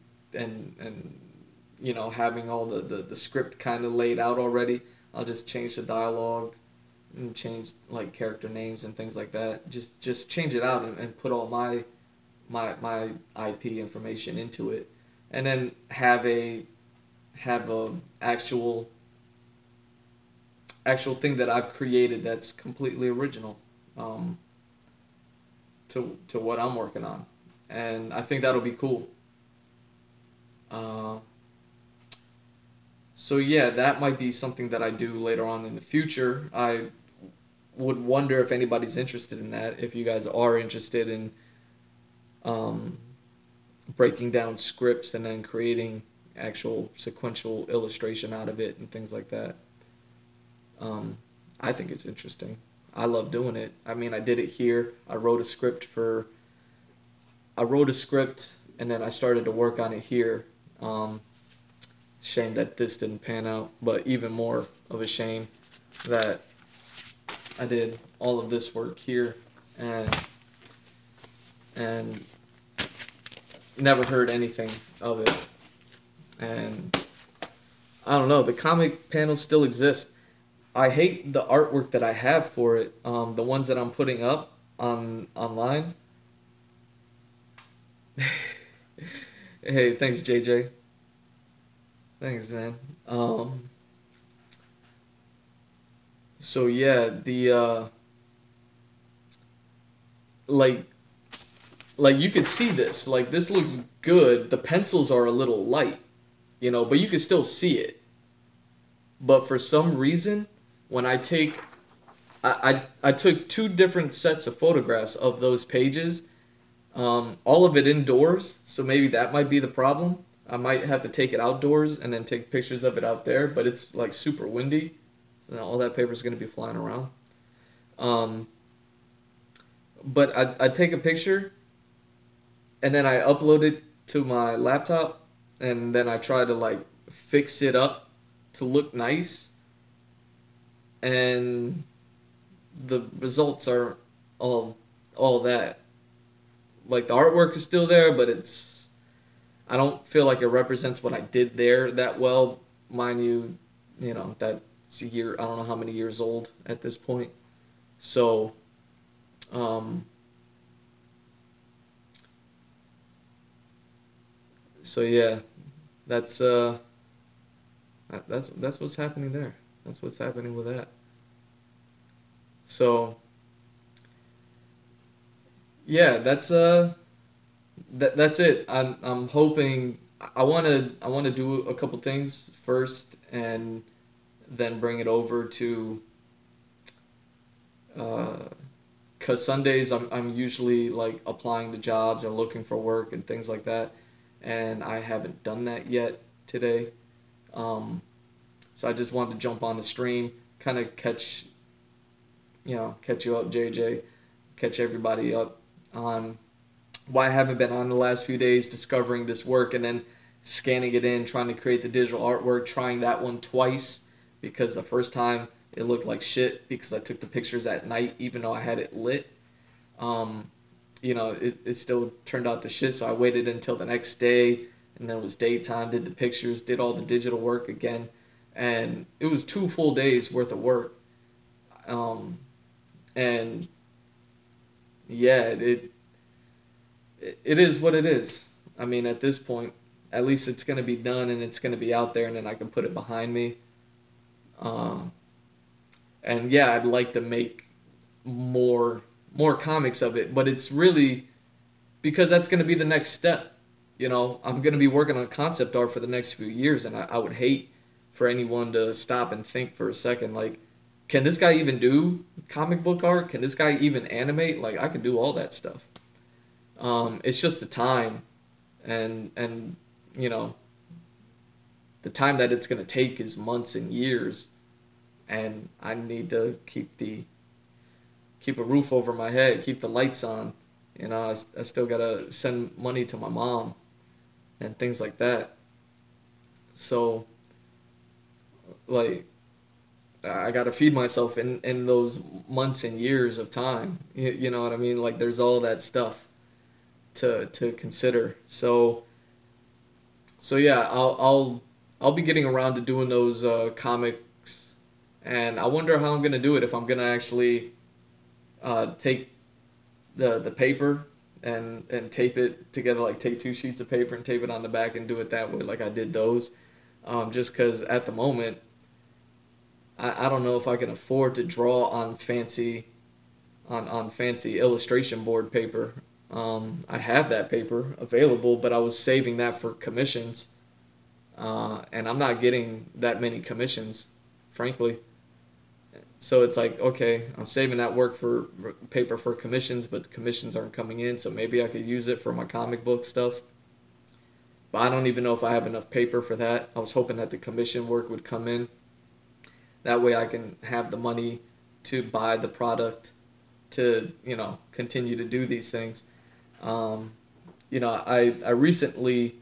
you know having all the script kind of laid out already. I'll just change the dialogue and change like character names and things like that. Just change it out and put all my IP information into it, and then have a actual thing that I've created that's completely original. Um, to what I'm working on, and I think that'll be cool. Uh, so yeah, that might be something that I do later on in the future. I would wonder if anybody's interested in that. If you guys are interested in um, breaking down scripts and then creating actual sequential illustration out of it and things like that. Um, I think it's interesting. I love doing it. I mean, I did it here. I wrote a script and then I started to work on it here. Um, Shame that this didn't pan out, but even more of a shame that I did all of this work here and and never heard anything of it. And I don't know, the comic panels still exist. I hate the artwork that I have for it. The ones that I'm putting up on online. Hey, thanks, JJ. Thanks, man. So yeah, the like like you could see this. Like this looks good. The pencils are a little light, you know, but you can still see it. But for some reason, when I took two different sets of photographs of those pages, all of it indoors, so maybe that might be the problem. I might have to take it outdoors and then take pictures of it out there, but it's like super windy, so all that paper is going to be flying around. Um, but I take a picture and then I upload it to my laptop, and then I try to like fix it up to look nice. and the results are all all that. Like the artwork is still there, but it's I don't feel like it represents what I did there that well. Mind you, that's a year. I don't know how many years old at this point. So, um, so yeah, that's that's what's happening there. That's what's happening with that. So yeah, that's it. I'm hoping I want to do a couple things first and then bring it over to uh, cause Sundays I'm usually like applying to jobs or looking for work and things like that, and I haven't done that yet today. Um, so I just wanted to jump on the stream, kind of catch you up, JJ, catch everybody up on why I haven't been on the last few days, discovering this work and then scanning it in, trying to create the digital artwork, trying that one twice because the first time it looked like shit because I took the pictures at night even though I had it lit. Um, it still turned out to shit, so I waited until the next day and then it was daytime, did the pictures, did all the digital work again, and it was 2 full days worth of work. Um, and yeah, it is what it is. I mean, at this point, at least it's going to be done and it's going to be out there, and then I can put it behind me. Um, and yeah, I'd like to make more more comics of it, but it's really because that's going to be the next step. I'm going to be working on concept art for the next few years, and I would hate for anyone to stop and think for a second, like, can this guy even do comic book art? Can this guy even animate? Like, I can do all that stuff. It's just the time and you know the time that it's gonna take is months and years, and I need to keep a roof over my head, keep the lights on. I still gotta send money to my mom and things like that. So like I gotta feed myself in those months and years of time. You know what I mean? Like there's all that stuff to consider. So yeah, I'll be getting around to doing those comics, and I wonder how I'm gonna do it if I'm gonna actually take the paper and tape it together, like take 2 sheets of paper and tape it on the back and do it that way, like I did those. Just because at the moment I don't know if I can afford to draw on fancy illustration board paper. I have that paper available, but I was saving that for commissions, and I'm not getting that many commissions, frankly. So it's like, okay, I'm saving that work for paper for commissions, but the commissions aren't coming in, so maybe I could use it for my comic book stuff. But I don't even know if I have enough paper for that. I was hoping that the commission work would come in. That way I can have the money to buy the product to, continue to do these things. Um, I recently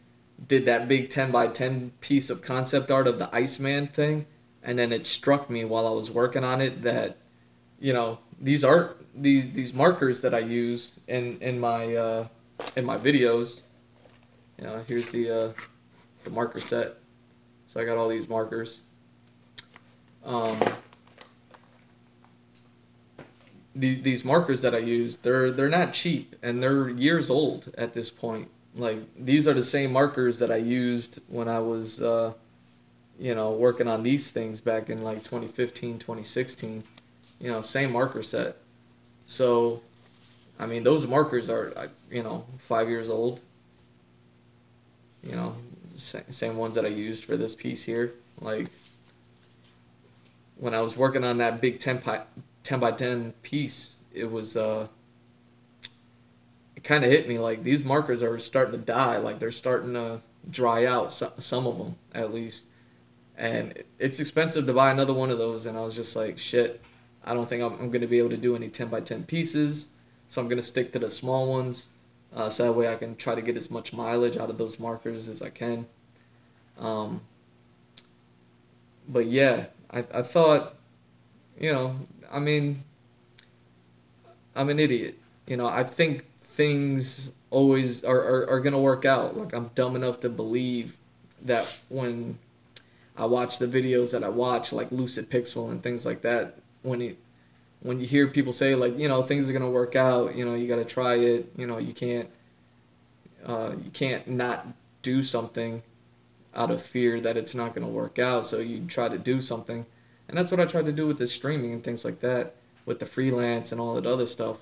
did that big 10 by 10 piece of concept art of the Iceman thing, and then it struck me while I was working on it that, these markers that I use in my videos. Here's the marker set. So I got all these markers. Um, these markers that I use, they're not cheap and they're years old at this point. Like these are the same markers that I used when I was working on these things back in like 2015, 2016. Same marker set. So, I mean, those markers are 5 years old. Same ones that I used for this piece here. Like when I was working on that big 10 by 10 piece, it kind of hit me like these markers are starting to die, like they're starting to dry out, some of them at least. And it's expensive to buy another one of those, and I was just like, shit, I don't think I'm going to be able to do any 10 by 10 pieces, so I'm going to stick to the small ones, so that way I can try to get as much mileage out of those markers as I can. Um, but yeah, I thought you know, I mean, I'm an idiot. I think things always are going to work out. Like, I'm dumb enough to believe that when I watch the videos that I watch, like Lucid Pixel and things like that, when you hear people say, like, things are going to work out, you got to try it, you can't not do something out of fear that it's not going to work out. So you try to do something. And that's what I tried to do with the streaming and things like that, with the freelance and all that other stuff.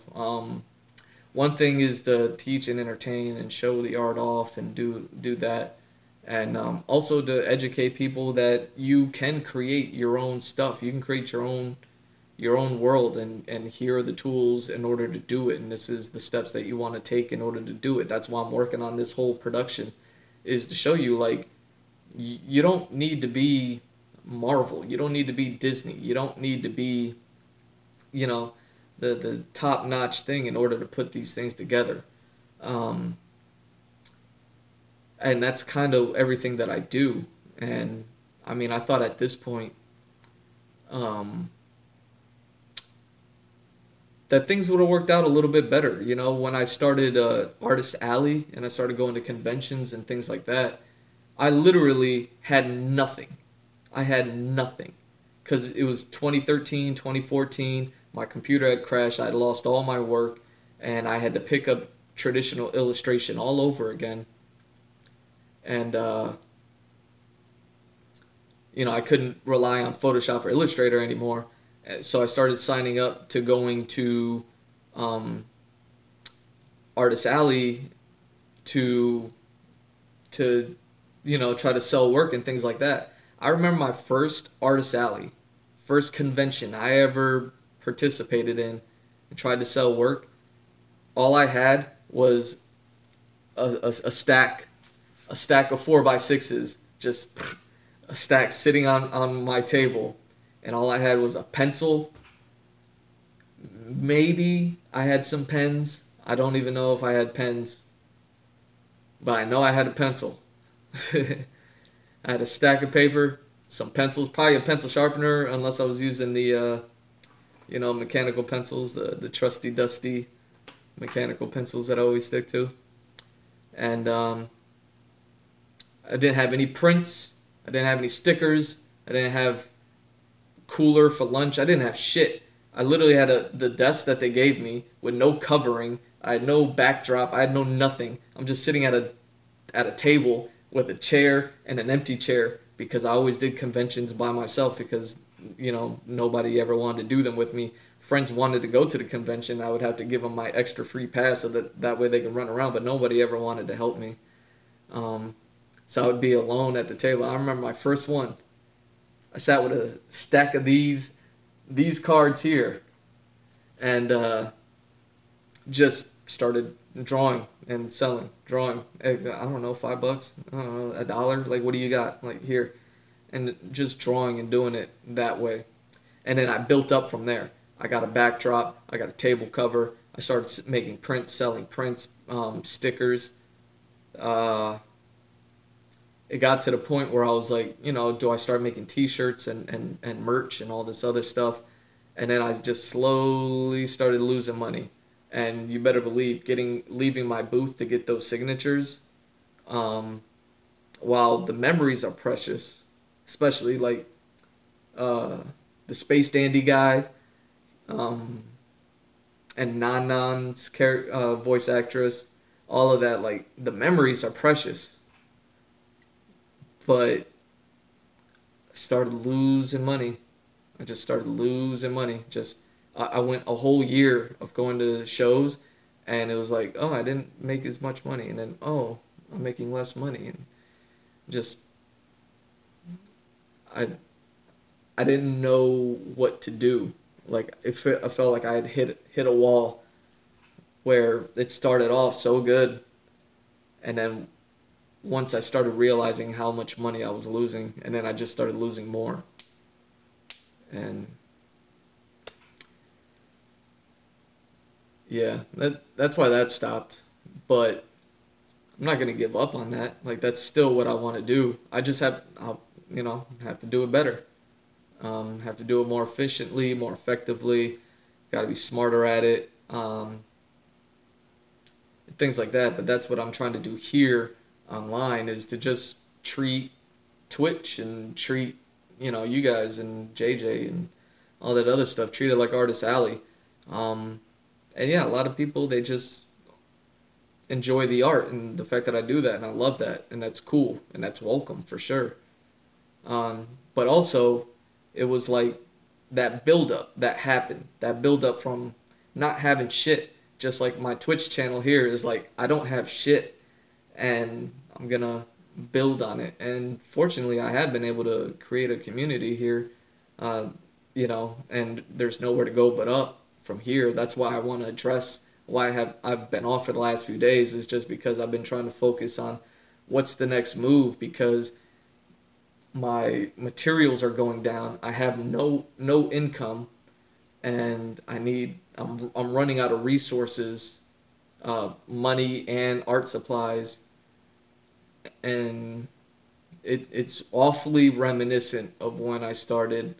One thing is to teach and entertain and show the art off and do that. And also to educate people that you can create your own stuff. You can create your own world, and here are the tools in order to do it, and this is the steps that you want to take in order to do it. That's why I'm working on this whole production, is to show you, like, you don't need to be Marvel. You don't need to be Disney. You don't need to be, you know, the top notch thing in order to put these things together. Um, and that's kind of everything that I do. And I mean, I thought at this point, um, that things would have worked out a little bit better. When I started Artist Alley and I started going to conventions and things like that, I literally had nothing. I had nothing because it was 2013, 2014. My computer had crashed. I had lost all my work, and I had to pick up traditional illustration all over again. And I couldn't rely on Photoshop or Illustrator anymore. So I started signing up to going to um, Artist Alley to try to sell work and things like that. I remember my first Artist Alley, first convention I ever participated in and tried to sell work. All I had was a stack of 4x6s, just a stack sitting on my table, and all I had was a pencil. Maybe I had some pens. I don't even know if I had pens, but I know I had a pencil. I had a stack of paper, some pencils, probably a pencil sharpener, unless I was using the mechanical pencils, the trusty dusty mechanical pencils that I always stick to. And I didn't have any prints. I didn't have any stickers. I didn't have cooler for lunch. I didn't have shit. I literally had the desk that they gave me with no covering. I had no backdrop. I had no nothing. I'm just sitting at a table with a chair and an empty chair because I always did conventions by myself because nobody ever wanted to do them with me. Friends wanted to go to the convention. I would have to give them my extra free pass so that way they could run around, but nobody ever wanted to help me. Um, so I would be alone at the table. I remember my first one. I sat with a stack of these cards here, and just started drawing and selling, drawing. I don't know, $5. I don't know, $1. Like, what do you got? Like, here, and just drawing and doing it that way. And then I built up from there. I got a backdrop. I got a table cover. I started making prints, selling prints, stickers. Uh, it got to the point where I was like, do I start making T-shirts and merch and all this other stuff? And then I just slowly started losing money. And you better believe leaving my booth to get those signatures, um, while the memories are precious, especially like uh, the Space Dandy guy, um, and Nan's voice actress, all of that, like the memories are precious. But I started losing money. I just started losing money. I went a whole year of going to shows, and it was like, oh, I didn't make as much money, and then, oh, I'm making less money, and just I I didn't know what to do. Like, I felt like I had hit a wall where it started off so good, and then once I started realizing how much money I was losing, and then I just started losing more, and yeah, that's why that stopped. But I'm not gonna give up on that. Like, that's still what I want to do. I just I'll have to do it better. Have to do it more efficiently, more effectively. Got to be smarter at it. Things like that. But that's what I'm trying to do here online is to just treat Twitch and treat, you guys and JJ and all that other stuff. Treat it like Artist Alley. Um, and yeah, a lot of people, they just enjoy the art and the fact that I do that, and I love that, and that's cool, and that's welcome for sure. But also, it was like that build up that happened, that build up from not having shit. Just like my Twitch channel here is like I don't have shit, and I'm gonna build on it. And fortunately, I have been able to create a community here, uh, and there's nowhere to go but up from here. That's why I want to address why I've been off for the last few days is just because I've been trying to focus on what's the next move because my materials are going down. I have no income, and I'm running out of resources, money and art supplies, and it's awfully reminiscent of when I started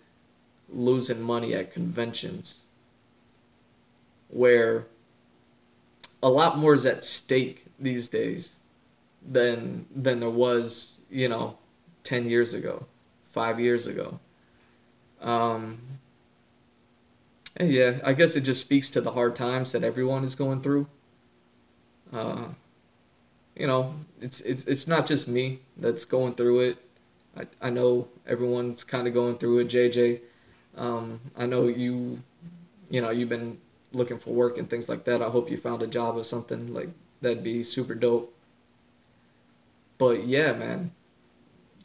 losing money at conventions, where a lot more is at stake these days than there was, 10 years ago, 5 years ago. Um, and yeah, I guess it just speaks to the hard times that everyone is going through. Uh, it's not just me that's going through it. I know everyone's kind of going through it. JJ, I know you've been looking for work and things like that. I hope you found a job or something like that'd be super dope. But yeah, man,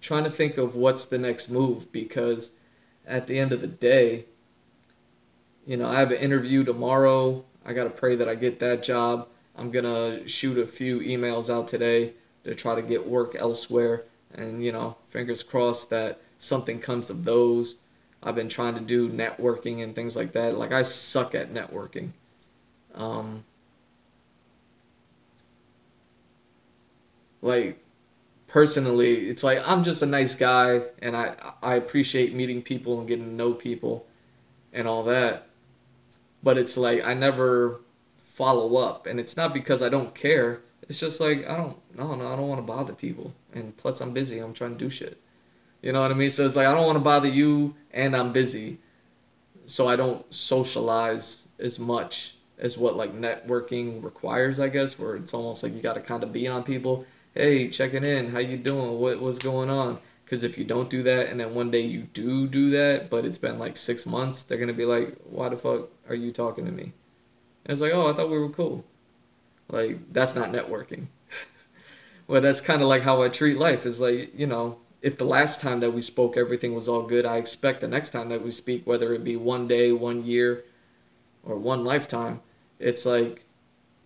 trying to think of what's the next move because at the end of the day, I have an interview tomorrow. I got to pray that I get that job. I'm going to shoot a few emails out today to try to get work elsewhere. And, fingers crossed that something comes of those. I've been trying to do networking and things like that. Like, I suck at networking. Um, like, personally, it's like I'm just a nice guy and I appreciate meeting people and getting to know people and all that. But it's like I never follow up, and it's not because I don't care. It's just like I don't no, I don't want to bother people, and plus I'm busy. I'm trying to do shit. You know what I mean? So it's like I don't want to bother you, and I'm busy, so I don't socialize as much as what like networking requires, I guess, where it's almost like you got to kind of be on people. Hey, checking in. How you doing? What's going on? Because if you don't do that, and then one day you do that, but it's been like 6 months, they're gonna be like, "Why the fuck are you talking to me?" And it's like, "Oh, I thought we were cool." Like that's not networking. Well, that's kind of like how I treat life. Is like, if the last time that we spoke everything was all good, I expect the next time that we speak, whether it be one day, 1 year, or one lifetime, it's like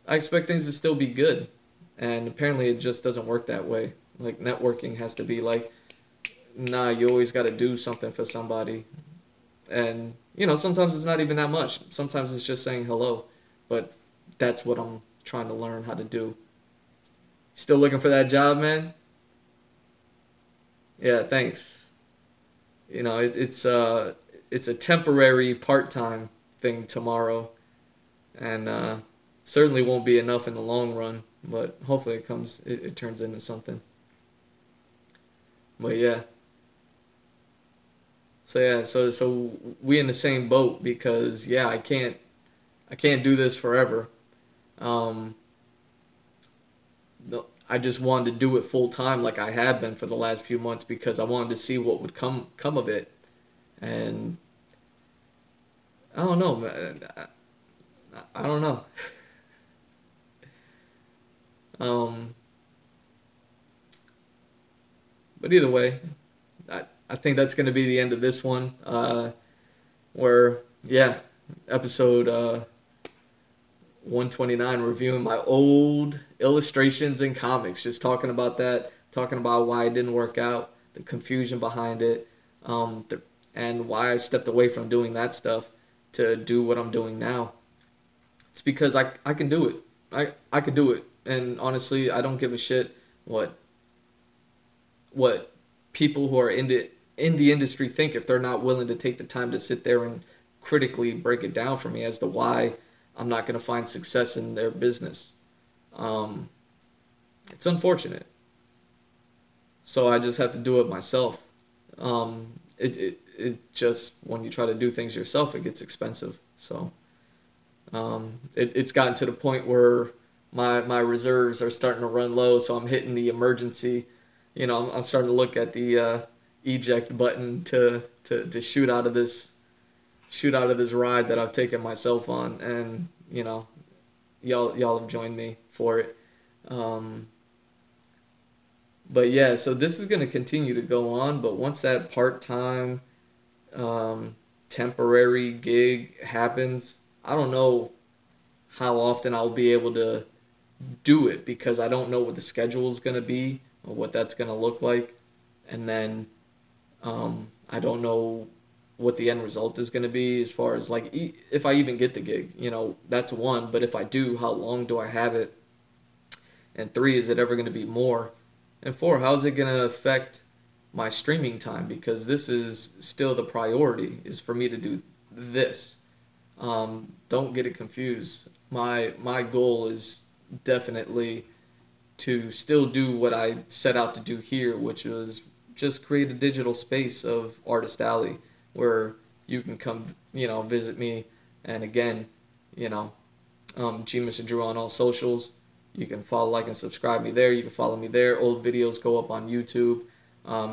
I expect things to still be good. And apparently it just doesn't work that way. Like networking has to be like, nah, you always got to do something for somebody. And, sometimes it's not even that much. Sometimes it's just saying hello. But that's what I'm trying to learn how to do. Still looking for that job, man? Yeah, thanks. It's a temporary part-time thing tomorrow, and certainly won't be enough in the long run. But hopefully it turns into something. But yeah, so we in the same boat because yeah, I can't do this forever. Um, I just wanted to do it full time like I have been for the last few months because I wanted to see what would come of it. And I don't know, man. I don't know. Um, but either way, I think that's going to be the end of this one. Where yeah, episode 129, reviewing my old illustrations and comics, just talking about that, talking about why it didn't work out, the confusion behind it, and why I stepped away from doing that stuff to do what I'm doing now. It's because I can do it. I could do it. And honestly, I don't give a shit what what people who are into it in the industry think if they're not willing to take the time to sit there and critically break it down for me as to why I'm not going to find success in their business. Um, it's unfortunate. So I just have to do it myself. It just, when you try to do things yourself, it gets expensive. So it's gotten to the point where my reserves are starting to run low. So I'm hitting the emergency. I'm starting to look at the eject button to shoot out of this ride that I've taken myself on, and y'all have joined me for it. Um, but yeah, so this is going to continue to go on. But once that part-time um, temporary gig happens, I don't know how often I'll be able to do it because I don't know what the schedule is going to be or what that's going to look like. And then I don't know what the end result is going to be as far as like if I even get the gig, that's one. But if I do, how long do I have it? And three, is it ever going to be more? And four, how is it going to affect my streaming time? Because this is still the priority, is for me to do this. Don't get it confused. My goal is definitely to still do what I set out to do here, which was just create a digital space of Artist Alley where you can come, visit me. And again, you know, G Mr. Drew on all socials. You can follow, like, and subscribe me there. You can follow me there. Old videos go up on YouTube.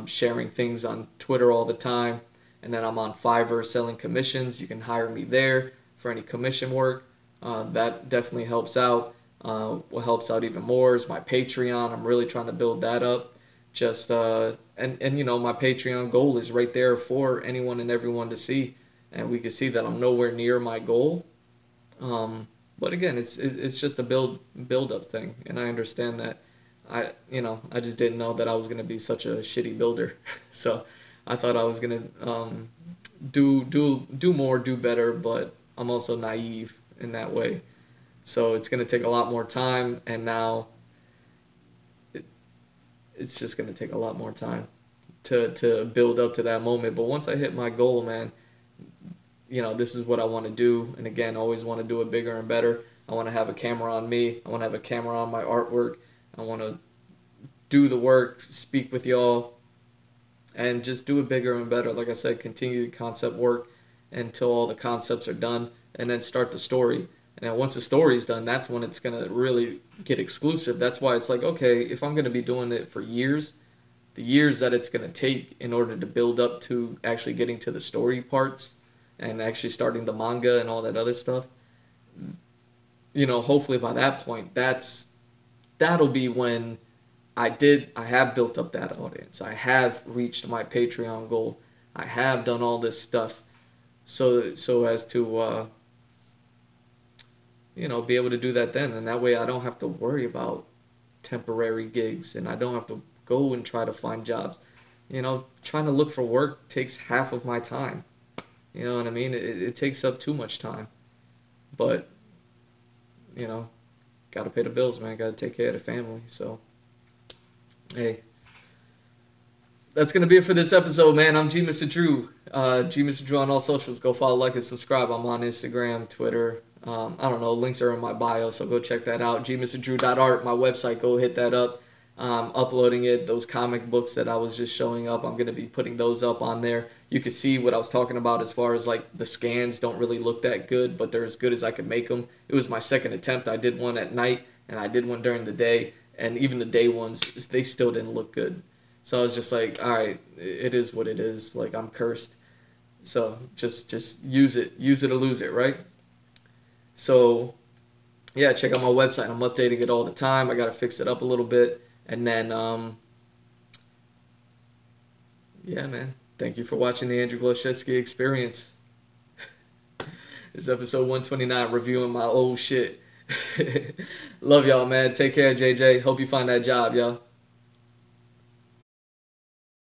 Sharing things on Twitter all the time. And then I'm on Fiverr selling commissions. You can hire me there for any commission work. That definitely helps out. What helps out even more is my Patreon. I'm really trying to build that up. Just and my Patreon goal is right there for anyone and everyone to see, and we can see that I'm nowhere near my goal. But again, it's just a build up thing, and I understand that. I just didn't know that I was gonna be such a shitty builder, so I thought I was gonna do more, do better, but I'm also naive in that way. So it's gonna take a lot more time, and now it's just gonna take a lot more time to build up to that moment. But once I hit my goal, man, this is what I want to do. And again, always want to do it bigger and better. I want to have a camera on me. I want to have a camera on my artwork. I want to do the work, speak with y'all, and just do it bigger and better. Like I said, continue the concept work until all the concepts are done, and then start the story. And then once the story is done, that's when it's going to really get exclusive. That's why it's like, okay, if I'm going to be doing it for years, the years that it's going to take in order to build up to actually getting to the story parts and actually starting the manga and all that other stuff, hopefully by that point, that'll be when I have built up that audience. I have reached my Patreon goal. I have done all this stuff so as to be able to do that then. And that way I don't have to worry about temporary gigs, and I don't have to go and try to find jobs. Trying to look for work takes half of my time. You know what I mean? It takes up too much time. But, got to pay the bills, man. Got to take care of the family. So, hey, that's going to be it for this episode, man. I'm G Mr. Drew. G Mr. Drew on all socials. Go follow, like, and subscribe. I'm on Instagram, Twitter. I don't know. Links are in my bio, so go check that out. gmrdrew.art, my website. Go hit that up. Uploading it. Those comic books that I was just showing up, I'm going to be putting those up on there. You can see what I was talking about as far as like the scans don't really look that good, but they're as good as I could make them. It was my second attempt. I did one at night and I did one during the day, and even the day ones, they still didn't look good. So I was just like, all right, it is what it is. Like, I'm cursed. So just use it or lose it, right? So yeah, check out my website. I'm updating it all the time. I got to fix it up a little bit. And then, yeah, man. Thank you for watching the Andrew Gloszewski Experience. This is episode 129, reviewing my old shit. Love y'all, man. Take care, JJ. Hope you find that job, y'all.